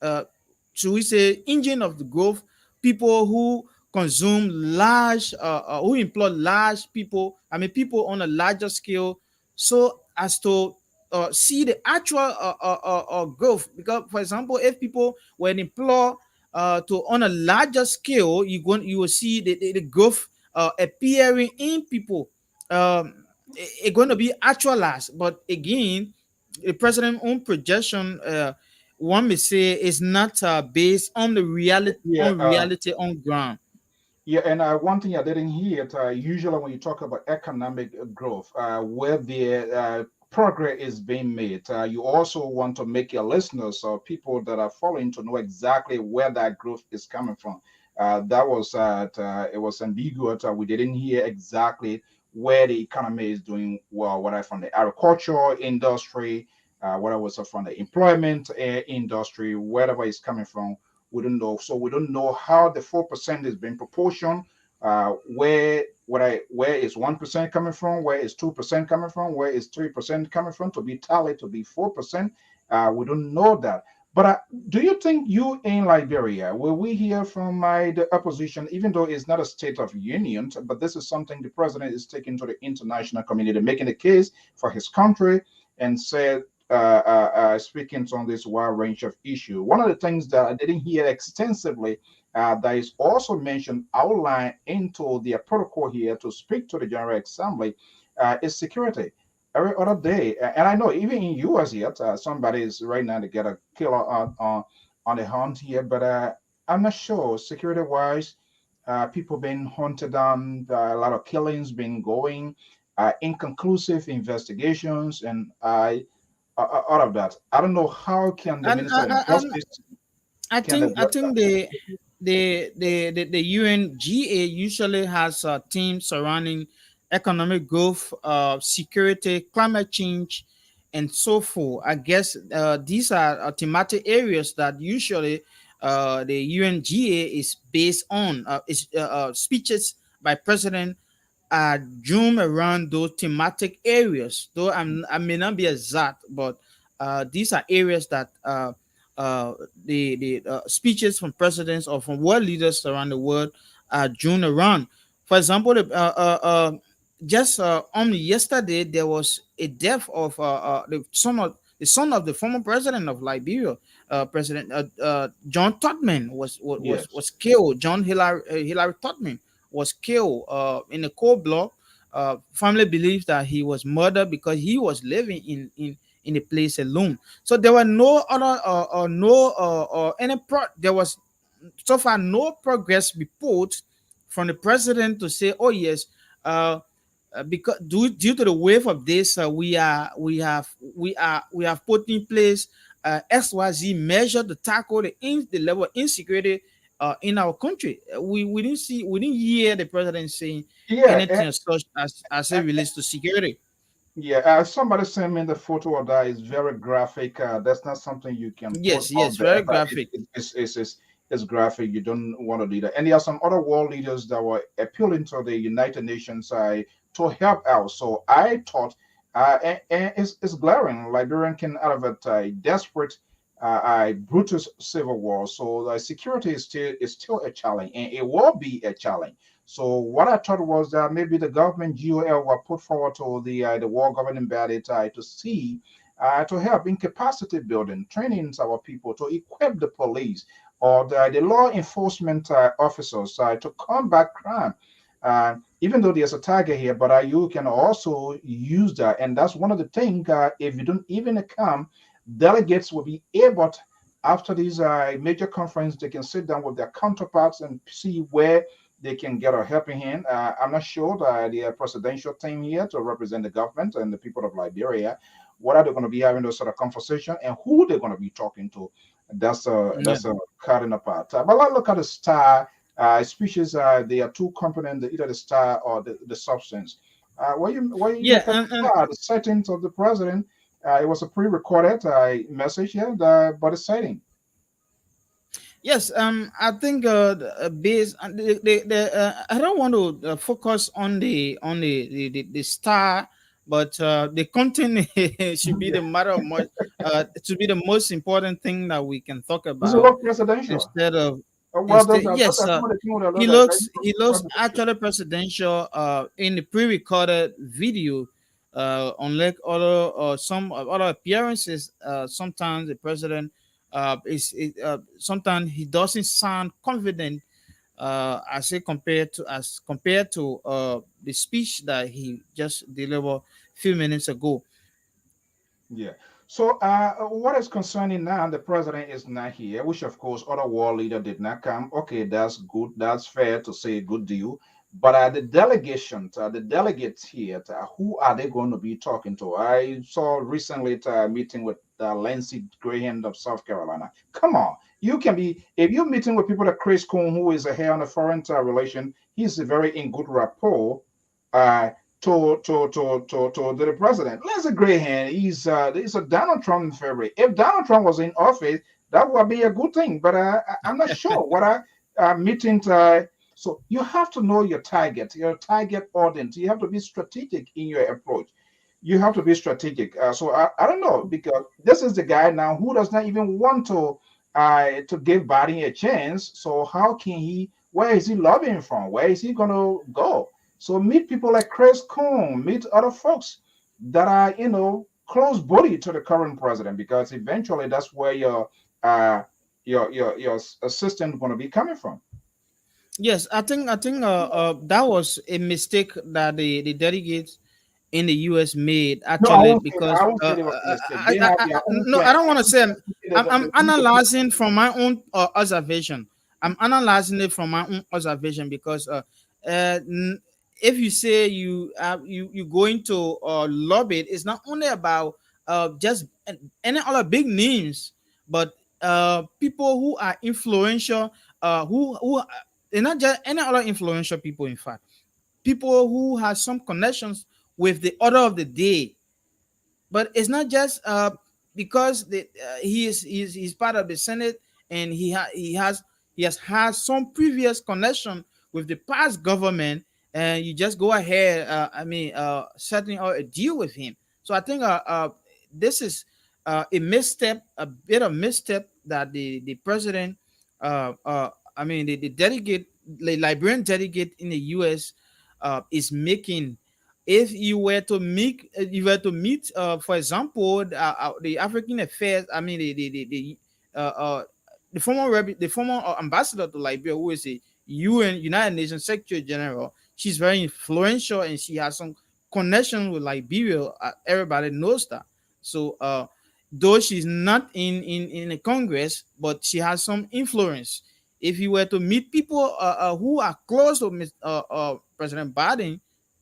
uh, should we say engine of the growth, people who consume large who employ large people, I mean people on a larger scale, so as to see the actual growth. Because for example, if people were employed to on a larger scale, you will see the growth appearing in people. It's going to be actualized. But again, the president's own projection, one may say, is not based on the Yeah, reality on ground. yeah, and one thing I didn't hear, usually when you talk about economic growth, where the progress is being made, you also want to make your listeners or people that are following to know exactly where that growth is coming from. It was ambiguous. We didn't hear exactly where the economy is doing well, whether from the agricultural industry, whether it was from the employment industry, wherever it's coming from, we don't know. So we don't know how the 4% is being proportioned, where where is 1% coming from, where is 2% coming from, where is 3% coming from to be tallied to be 4%. We don't know that. But do you think you in Liberia, will we hear from the opposition, even though it's not a state of union, but this is something the president is taking to the international community, making a case for his country and said, speaking on this wide range of issue. One of the things that I didn't hear extensively that is also mentioned outlined into the protocol here to speak to the General Assembly is security. Every other day, and I know even in US yet, somebody is right now to get a killer on the hunt here, but I'm not sure security wise. People being hunted down, a lot of killings been going, inconclusive investigations, and all of that. I don't know how can the And Minister of Justice can I address that. think the UNGA usually has a team surrounding economic growth, security, climate change, and so forth. I guess these are thematic areas that usually the UNGA is based on. Speeches by President zoom around those thematic areas. Though I may not be exact, but these are areas that the speeches from presidents or from world leaders around the world are zoomed around. For example, just only yesterday there was a death of the son of the former president of Liberia, President John Todman Yes. was killed. John Hillary Todman was killed in a cold blood. Family believes that he was murdered because he was living in a place alone. So there were no other no any there was so far no progress report from the president to say, oh yes, because due to the wave of this, we have put in place XYZ measure to tackle the level of insecurity in our country. We didn't hear the president saying Yeah. anything as such as it relates to security. Yeah, somebody sent me the photo of that. It's very graphic. That's not something you can put Yes, out yes, there, very but graphic. it's graphic. You don't want to do that. And there are some other world leaders that were appealing to the United Nations to help out. So I thought, and it's glaring. Liberian can out of a desperate, brutal civil war. So security is still a challenge, and it will be a challenge. So what I thought was that maybe the government GOL will put forward to the war governing body to see to help in capacity building, training our people to equip the police or the law enforcement officers to combat crime. Even though there's a target here, but you can also use that, and that's one of the things. If you don't even come, delegates will be able to, after these major conference, they can sit down with their counterparts and see where they can get a helping hand. I'm not sure the presidential team here to represent the government and the people of Liberia, what are they going to be having those sort of conversation and who they're going to be talking to. Yeah. That's a cutting apart. But let's look at the star species. They are two components, either the star or the substance. When you Yeah, look at the star, the settings of the president, it was a pre-recorded message here, but the setting. yes, I think based on I don't want to focus on the star, but the content should be Yeah. the matter of much. It should be the most important thing that we can talk This about look presidential. instead of Well, instead. those Yes, are some of the things that he look like looks presidential. actually presidential in the pre-recorded video. Unlike other some other appearances, sometimes the president sometimes he doesn't sound confident as compared to the speech that he just delivered a few minutes ago. Yeah. So, what is concerning now, the president is not here, which of course other world leader did not come. Okay, that's good. That's fair to say, good deal. But the delegations, the delegates here, who are they going to be talking to? I saw recently a meeting with Lindsey Graham of South Carolina. Come on, you can be if you're meeting with people like Chris Coon, who is a here on the foreign relation. He's very in good rapport. Uh, to the president. Lindsey Graham, he's a Donald Trump favorite. If Donald Trump was in office, that would be a good thing. But I'm not sure what I meeting. So you have to know your target audience. You have to be strategic in your approach. You have to be strategic. So I don't know, because this is the guy now who does not even want to give Biden a chance. So how can he? Where is he lobbying from? Where is he gonna go? So meet people like Chris Cohn, meet other folks that are close buddy to the current president, because eventually that's where your assistant going to be coming from. Yes, I think that was a mistake that the delegates in the U.S. made No, I actually, won't say that. because I won't say it was a mistake. They have their own no, plan. I don't want to say. I'm They need to put. analyzing from my own observation. I'm analyzing it from my own observation because if you say you going to lobby it, it's not only about just any other big names, but people who are influential, who they're not just any other influential people. In fact, people who have some connections with the order of the day. But it's not just because he's part of the Senate, and he has had some previous connection with the past government, and you just go ahead, setting out a deal with him. So I think this is a misstep, a bit of misstep that the president, the delegate, the Liberian delegate in the U.S. Is making. If you were to meet, for example, the African affairs, the former ambassador to Liberia, who is a United Nations Secretary General. She's very influential and she has some connection with Liberia. Everybody knows that. So though she's not in the Congress, but she has some influence. If you were to meet people who are close to President Biden,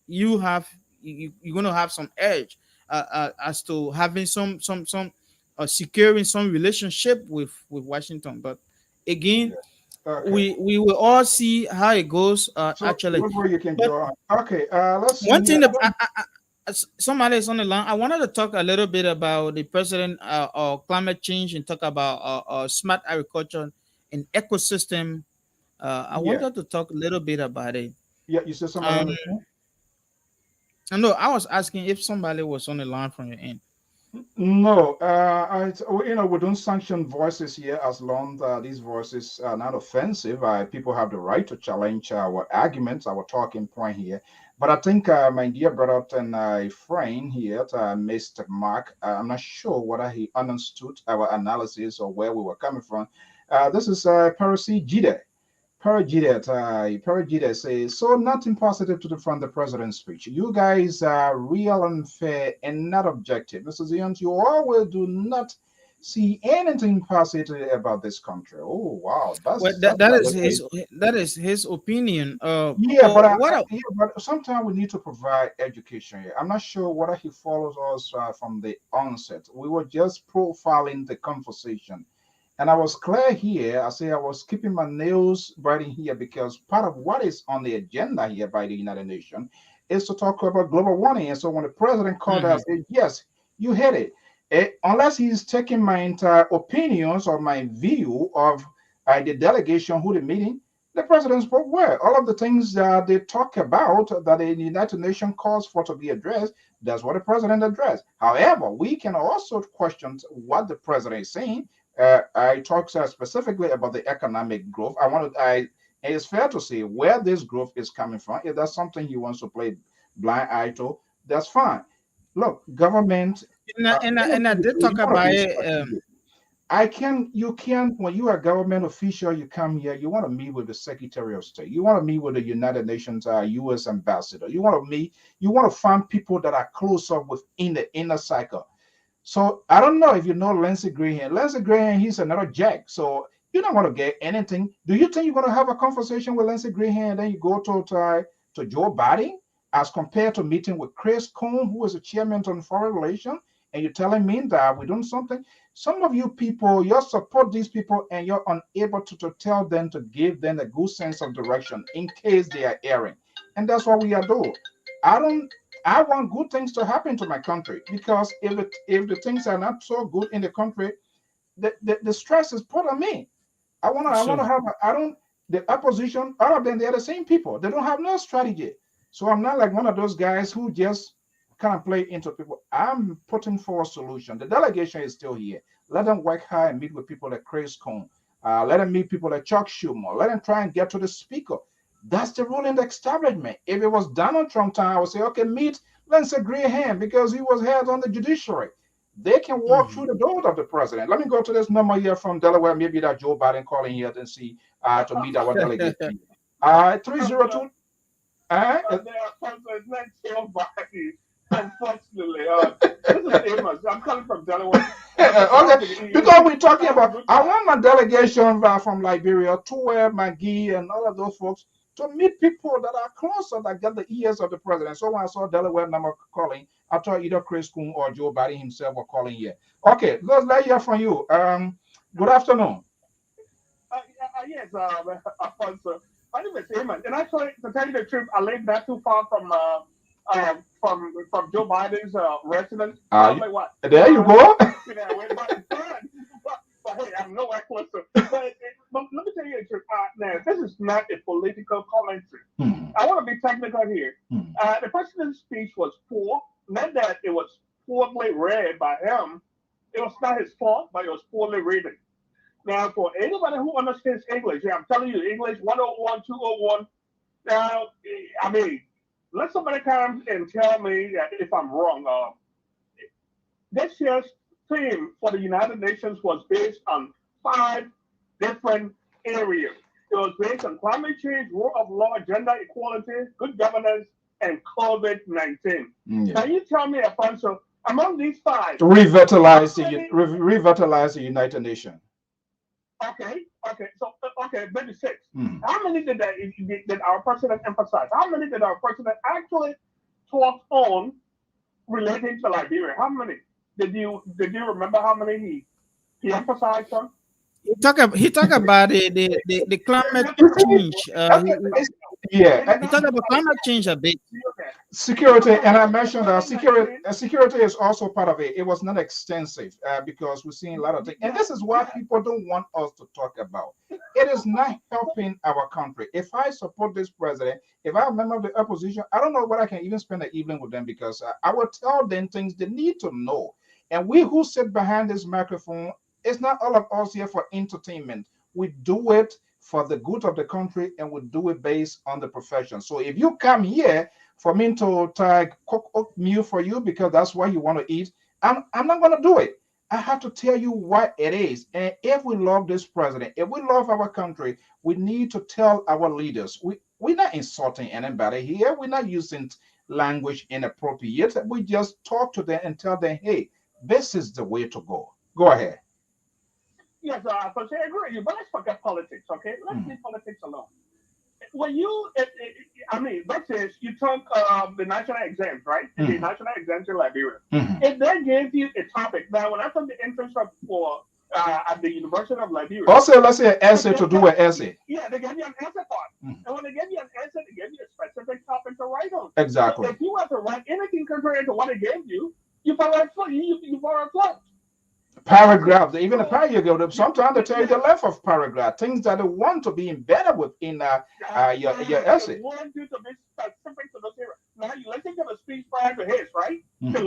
you have you're going to have some edge as to having some securing some relationship with Washington. But again, Okay. we will all see how it goes So actually. where you can But draw. Okay. Let's see one here. thing that somebody is on the line, I wanted to talk a little bit about the president climate change and talk about smart agriculture and ecosystem. I Yeah. wanted to talk a little bit about it. Yeah. You said somebody um on the phone? no, I was asking if somebody was on the line from your end. No, we don't sanction voices here as long as these voices are not offensive. People have the right to challenge our arguments, our talking point here. But I think my dear brother and friend here, Mr. Mark, I'm not sure whether he understood our analysis or where we were coming from. This is Percy Gide. Parajita says, so nothing positive to the from the president's speech. You guys are real and fair and not objective. Mr. Zion, you always do not see anything positive about this country. Oh, wow. Well, That's a little bit. that is his opinion. Yeah, but What? yeah, but sometimes we need to provide education here. I'm not sure whether he follows us from the onset. We were just profiling the conversation. And I was clear here. I say I was keeping my nails biting here because part of what is on the agenda here by the United Nations is to talk about global warming. And so when the president called Mhm. us, said, yes, you hit it. Unless he's taking my entire opinions or my view of the delegation who the meeting, the president spoke well. All of the things that they talk about that the United Nations calls for to be addressed, that's what the president addressed. However, we can also question what the president is saying. I talked specifically about the economic growth. It's fair to say where this growth is coming from. If that's something he wants to play blind eye to, that's fine. Look, government, And I did you talk want to about be it. strategic. You can, when you are a government official, you come here, you want to meet with the Secretary of State, you want to meet with the United Nations U.S. ambassador, you want to find people that are closer within the inner cycle. So I don't know if you know Lindsey Graham. Lindsey Graham, he's another jack. So you don't want to get anything. Do you think you're going to have a conversation with Lindsey Graham and then you go to Joe Biden as compared to meeting with Chris Cohn, who is the chairman on foreign relations, and you're telling me that we're doing something? Some of you people, you support these people and you're unable to tell them, to give them a good sense of direction in case they are erring. And that's what we are doing. I don't I want good things to happen to my country, because if the things are not so good in the country, the stress is put on me. I want to Sure. have I don't The opposition, all of them, they are the same people. They don't have no strategy. So I'm not like one of those guys who just kind of play into people. I'm putting forward solution. The delegation is still here. Let them work hard and meet with people like Chris Cohn. Let them meet people like Chuck Schumer. Let them try and get to the speaker. That's the rule in the establishment. If it was Donald Trump time, I would say, okay, meet Lindsey Graham because he was head on the judiciary. They can walk through the door of the president. Let me go to this number here from Delaware. Maybe that Joe Biden calling here and see to meet our delegate. 302. There are presidents like Joe Biden. Unfortunately, this is Amos. I'm calling from Delaware. Okay, because we're talking about, I want my delegation from Liberia, Tuwe, McGee, and all of those folks to meet people that are closer, that get the ears of the president. So when I saw Delaware number calling, I thought either Chris Coon or Joe Biden himself were calling here. Okay, let's hear from you. Good afternoon. Yes, Alfonso. My name is Amos, and actually, to tell you the truth, I live not too far from Joe Biden's residence. Like what? There you go. But hey, I'm nowhere closer. But let me tell you the truth. Now, this is not a political commentary. I want to be technical here. The president's speech was poor. Not that it was poorly read by him. It was not his fault, but it was poorly written. Now, for anybody who understands English, yeah, I'm telling you, English 101, 201. Now, I mean, let somebody come and tell me that if I'm wrong. This year's theme for the United Nations was based on 5 different areas. It was based on climate change, rule of law, gender equality, good governance, and COVID-19. Can you tell me, Alfonso, among these 5, revitalize the United Nations? Okay, maybe 6. How many did our president emphasize? How many did our president actually talk on relating to Liberia? How many? Did you remember how many he emphasized on? He talked about the climate change. He talked about climate change a bit. Security, and I mentioned that security is also part of it. It was not extensive because we're seeing a lot of things, and this is why people don't want us to talk about. It is not helping our country. If I support this president, if I'm a member of the opposition, I don't know what I can even spend the evening with them because I will tell them things they need to know. And we who sit behind this microphone, it's not all of us here for entertainment. We do it for the good of the country, and we do it based on the profession. So if you come here for me to cook meal for you because that's what you want to eat, I'm not going to do it. I have to tell you what it is. And if we love this president, if we love our country, we need to tell our leaders. We're not insulting anybody here. We're not using language inappropriate. We just talk to them and tell them, hey, this is the way to go. Go ahead. Yes, I agree with you, but let's forget politics, okay? Let's leave politics alone. When you, let's say you took the national exams, right? The national exams in Liberia. If they gave you a topic, now when I took the entrance for at the University of Liberia. Also, let's say an essay to do an essay. Yeah, they gave you an essay part. And when they gave you an essay, they gave you a specific topic to write on. Exactly. So if you have to write anything contrary to what they gave you, you probably flunk. Paragraph, even a paragraph. Sometimes they tell you the length of paragraph, things that they want to be embedded within your essay. They want you to be specific to those areas. Now you listen to the speech prior to his, right? The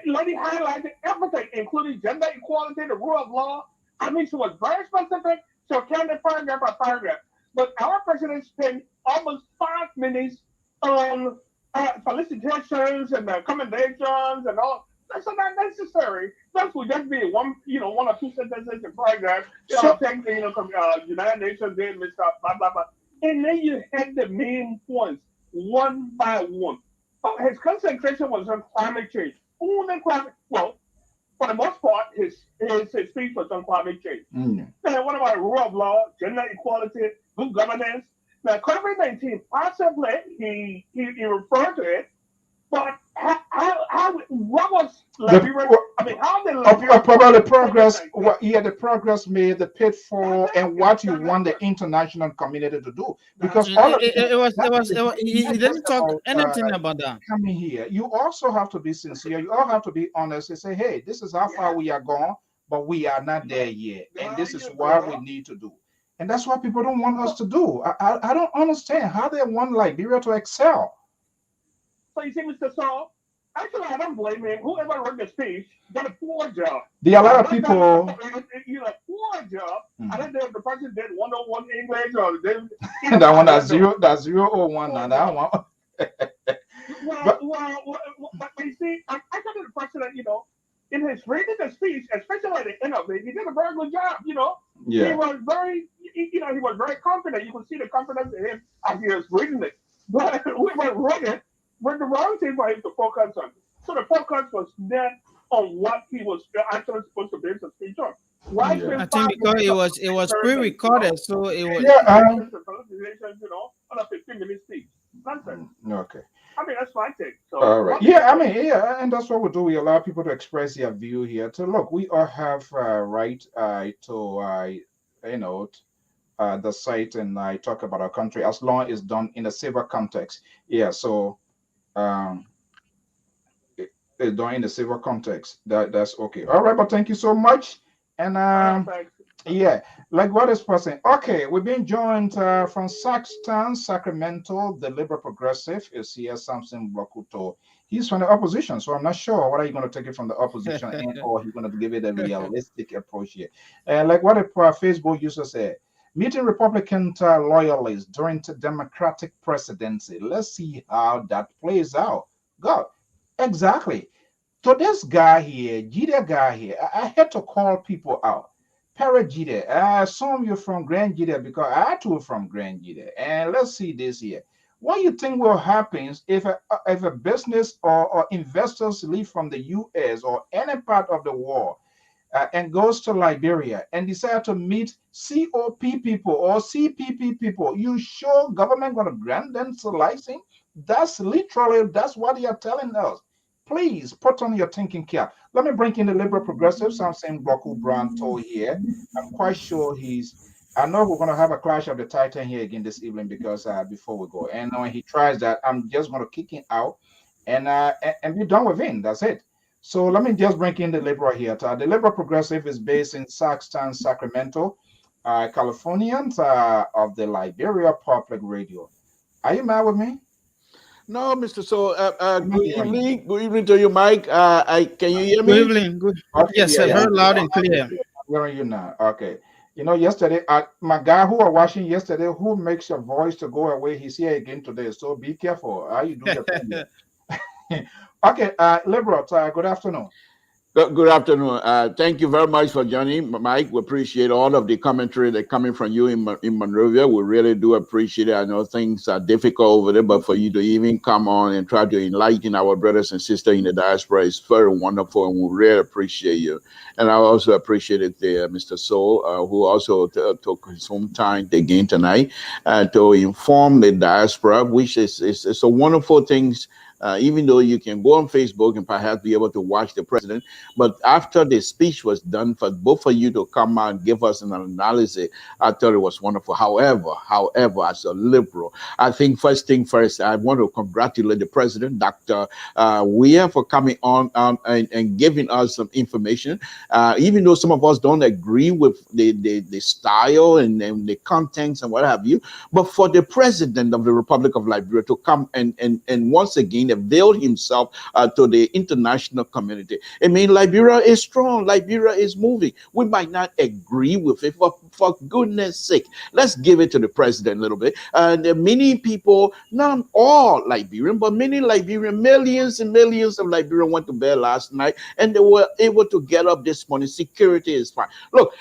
lady highlighted everything, including gender equality, the rule of law. I mean, she was very specific. So counted paragraph by paragraph. But our president spent almost 5 minutes on felicitations and commendations and all. That's not necessary. That would just be one or two sentences in paragraph. United Nations did, Mr. Blah blah blah, and then you had the main points one by one. But his concentration was on climate change. Only climate. Well, for the most part, his speech was on climate change. And what about rule of law, gender equality, good governance? Now, COVID-19, possibly he referred to it. But what was Liberia? How did Liberia probably progress? The progress made, the pitfall, and what you want the international community to do. Because he didn't talk anything about that. Coming here, you also have to be sincere. You all have to be honest and say, "Hey, this is how far we are gone, but we are not there yet, and this is what we need to do." And that's what people don't want us to do. I don't understand how they want Liberia to excel. So you see, Mr. Saul, actually, I don't blame him. Whoever wrote the speech did a poor job. There are a lot of people. You know, poor job. I don't know if the person did 101 English or they. That one that's 001 now. That one. But you see, I thought the president, you know, in his reading the speech, especially at the end of it, he did a very good job. You know, yeah. He was very, you know, he was very confident. You could see the confidence in him as he was reading it. But whoever wrote it were the wrong thing for him to focus on. So the focus was then on what he was actually supposed to base the speech on. Why Yeah. I think because it was pre-recorded, so it was. Yeah. You know, on a 15-minute speech. Nonsense. Okay. I mean, that's my take. So, all right. Yeah, I mean, yeah, and that's what we do. We allow people to express their view here. To look, we all have right to you know, the site and I talk about our country as long as it's done in a civil context. Yeah. So it's done in a civil context. That's okay. All right, but thank you so much. And yeah, like what is person? Okay, we've been joined from Saxton, Sacramento. The Liberal Progressive is here, Samson Blokuto. He's from the opposition, so I'm not sure what are you going to take it from the opposition and or he's going to give it a realistic approach here. Like what a Facebook user said, meeting Republican loyalists during the Democratic presidency. Let's see how that plays out. God, exactly. So this guy here, Jida guy here, I had to call people out. Parajide, some of you from Grand Jide because I too from Grand Jide. And let's see this here. What do you think will happen if a business or investors leave from the U.S. or any part of the world and goes to Liberia and decide to meet COP people or CPP people? You sure government going to grant them the license? That's what they are telling us. Please put on your thinking cap. Let me bring in the Liberal Progressive, Samson Bloku Branto here. I'm quite sure I know we're going to have a clash of the Titan here again this evening because before we go. And when he tries that, I'm just going to kick him out and be done with him. That's it. So let me just bring in the Liberal here. The Liberal Progressive is based in Saxton, Sacramento, Californians of the Liberia Public Radio. Are you mad with me? No, Mr. So, good evening. Good evening to you, Mike. Can you hear me? Good evening. Good. Okay, yes, I heard loud and clear. I'm hearing you now. Okay. You know, yesterday, my guy who was watching yesterday, who makes your voice to go away, he's here again today. So be careful how you do your thing. Okay, Liberal, good afternoon. Good afternoon. Thank you very much for joining, Mike. We appreciate all of the commentary that coming from you in Monrovia. We really do appreciate it. I know things are difficult over there, but for you to even come on and try to enlighten our brothers and sisters in the diaspora is very wonderful, and we really appreciate you. And I also appreciate it, Mr. Soul, who also took his own time again tonight to inform the diaspora, which is a wonderful thing. Even though you can go on Facebook and perhaps be able to watch the president, but after the speech was done, for both of you to come out and give us an analysis, I thought it was wonderful. However, as a liberal, I think first thing first, I want to congratulate the president, Dr. WEAH, for coming on and giving us some information. Even though some of us don't agree with the style and the contents and what have you, but for the president of the Republic of Liberia to come and once again avail himself to the international community. I mean, Liberia is strong. Liberia is moving. We might not agree with it, but for goodness sake, let's give it to the president a little bit. There are many people, not all Liberian, but many Liberian, millions and millions of Liberians went to bed last night and they were able to get up this morning. Security is fine. Look,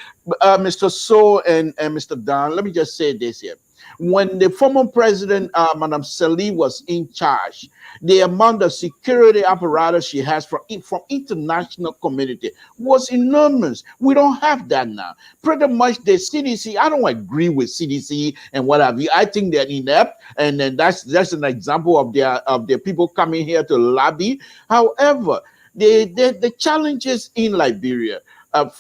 Mr. So and Mr. Don, let me just say this here. When the former president, Madam Salih, was in charge, the amount of security apparatus she has from international community was enormous. We don't have that now. Pretty much the CDC, I don't agree with CDC and what have you. I think they're inept, and then that's an example of their people coming here to lobby. However, the challenges in Liberia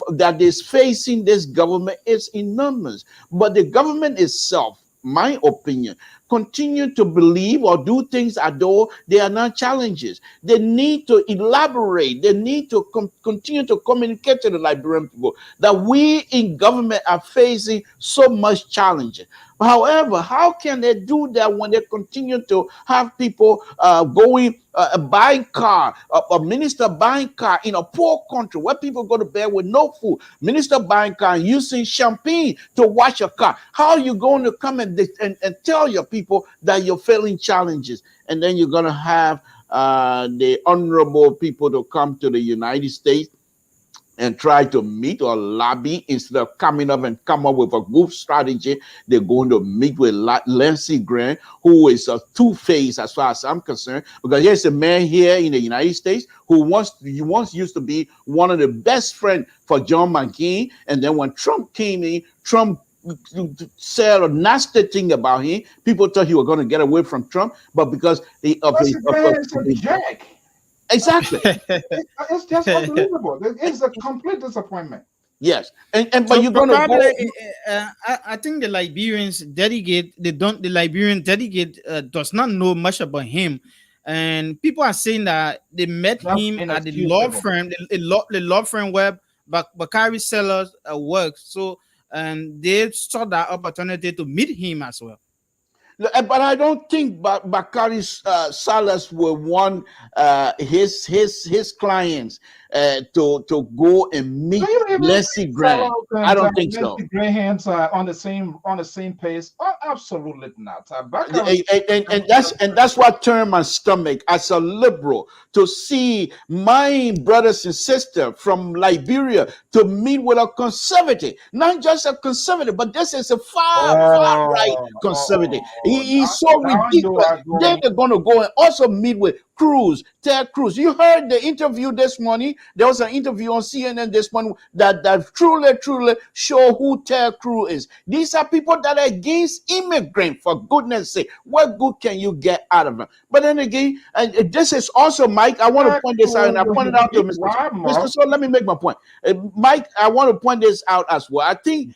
that is facing this government is enormous. But the government itself, my opinion, continue to believe or do things as though they are not challenges. They need to elaborate. They need to continue to communicate to the Liberian people that we in government are facing so much challenges. However, how can they do that when they continue to have people going buying car, a minister buying car in a poor country where people go to bed with no food, minister buying car and using champagne to wash a car? How are you going to come and tell your people that you're failing challenges? And then you're going to have the honorable people to come to the United States and try to meet or lobby instead of coming up and come up with a good strategy. They're going to meet with Lindsey Graham, who is a two-faced as far as I'm concerned, because there's a man here in the United States who once used to be one of the best friends for John McCain, and then when Trump came in, Trump said a nasty thing about him. People thought he was going to get away from Trump, but because Jack. Exactly. It's just unbelievable. It's a complete disappointment. Yes, and but So you're going to go. I think the Liberians delegate, the Liberian delegate does not know much about him, and people are saying that they met That's him at the law inexcusable. firm, the law firm where Bakari Sellers works. So, and they saw that opportunity to meet him as well. But I don't think Bakari Salas will want his clients to go and meet Lindsey Graham. I don't think so. Lindsey Graham's on the same pace. Oh, absolutely not. And that's what turned my stomach as a liberal to see my brothers and sisters from Liberia to meet with a conservative, not just a conservative, but this is a far right conservative. He's so ridiculous. Then they're going to go and also meet with Ted Cruz. You heard the interview this morning. There was an interview on CNN this morning that truly show who Ted Cruz is. These are people that are against immigrants, for goodness sake. What good can you get out of them? But then again, and this is also, Mike, I want to point this out, and I pointed out to Mr. So let me make my point. Mike, I want to point this out as well. I think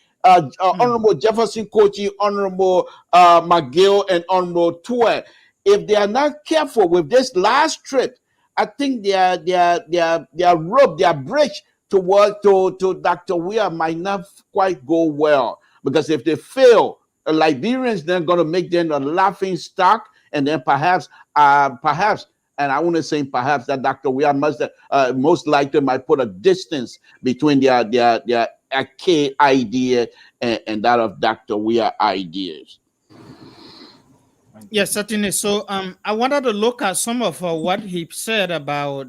Honorable Jefferson Kochi, Honorable McGill, and Honorable Tuer, if they are not careful with this last trip, I think their bridge to Dr. Weah might not quite go well, because if they fail, the Liberians then going to make them a laughing stock, and then perhaps, and I want to say perhaps that Dr. Weah most likely might put a distance between their arcade idea and that of Dr. Weah ideas. Yes, certainly. So, I wanted to look at some of what he said about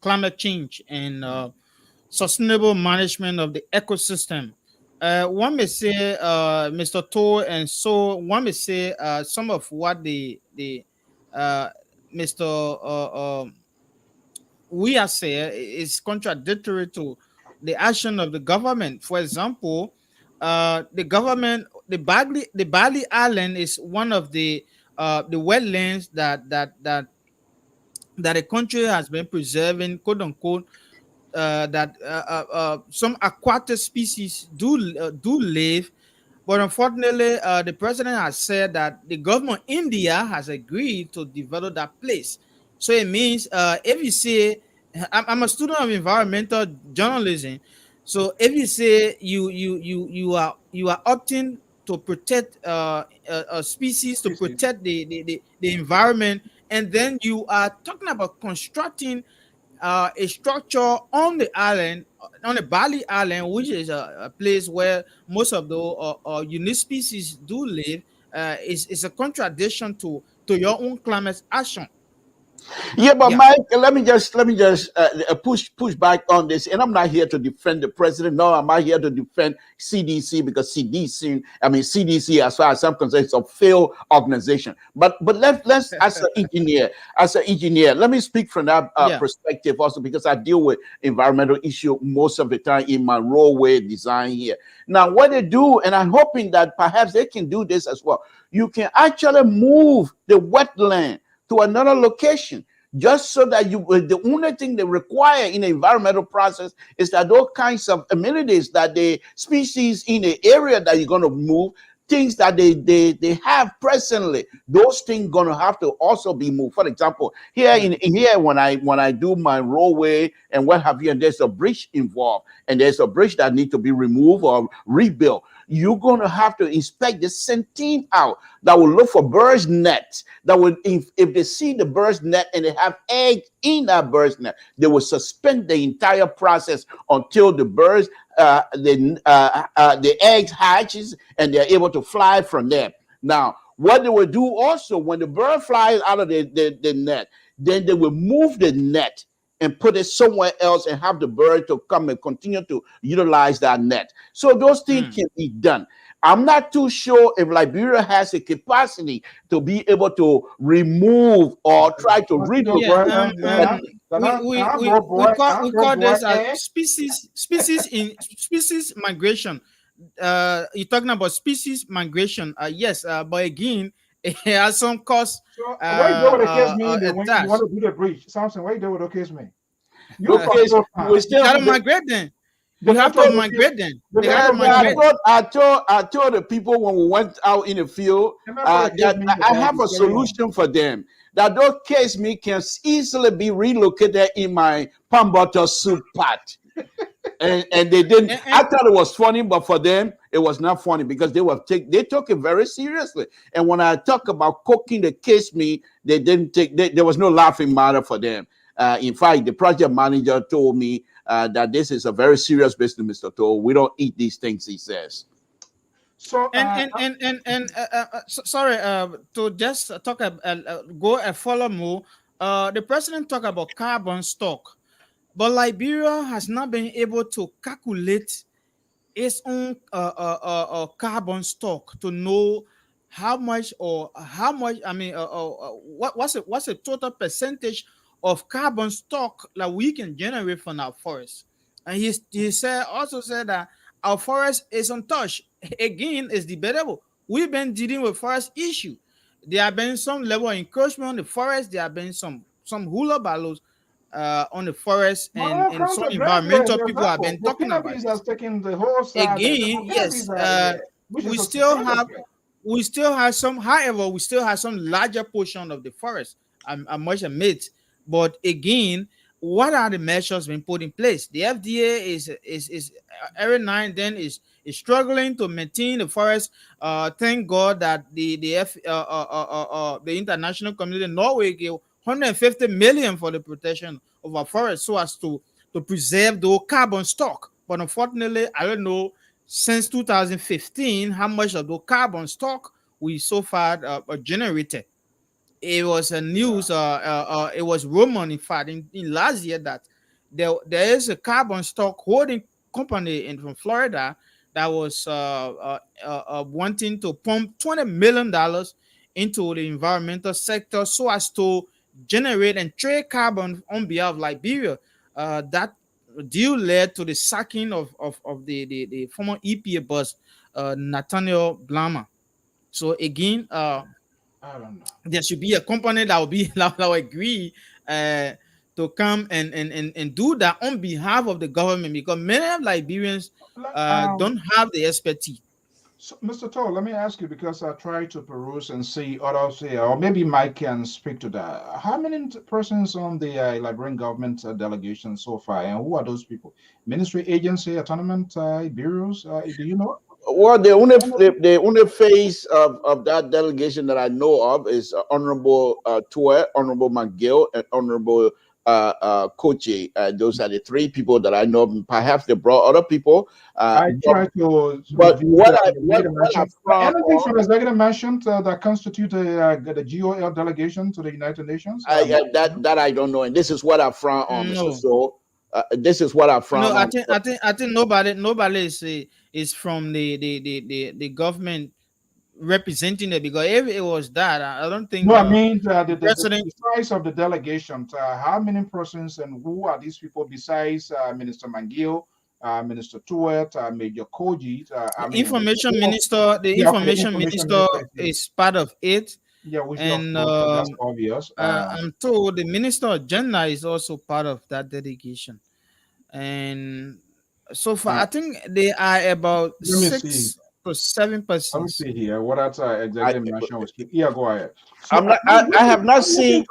climate change and sustainable management of the ecosystem. One may say, Mr. Toh, and so one may say some of what the Mr. WEAH say is contradictory to the action of the government. For example, the government, the Bali Island is one of the wetlands that the country has been preserving, quote unquote. That some aquatic species do live, but unfortunately, the president has said that the government of India has agreed to develop that place. So it means if you say, I'm a student of environmental journalism, so if you say you are opting to protect a species, to protect the environment, and then you are talking about constructing a structure on the island, on the Bali Island, which is a place where most of the unique species do live, is a contradiction to your own climate action. Yeah, but Mike, let me just push back on this. And I'm not here to defend the president. No, I'm not here to defend CDC, because CDC, as far as I'm concerned, is a failed organization. But let's as an engineer, let me speak from that perspective also, because I deal with environmental issue most of the time in my roadway design here. Now, what they do, and I'm hoping that perhaps they can do this as well, you can actually move the wetland to another location, just so that the only thing they require in the environmental process is that those kinds of amenities that the species in the area that you're going to move things that they have presently, those things gonna have to also be moved. For example, here in here, when I do my roadway and what have you, and there's a bridge involved, and there's a bridge that need to be removed or rebuilt, you're gonna have to inspect the same team out that will look for birds' nets. That would, if they see the bird's net and they have eggs in that bird's net, they will suspend the entire process until the birds, the eggs hatches and they're able to fly from there. Now, what they will do also, when the bird flies out of the net, then they will move the net and put it somewhere else and have the bird to come and continue to utilize that net. So those things can be done. I'm not too sure if Liberia has the capacity to be able to remove or try to relocate. We call this a species migration. You're talking about species migration. Yes, but again, it has some cost. So why you do with the case me when you want to do the breach? Samson, why you do with the case me? You gotta migrate then. You have to migrate then. I told the people when we went out in the field that I have a solution for them. That those case me can easily be relocated in my palm butter soup pot. and they didn't. I thought it was funny, but for them it was not funny because they took it very seriously. And when I talk about cooking the case me, they didn't take. There was no laughing matter for them. In fact, the project manager told me that this is a very serious business, Mr. Toll. We don't eat these things, he says. So sorry, to just talk go a follow more. The president talked about carbon stock, but Liberia has not been able to calculate its own carbon stock to know how much. I mean, what's the total percentage of carbon stock that we can generate from our forest. And he also said that our forest is untouched. Again, it's debatable. We've been dealing with forest issue. There have been some level of encroachment on the forest. There have been some hula balloons on the forest, and some environmental people have been talking about it. Again, yes, we still have some. However, we still have some larger portion of the forest. I must admit. But again, what are the measures being put in place? The FDA is every now and then is struggling to maintain the forest. Thank God that the international community in Norway gave 150 million for the protection of our forest so as to preserve the carbon stock. But unfortunately, I don't know since 2015 how much of the carbon stock we so far generated. It was a news. It was rumor, in fact, in last year that there is a carbon stock holding company from Florida that was wanting to pump $20 million into the environmental sector so as to generate and trade carbon on behalf of Liberia. That deal led to the sacking of the former EPA boss, Nathaniel Blama. So again, I don't know. There should be a company that will agree to come and do that on behalf of the government, because many of Liberians don't have the expertise. So, Mr. Toll, let me ask you, because I try to peruse and see others here, or maybe Mike can speak to that. How many persons on the Liberian government delegation so far, and who are those people? Ministry, agency, autonomous bureaus? Do you know? Well, the only face of that delegation that I know of is Honorable Tour, Honorable McGill, and Honorable Kochi. Those are the three people that I know. Perhaps they brought other people. I try to. But anything from executive mansion that constitute the GOL delegation to the United Nations? That I don't know, and this is what I frown on, Mr. So. This is what I frown on. I think nobody is from the government representing it, because if it was that, I don't think. No, I mean the size of the delegation. How many persons and who are these people besides Minister Mangiel, Minister Tuet, Major Koji? Information minister. The information minister is part of it. Yeah, which and that's obvious. I'm told the Minister of Gender is also part of that delegation. And so far, I think they are about six. for 7 Let me persons. see here. What that executive mansion was. Yeah, go ahead. So I'm not, I have not seen.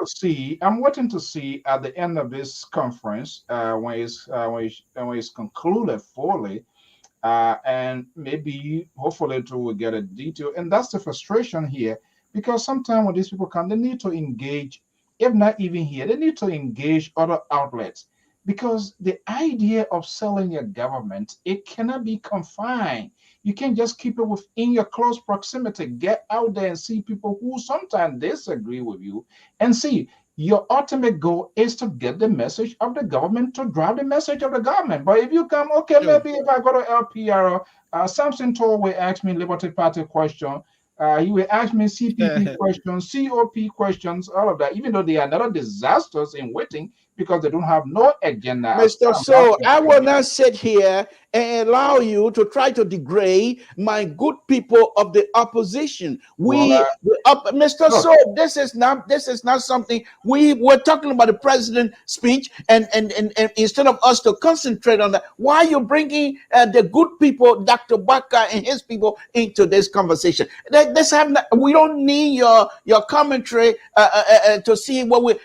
I'm waiting to see at the end of this conference when it's concluded fully, and maybe hopefully to get a detail. And that's the frustration here, because sometimes when these people come, they need to engage. If not even here, they need to engage other outlets, because the idea of selling your government, it cannot be confined. You can't just keep it within your close proximity. Get out there and see people who sometimes disagree with you, and see your ultimate goal is to get the message of the government, to drive the message of the government. But if you come, okay, maybe if I go to LPR, Samson Toll will ask me Liberty Party question. He will ask me CPP questions, COP questions, all of that, even though they are not disasters in waiting, because they don't have no agenda. Mr. So, I will not sit here and allow you to try to degrade my good people of the opposition. Mr. So, this is not something we're talking about the president's speech, and instead of us to concentrate on that, why are you bringing the good people, Dr. Baka and his people, into this conversation? We don't need your commentary to see what we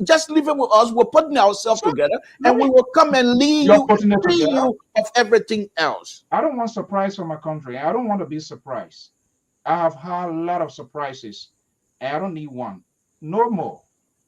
just leave it with us. We're putting ourselves together, and we will come and lead you of everything else. I don't want surprise for my country. I don't want to be surprised. I have had a lot of surprises, and I don't need one. No more.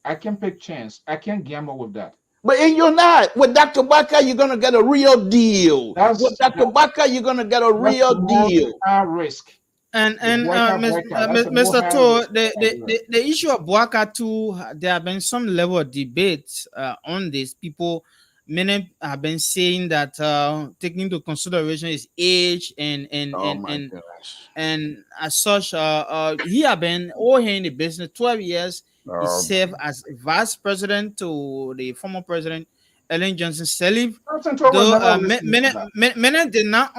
I can pick chance. I can't gamble with that. But you're not. With Dr. Baka, you're going to get a real deal. With Dr. Baka, you're going to get a real deal. Risk. And Mr. To, the issue of Bwaka too, there have been some level of debates on this. Many have been saying that taking into consideration his age and as such, he have been all here in the business 12 years. He served as vice president to the former president Ellen Johnson Sirleaf. Though many did not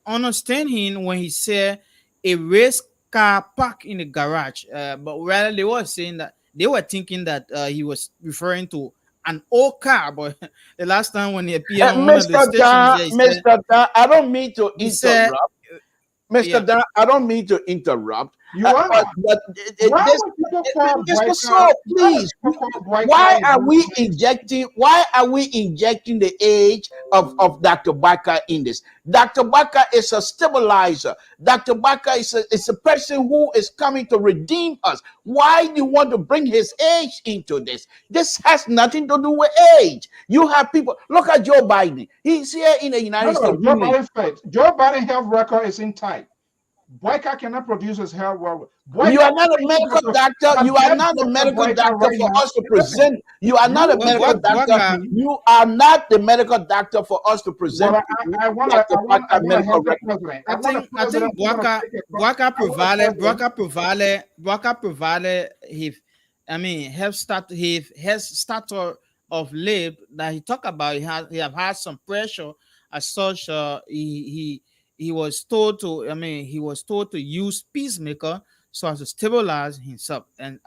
understand him when he said a race car parked in the garage, but rather they were saying that they were thinking that he was referring to an old car. But the last time when he appeared on one of the stations, I don't mean to interrupt. Mr. Dan, I don't mean to interrupt. Mr. So, please, why are we injecting the age of Dr. Baka in this? Dr. Baka is a stabilizer. Dr. Baka is a person who is coming to redeem us. Why do you want to bring his age into this? This has nothing to do with age. You have people, look at Joe Biden. He's here in the United States. Joe Biden's health record is in tight. Boyka cannot produce his health record. You are not a medical doctor. You are not a medical doctor for us to present. You are not a medical doctor. You are not the medical doctor for us to present. I think Bwaka provided his, his stature of lab that he talked about. He have had some pressure as such. He was told to use peacemaker so as to stabilize himself, and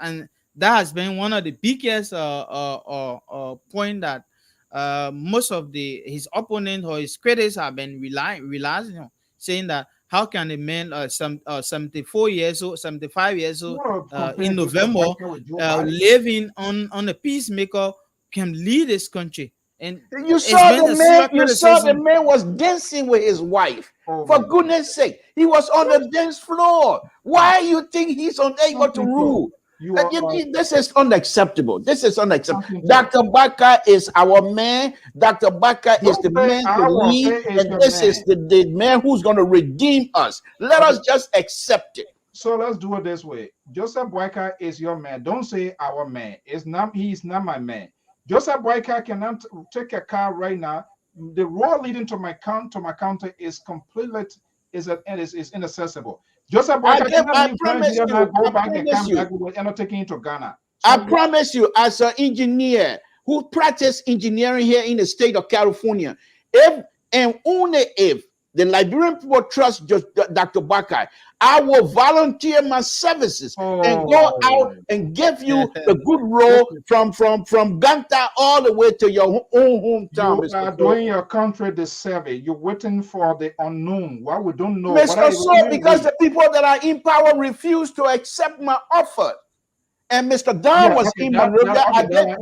that has been one of the biggest point that most of his opponents or his critics have been realizing on, saying that how can a man 75 years old in November living on a peacemaker can lead this country? And you saw the man was dancing with his wife. For goodness sake, he was on the dance floor. Why you think he's unable to rule? This is unacceptable. This is unacceptable. Dr. Baka is our man. Dr. Baka is the man to lead, and this is the man who's going to redeem us. Let us just accept it. So let's do it this way. Joseph Boyka is your man. Don't say our man. He's not my man. Joseph Boyka cannot take a car right now. The road leading to my counter is completely inaccessible. Joseph Boyka cannot go back and come back and not taking into Ghana. So I promise you, as an engineer who practice engineering here in the state of California, if The Liberian people trust just Dr. Bakai. I will volunteer my services and go out and give you the good role from Ganta all the way to your own hometown. You are doing your country the service. You're waiting for the unknown. What we don't know. Mr. So, because the people that are in power refuse to accept my offer. And Mr. Don was in Monrovia.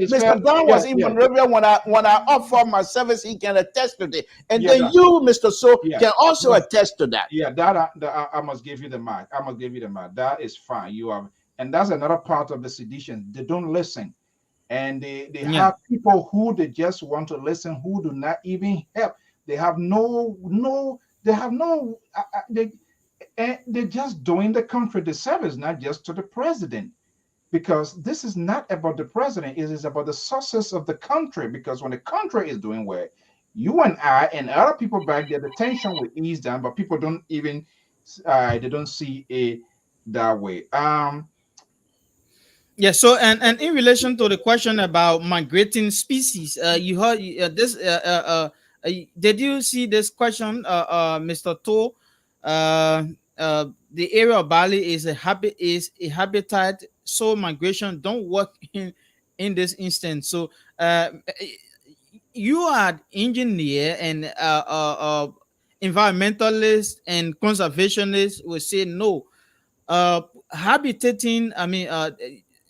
Mr. Don was in Monrovia when I offer my service. He can attest to it. And then you, Mr. So, can also attest to that. Yeah, that I must give you the mark. I must give you the mark. That is fine. You have, and that's another part of the sedition. They don't listen, and they have people who they just want to listen, who do not even help. They have they're just doing the country the service, not just to the president. Because this is not about the president, it is about the success of the country. Because when the country is doing well, you and I and other people back there, the tension will ease down, but people don't even they don't see it that way. Yeah. So and in relation to the question about migrating species, you heard this. Did you see this question, Mr. To? The area of Bali is a habitat, so migration don't work in this instance. So you are engineer and environmentalist and conservationist will say no. Habitating, I mean,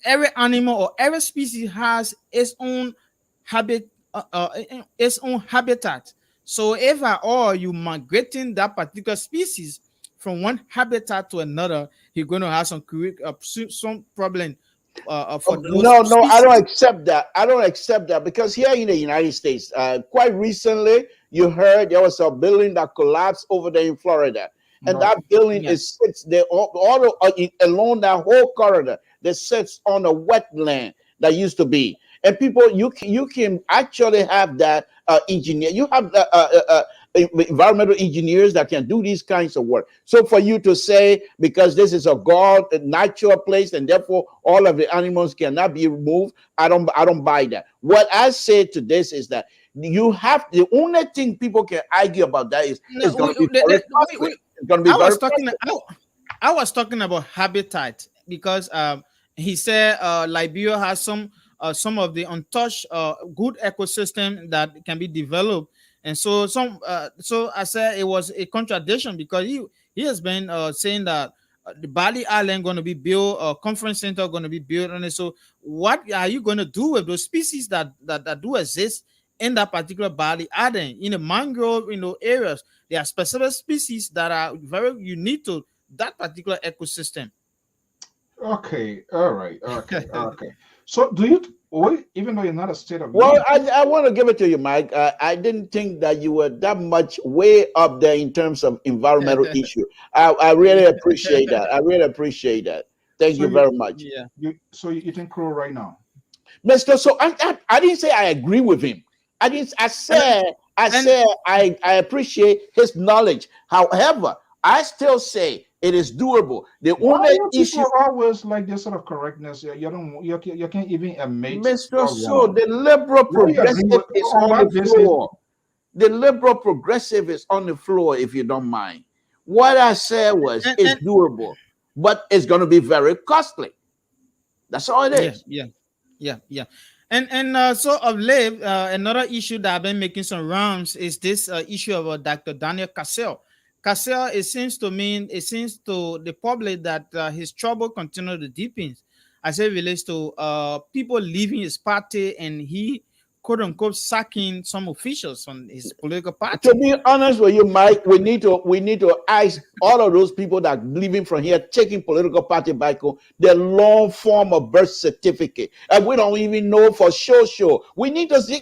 every animal or every species has its own its own habitat. So if at all you migrating that particular species from one habitat to another, you're going to have some problem for those no, species. I don't accept that. I don't accept that, because here in the United States, quite recently, you heard there was a building that collapsed over there in Florida. And that building sits there all along that whole corridor that sits on a wetland that used to be. And people, you can actually have that engineer. You have environmental engineers that can do these kinds of work. So for you to say, because this is a natural place and therefore all of the animals cannot be removed, I don't buy that. What I say to this is that you have, the only thing people can argue about that is it's going to be very costly. It's going to be I was talking about habitat, because he said Liberia has some of the untouched good ecosystem that can be developed, and so so I said it was a contradiction, because he has been saying that the Bali Island going to be built, a conference center going to be built on it. So what are you going to do with those species that do exist in that particular Bali Island? In the mangrove, areas, there are specific species that are very unique to that particular ecosystem. Okay, all right, okay. So do you, even though you're not a state of I want to give it to you, Mike. I didn't think that you were that much way up there in terms of environmental issue. I really appreciate that. I really appreciate that. Thank you very much. Yeah. So you think Crow right now, Mr. So I didn't say I agree with him. I said I appreciate his knowledge. However, I still say it is doable. The only issue always like this sort of correctness. You can't even admit. Mr. So the liberal progressive is on the floor. The liberal progressive is on the floor, if you don't mind. What I said was it's doable, but it's going to be very costly. That's all it is. Yeah. And so of late, another issue that I've been making some rounds is this issue of Dr. Daniel Cassell. Cassell, it seems to the public that his trouble continues to deepen as it relates to people leaving his party, and he, quote unquote, sacking some officials from his political party. To be honest with you, Mike, we need to ask all of those people that leaving from here, taking political party back home, their long form of birth certificate, and we don't even know for sure. We need to see,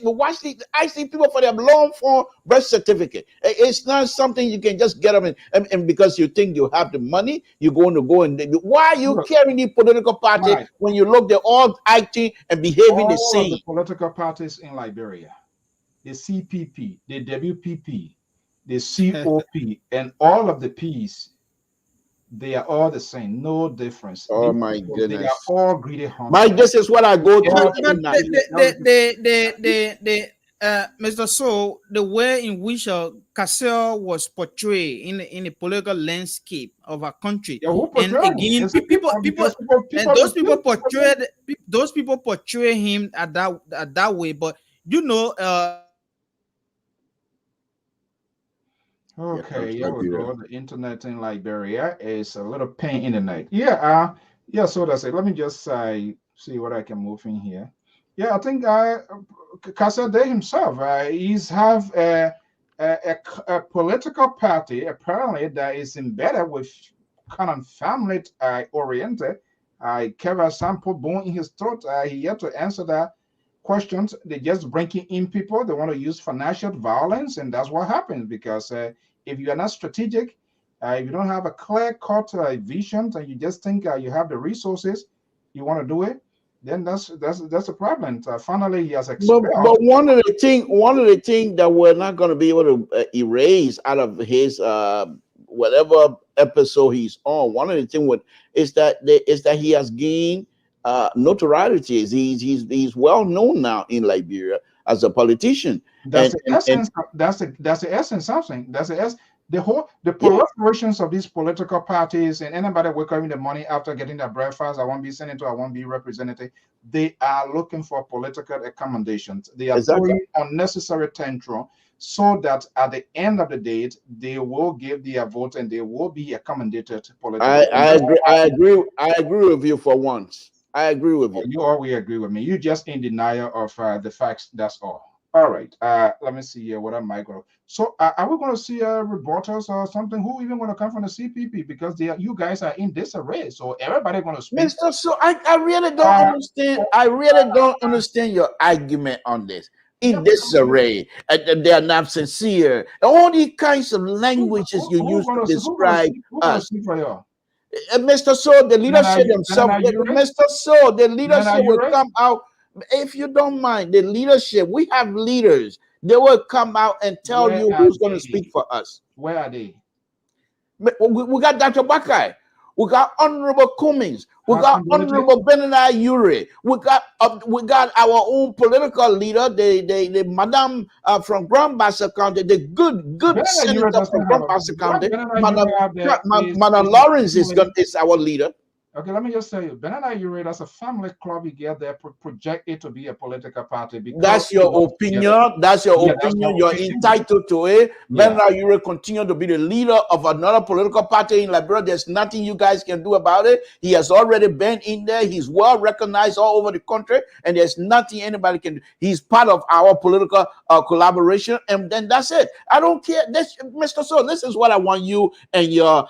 ask these people for their long form birth certificate. It's not something you can just get them and because you think you have the money, you're going to go and why are you carrying the political party when you look, they're all acting and behaving the same? The political parties in Liberia, the CPP, the WPP, the COP, and all of the Ps, they are all the same, no difference. Oh my goodness! They are all greedy hunters. Mike, this is what I go through. Mr. So, the way in which Cassell was portrayed in the political landscape of our country, Yeah, who and portrayed him? again, It's the people, because and refuse. those people portray him at that way. But you know, Yeah, Okay, that's yeah, we Liberia. go. The internet in Liberia is a little pain in the night. Yeah, yeah, so that's it. Let me just see what I can move in here. Yeah, I think Kasade himself, he's have a political party apparently that is embedded with kind of family oriented. Keva Sample bone in his throat. He yet to answer that questions. They just bringing in people. They want to use financial violence, and that's what happens because if you are not strategic, if you don't have a clear-cut vision, and you just think you have the resources, you want to do it, then that's a problem. Finally, he has But expelled. one of the thing that we're not going to be able to erase out of his whatever episode he's on. One of the thing is that he has gained notoriety. He's well known now in Liberia as a politician. That's the And essence. That's the essence. Something. That's the whole the yeah, proliferations of these political parties and anybody wake up in the morning after getting their breakfast. I won't be senator. I won't be representative. They are looking for political accommodations. They are exactly. throwing unnecessary tantrum so that at the end of the day they will give their vote and they will be accommodated politically. And I that's agree. what happened. I agree with you for once. I agree with you. You always agree with me. You just in denial of the facts. That's all. All right. Let me see here. What am I going to? So, are we going to see reporters or something? Who even going to come from the CPP? Because you guys are in disarray. So everybody going to speak. Mr. So I really don't understand. I really don't understand your argument on this. In disarray, they are not sincere. All these kinds of languages you use to describe who gonna us. speak for you? Mr. So, the leadership themselves, Then Mr. So, the are leadership you will right? come out. If you don't mind, the leadership, we have leaders. They will come out and tell Where you are who's going to they? speak for us. Where are they? We got Dr. Bakai. We got Honorable Cummings. We Has got somebody Honorable Benani Ure. We got our own political leader, the Madam from Grand Bassa County, the good senator from Grand Bassa County. Madam Lawrence is our leader. Okay, let me just tell you, Banana Ure, that's a family club you get there, project it to be a political party. Because that's your opinion. That's your opinion. You're entitled to it. Banana Ure continue to be the leader of another political party in Liberia. There's nothing you guys can do about it. He has already been in there. He's well recognized all over the country, and there's nothing anybody can do. He's part of our political collaboration, and then that's it. I don't care. Mr. So, this is what I want you and your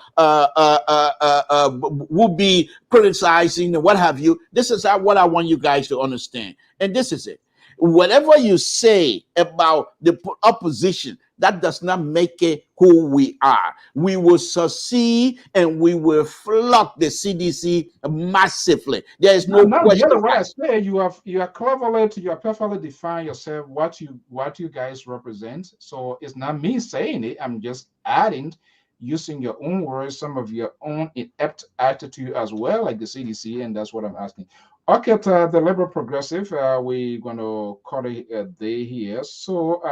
would-be criticizing and what have you. This is what I want you guys to understand. And this is it. Whatever you say about the opposition, that does not make it who we are. We will succeed and we will flood the CDC massively. There is no question. The other way I say, you are cleverly, you are perfectly define yourself what you guys represent. So it's not me saying it. I'm just adding, using your own words, some of your own inept attitude as well, like the CDC, and that's what I'm asking. Okay, the Liberal Progressive, we're going to call it a day here. So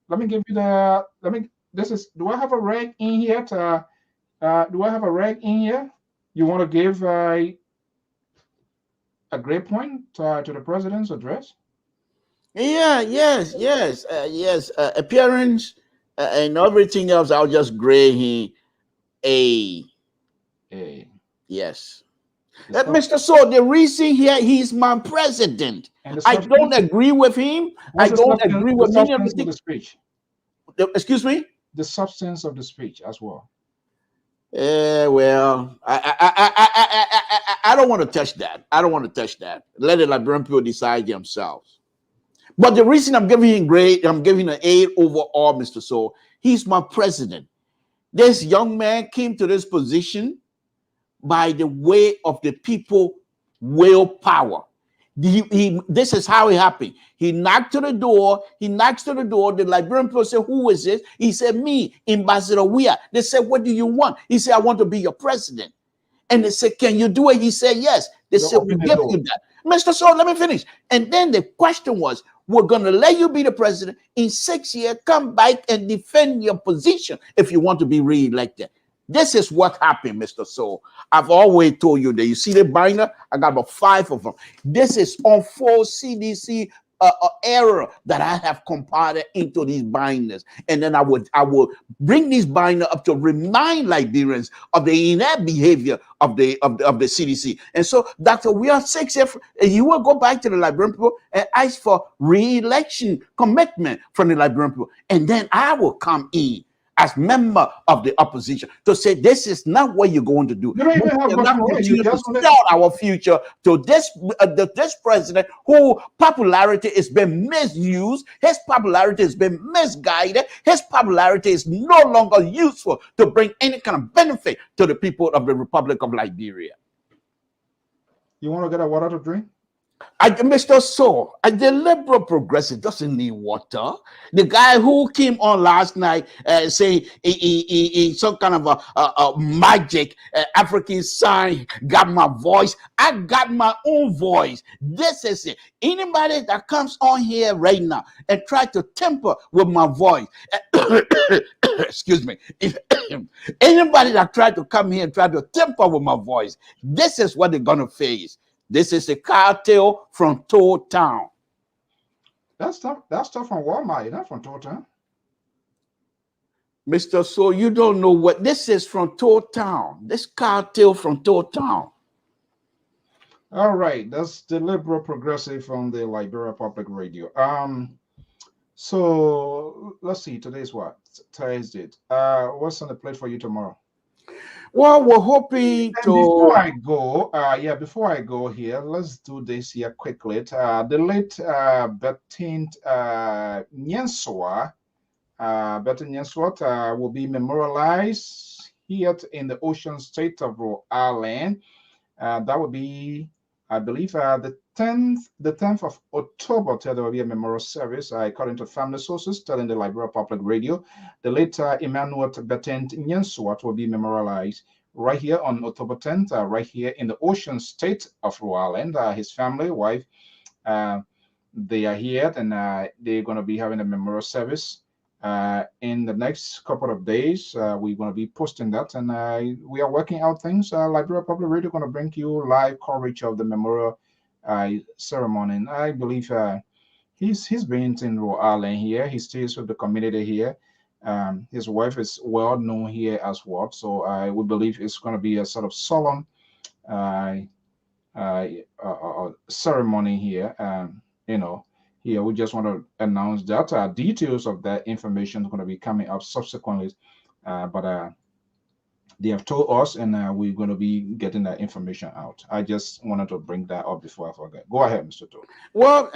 let me give you do I have a reg in here? Do I have a reg in here? You want to give a great point to the president's address? Yeah, yes. Appearance and everything else, I'll just grade him A. Yes. Mr. So, the reason here, he's my president. I don't agree with him. I don't agree with many of the speech. Excuse me? The substance of the speech as well. Well, I don't want to touch that. I don't want to touch that. Let the Liberian people decide themselves. But the reason I'm giving him grade, I'm giving an A overall, Mr. So, he's my president. This young man came to this position by the way of the people willpower. This is how it happened. He knocked to the door. The Liberian people said, "Who is this?" He said, "Me, Ambassador WEAH." They said, "What do you want?" He said, "I want to be your president." And they said, "Can you do it?" He said, "Yes." They said, "We'll give you that." Mr. So, let me finish. And then the question was, we're going to let you be the president. In 6 years, come back and defend your position if you want to be re-elected. This is what happened, Mr. Soul. I've always told you that. You see the binder? I got about 5 of them. This is on 4 CDC error that I have compiled into these binders, and then I would bring these binders up to remind Liberians of the inept behavior of the CDC. And so, Dr. We are 6 years. You will go back to the Liberian people and ask for re-election commitment from the Liberian people, and then I will come in as member of the opposition to say this is not what you're going to do. You don't even have We're not much more. continue to sell our future to this president who popularity has been misused. His popularity has been misguided. His popularity is no longer useful to bring any kind of benefit to the people of the Republic of Liberia. You want to get a water to drink? Mr. So, the liberal progressive doesn't need water. The guy who came on last night saying he some kind of a magic African sign got my voice. I got my own voice. This is it. Anybody that comes on here right now and try to temper with my voice, excuse me, anybody that tried to come here and try to temper with my voice, this is what they're going to face. This is a cartel from Toad Town. That's stuff from Walmart, not from Toad Town. Mr. So you don't know what this is from Toad Town. This cartel from Toad Town. All right, that's the liberal progressive from the Liberia Public Radio. So let's see. Today's what? Thursday. What's on the plate for you tomorrow? Well, we're hoping to. Before I go here, let's do this here quickly. The late Bertin Nyenswa, will be memorialized here in the Ocean State of Rhode Island. That will be, I believe, the 10th of October. There will be a memorial service, according to family sources, telling the Liberia Public Radio. The late Emmanuel Bertin Nyenswa will be memorialized right here on October 10th, right here in the Ocean State of Rhode Island. His family, wife, they are here, and they're going to be having a memorial service in the next couple of days. We're going to be posting that, and we are working out things. Liberia Public Radio going to bring you live coverage of the memorial ceremony. And I believe he's been in Rhode Island here. He stays with the community here. His wife is well known here as well. So I would believe it's going to be a sort of solemn ceremony here. Here we just want to announce that details of that information are going to be coming up subsequently. But they have told us, and we're going to be getting that information out. I just wanted to bring that up before I forget. Go ahead, Mr. Todd. Well,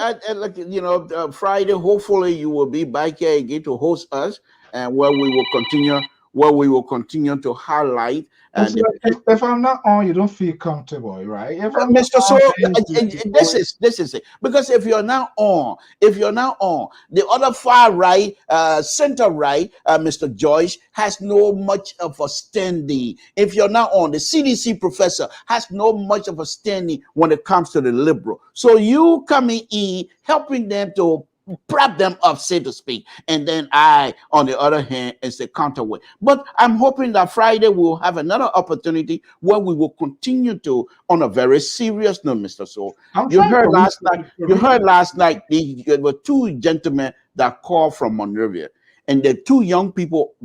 Friday, hopefully you will be back here again to host us, and where we will continue to highlight. And if I'm not on, you don't feel comfortable, right? Mr. So this is it. Because if you're not on, the other far right, center right, Mr. Joyce has no much of a standing. If you're not on, the CDC professor has no much of a standing when it comes to the liberal. So you coming in, helping them to prop them up, so to speak, and then I, on the other hand, is the counterweight. But I'm hoping that Friday we'll have another opportunity where we will continue to, on a very serious note, Mr. So. You heard last night, there were 2 gentlemen that called from Monrovia, and the 2 young people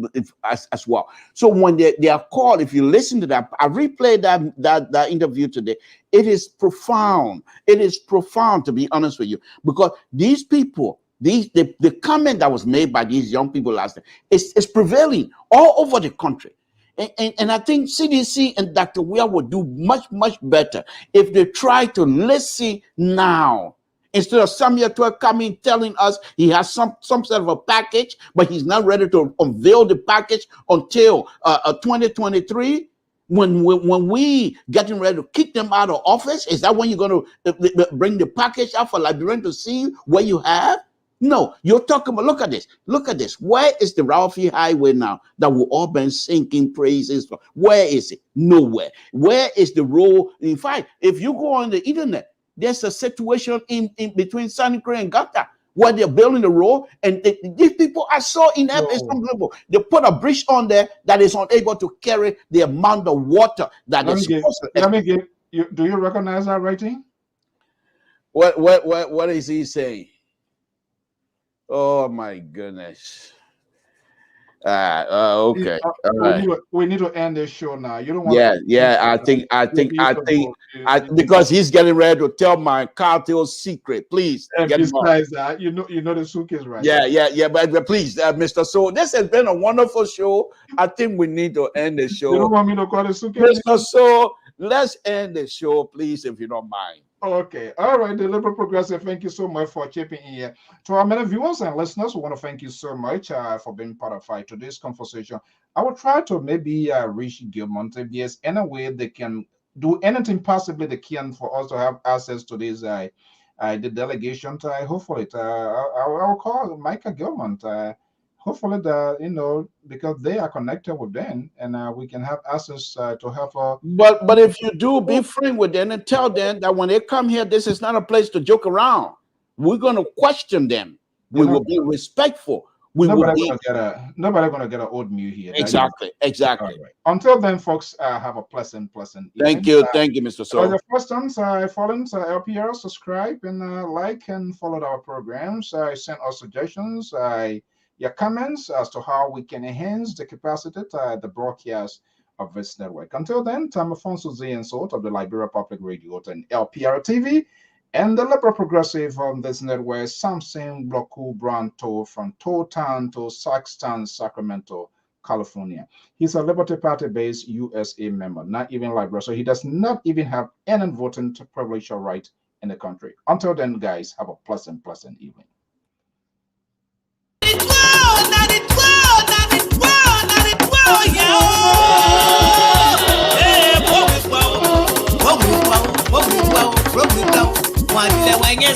as well. So when they are called, if you listen to that, I replayed that interview today. It is profound. It is profound, to be honest with you, because these people, the comment that was made by these young people last night is prevailing all over the country. And I think CDC and Dr. WEAH would do much, much better if they try to listen now. Instead of Samuel 12 coming telling us he has some sort of a package, but he's not ready to unveil the package until 2023, when we getting ready to kick them out of office. Is that when you're going to bring the package out for Liberian to see what you have? No, you're talking about, look at this. Where is the Ralphie Highway now that we've all been singing praises for? Where is it? Nowhere. Where is the road? In fact, if you go on the internet, there's a situation in between San Cruz and Gata where they're building the road, and these people are so inept. It's unbelievable. They put a bridge on there that is unable to carry the amount of water that is supposed to. Let me give you. Do you recognize that writing? What is he saying? Oh my goodness. Okay. We need to end this show now. You don't want. I think because he's getting ready to tell my cartel secret. Please. And besides that, you know the suitcase, right? Yeah. But please, Mr. So, this has been a wonderful show. I think we need to end the show. You don't want me to call it suitcase, Mr. So, let's end the show, please, if you don't mind. Okay. All right. The Liberal Progressive, thank you so much for chipping in here. To our many viewers and listeners, we want to thank you so much for being part of today's conversation. I will try to maybe reach Gilmont if there's any way they can do anything possibly they can for us to have access to this the delegation. Hopefully, I will call Micah Gilmont. Hopefully, because they are connected with them, and we can have access to have. But if you do, be frank with them and tell them that when they come here, this is not a place to joke around. We're going to question them. We will be respectful. Nobody's gonna get an old mute here. Exactly. Right. Until then, folks, have a pleasant evening. Thank you, Mr. So. For the first time, follow LPR, subscribe and like and follow our programs. Send us suggestions. Your comments as to how we can enhance the capacity to the broadcast of this network. Until then, I'm Afonso Z and Salt of the Liberia Public Radio and Lpr-Tv and the Liberal Progressive on this network, Samson Bloku Branto from Town to Saxton, Sacramento, California. He's a Liberty Party-based USA member, not even Liberia, so he does not even have any voting privilege or right in the country. Until then, guys, have a pleasant evening. When you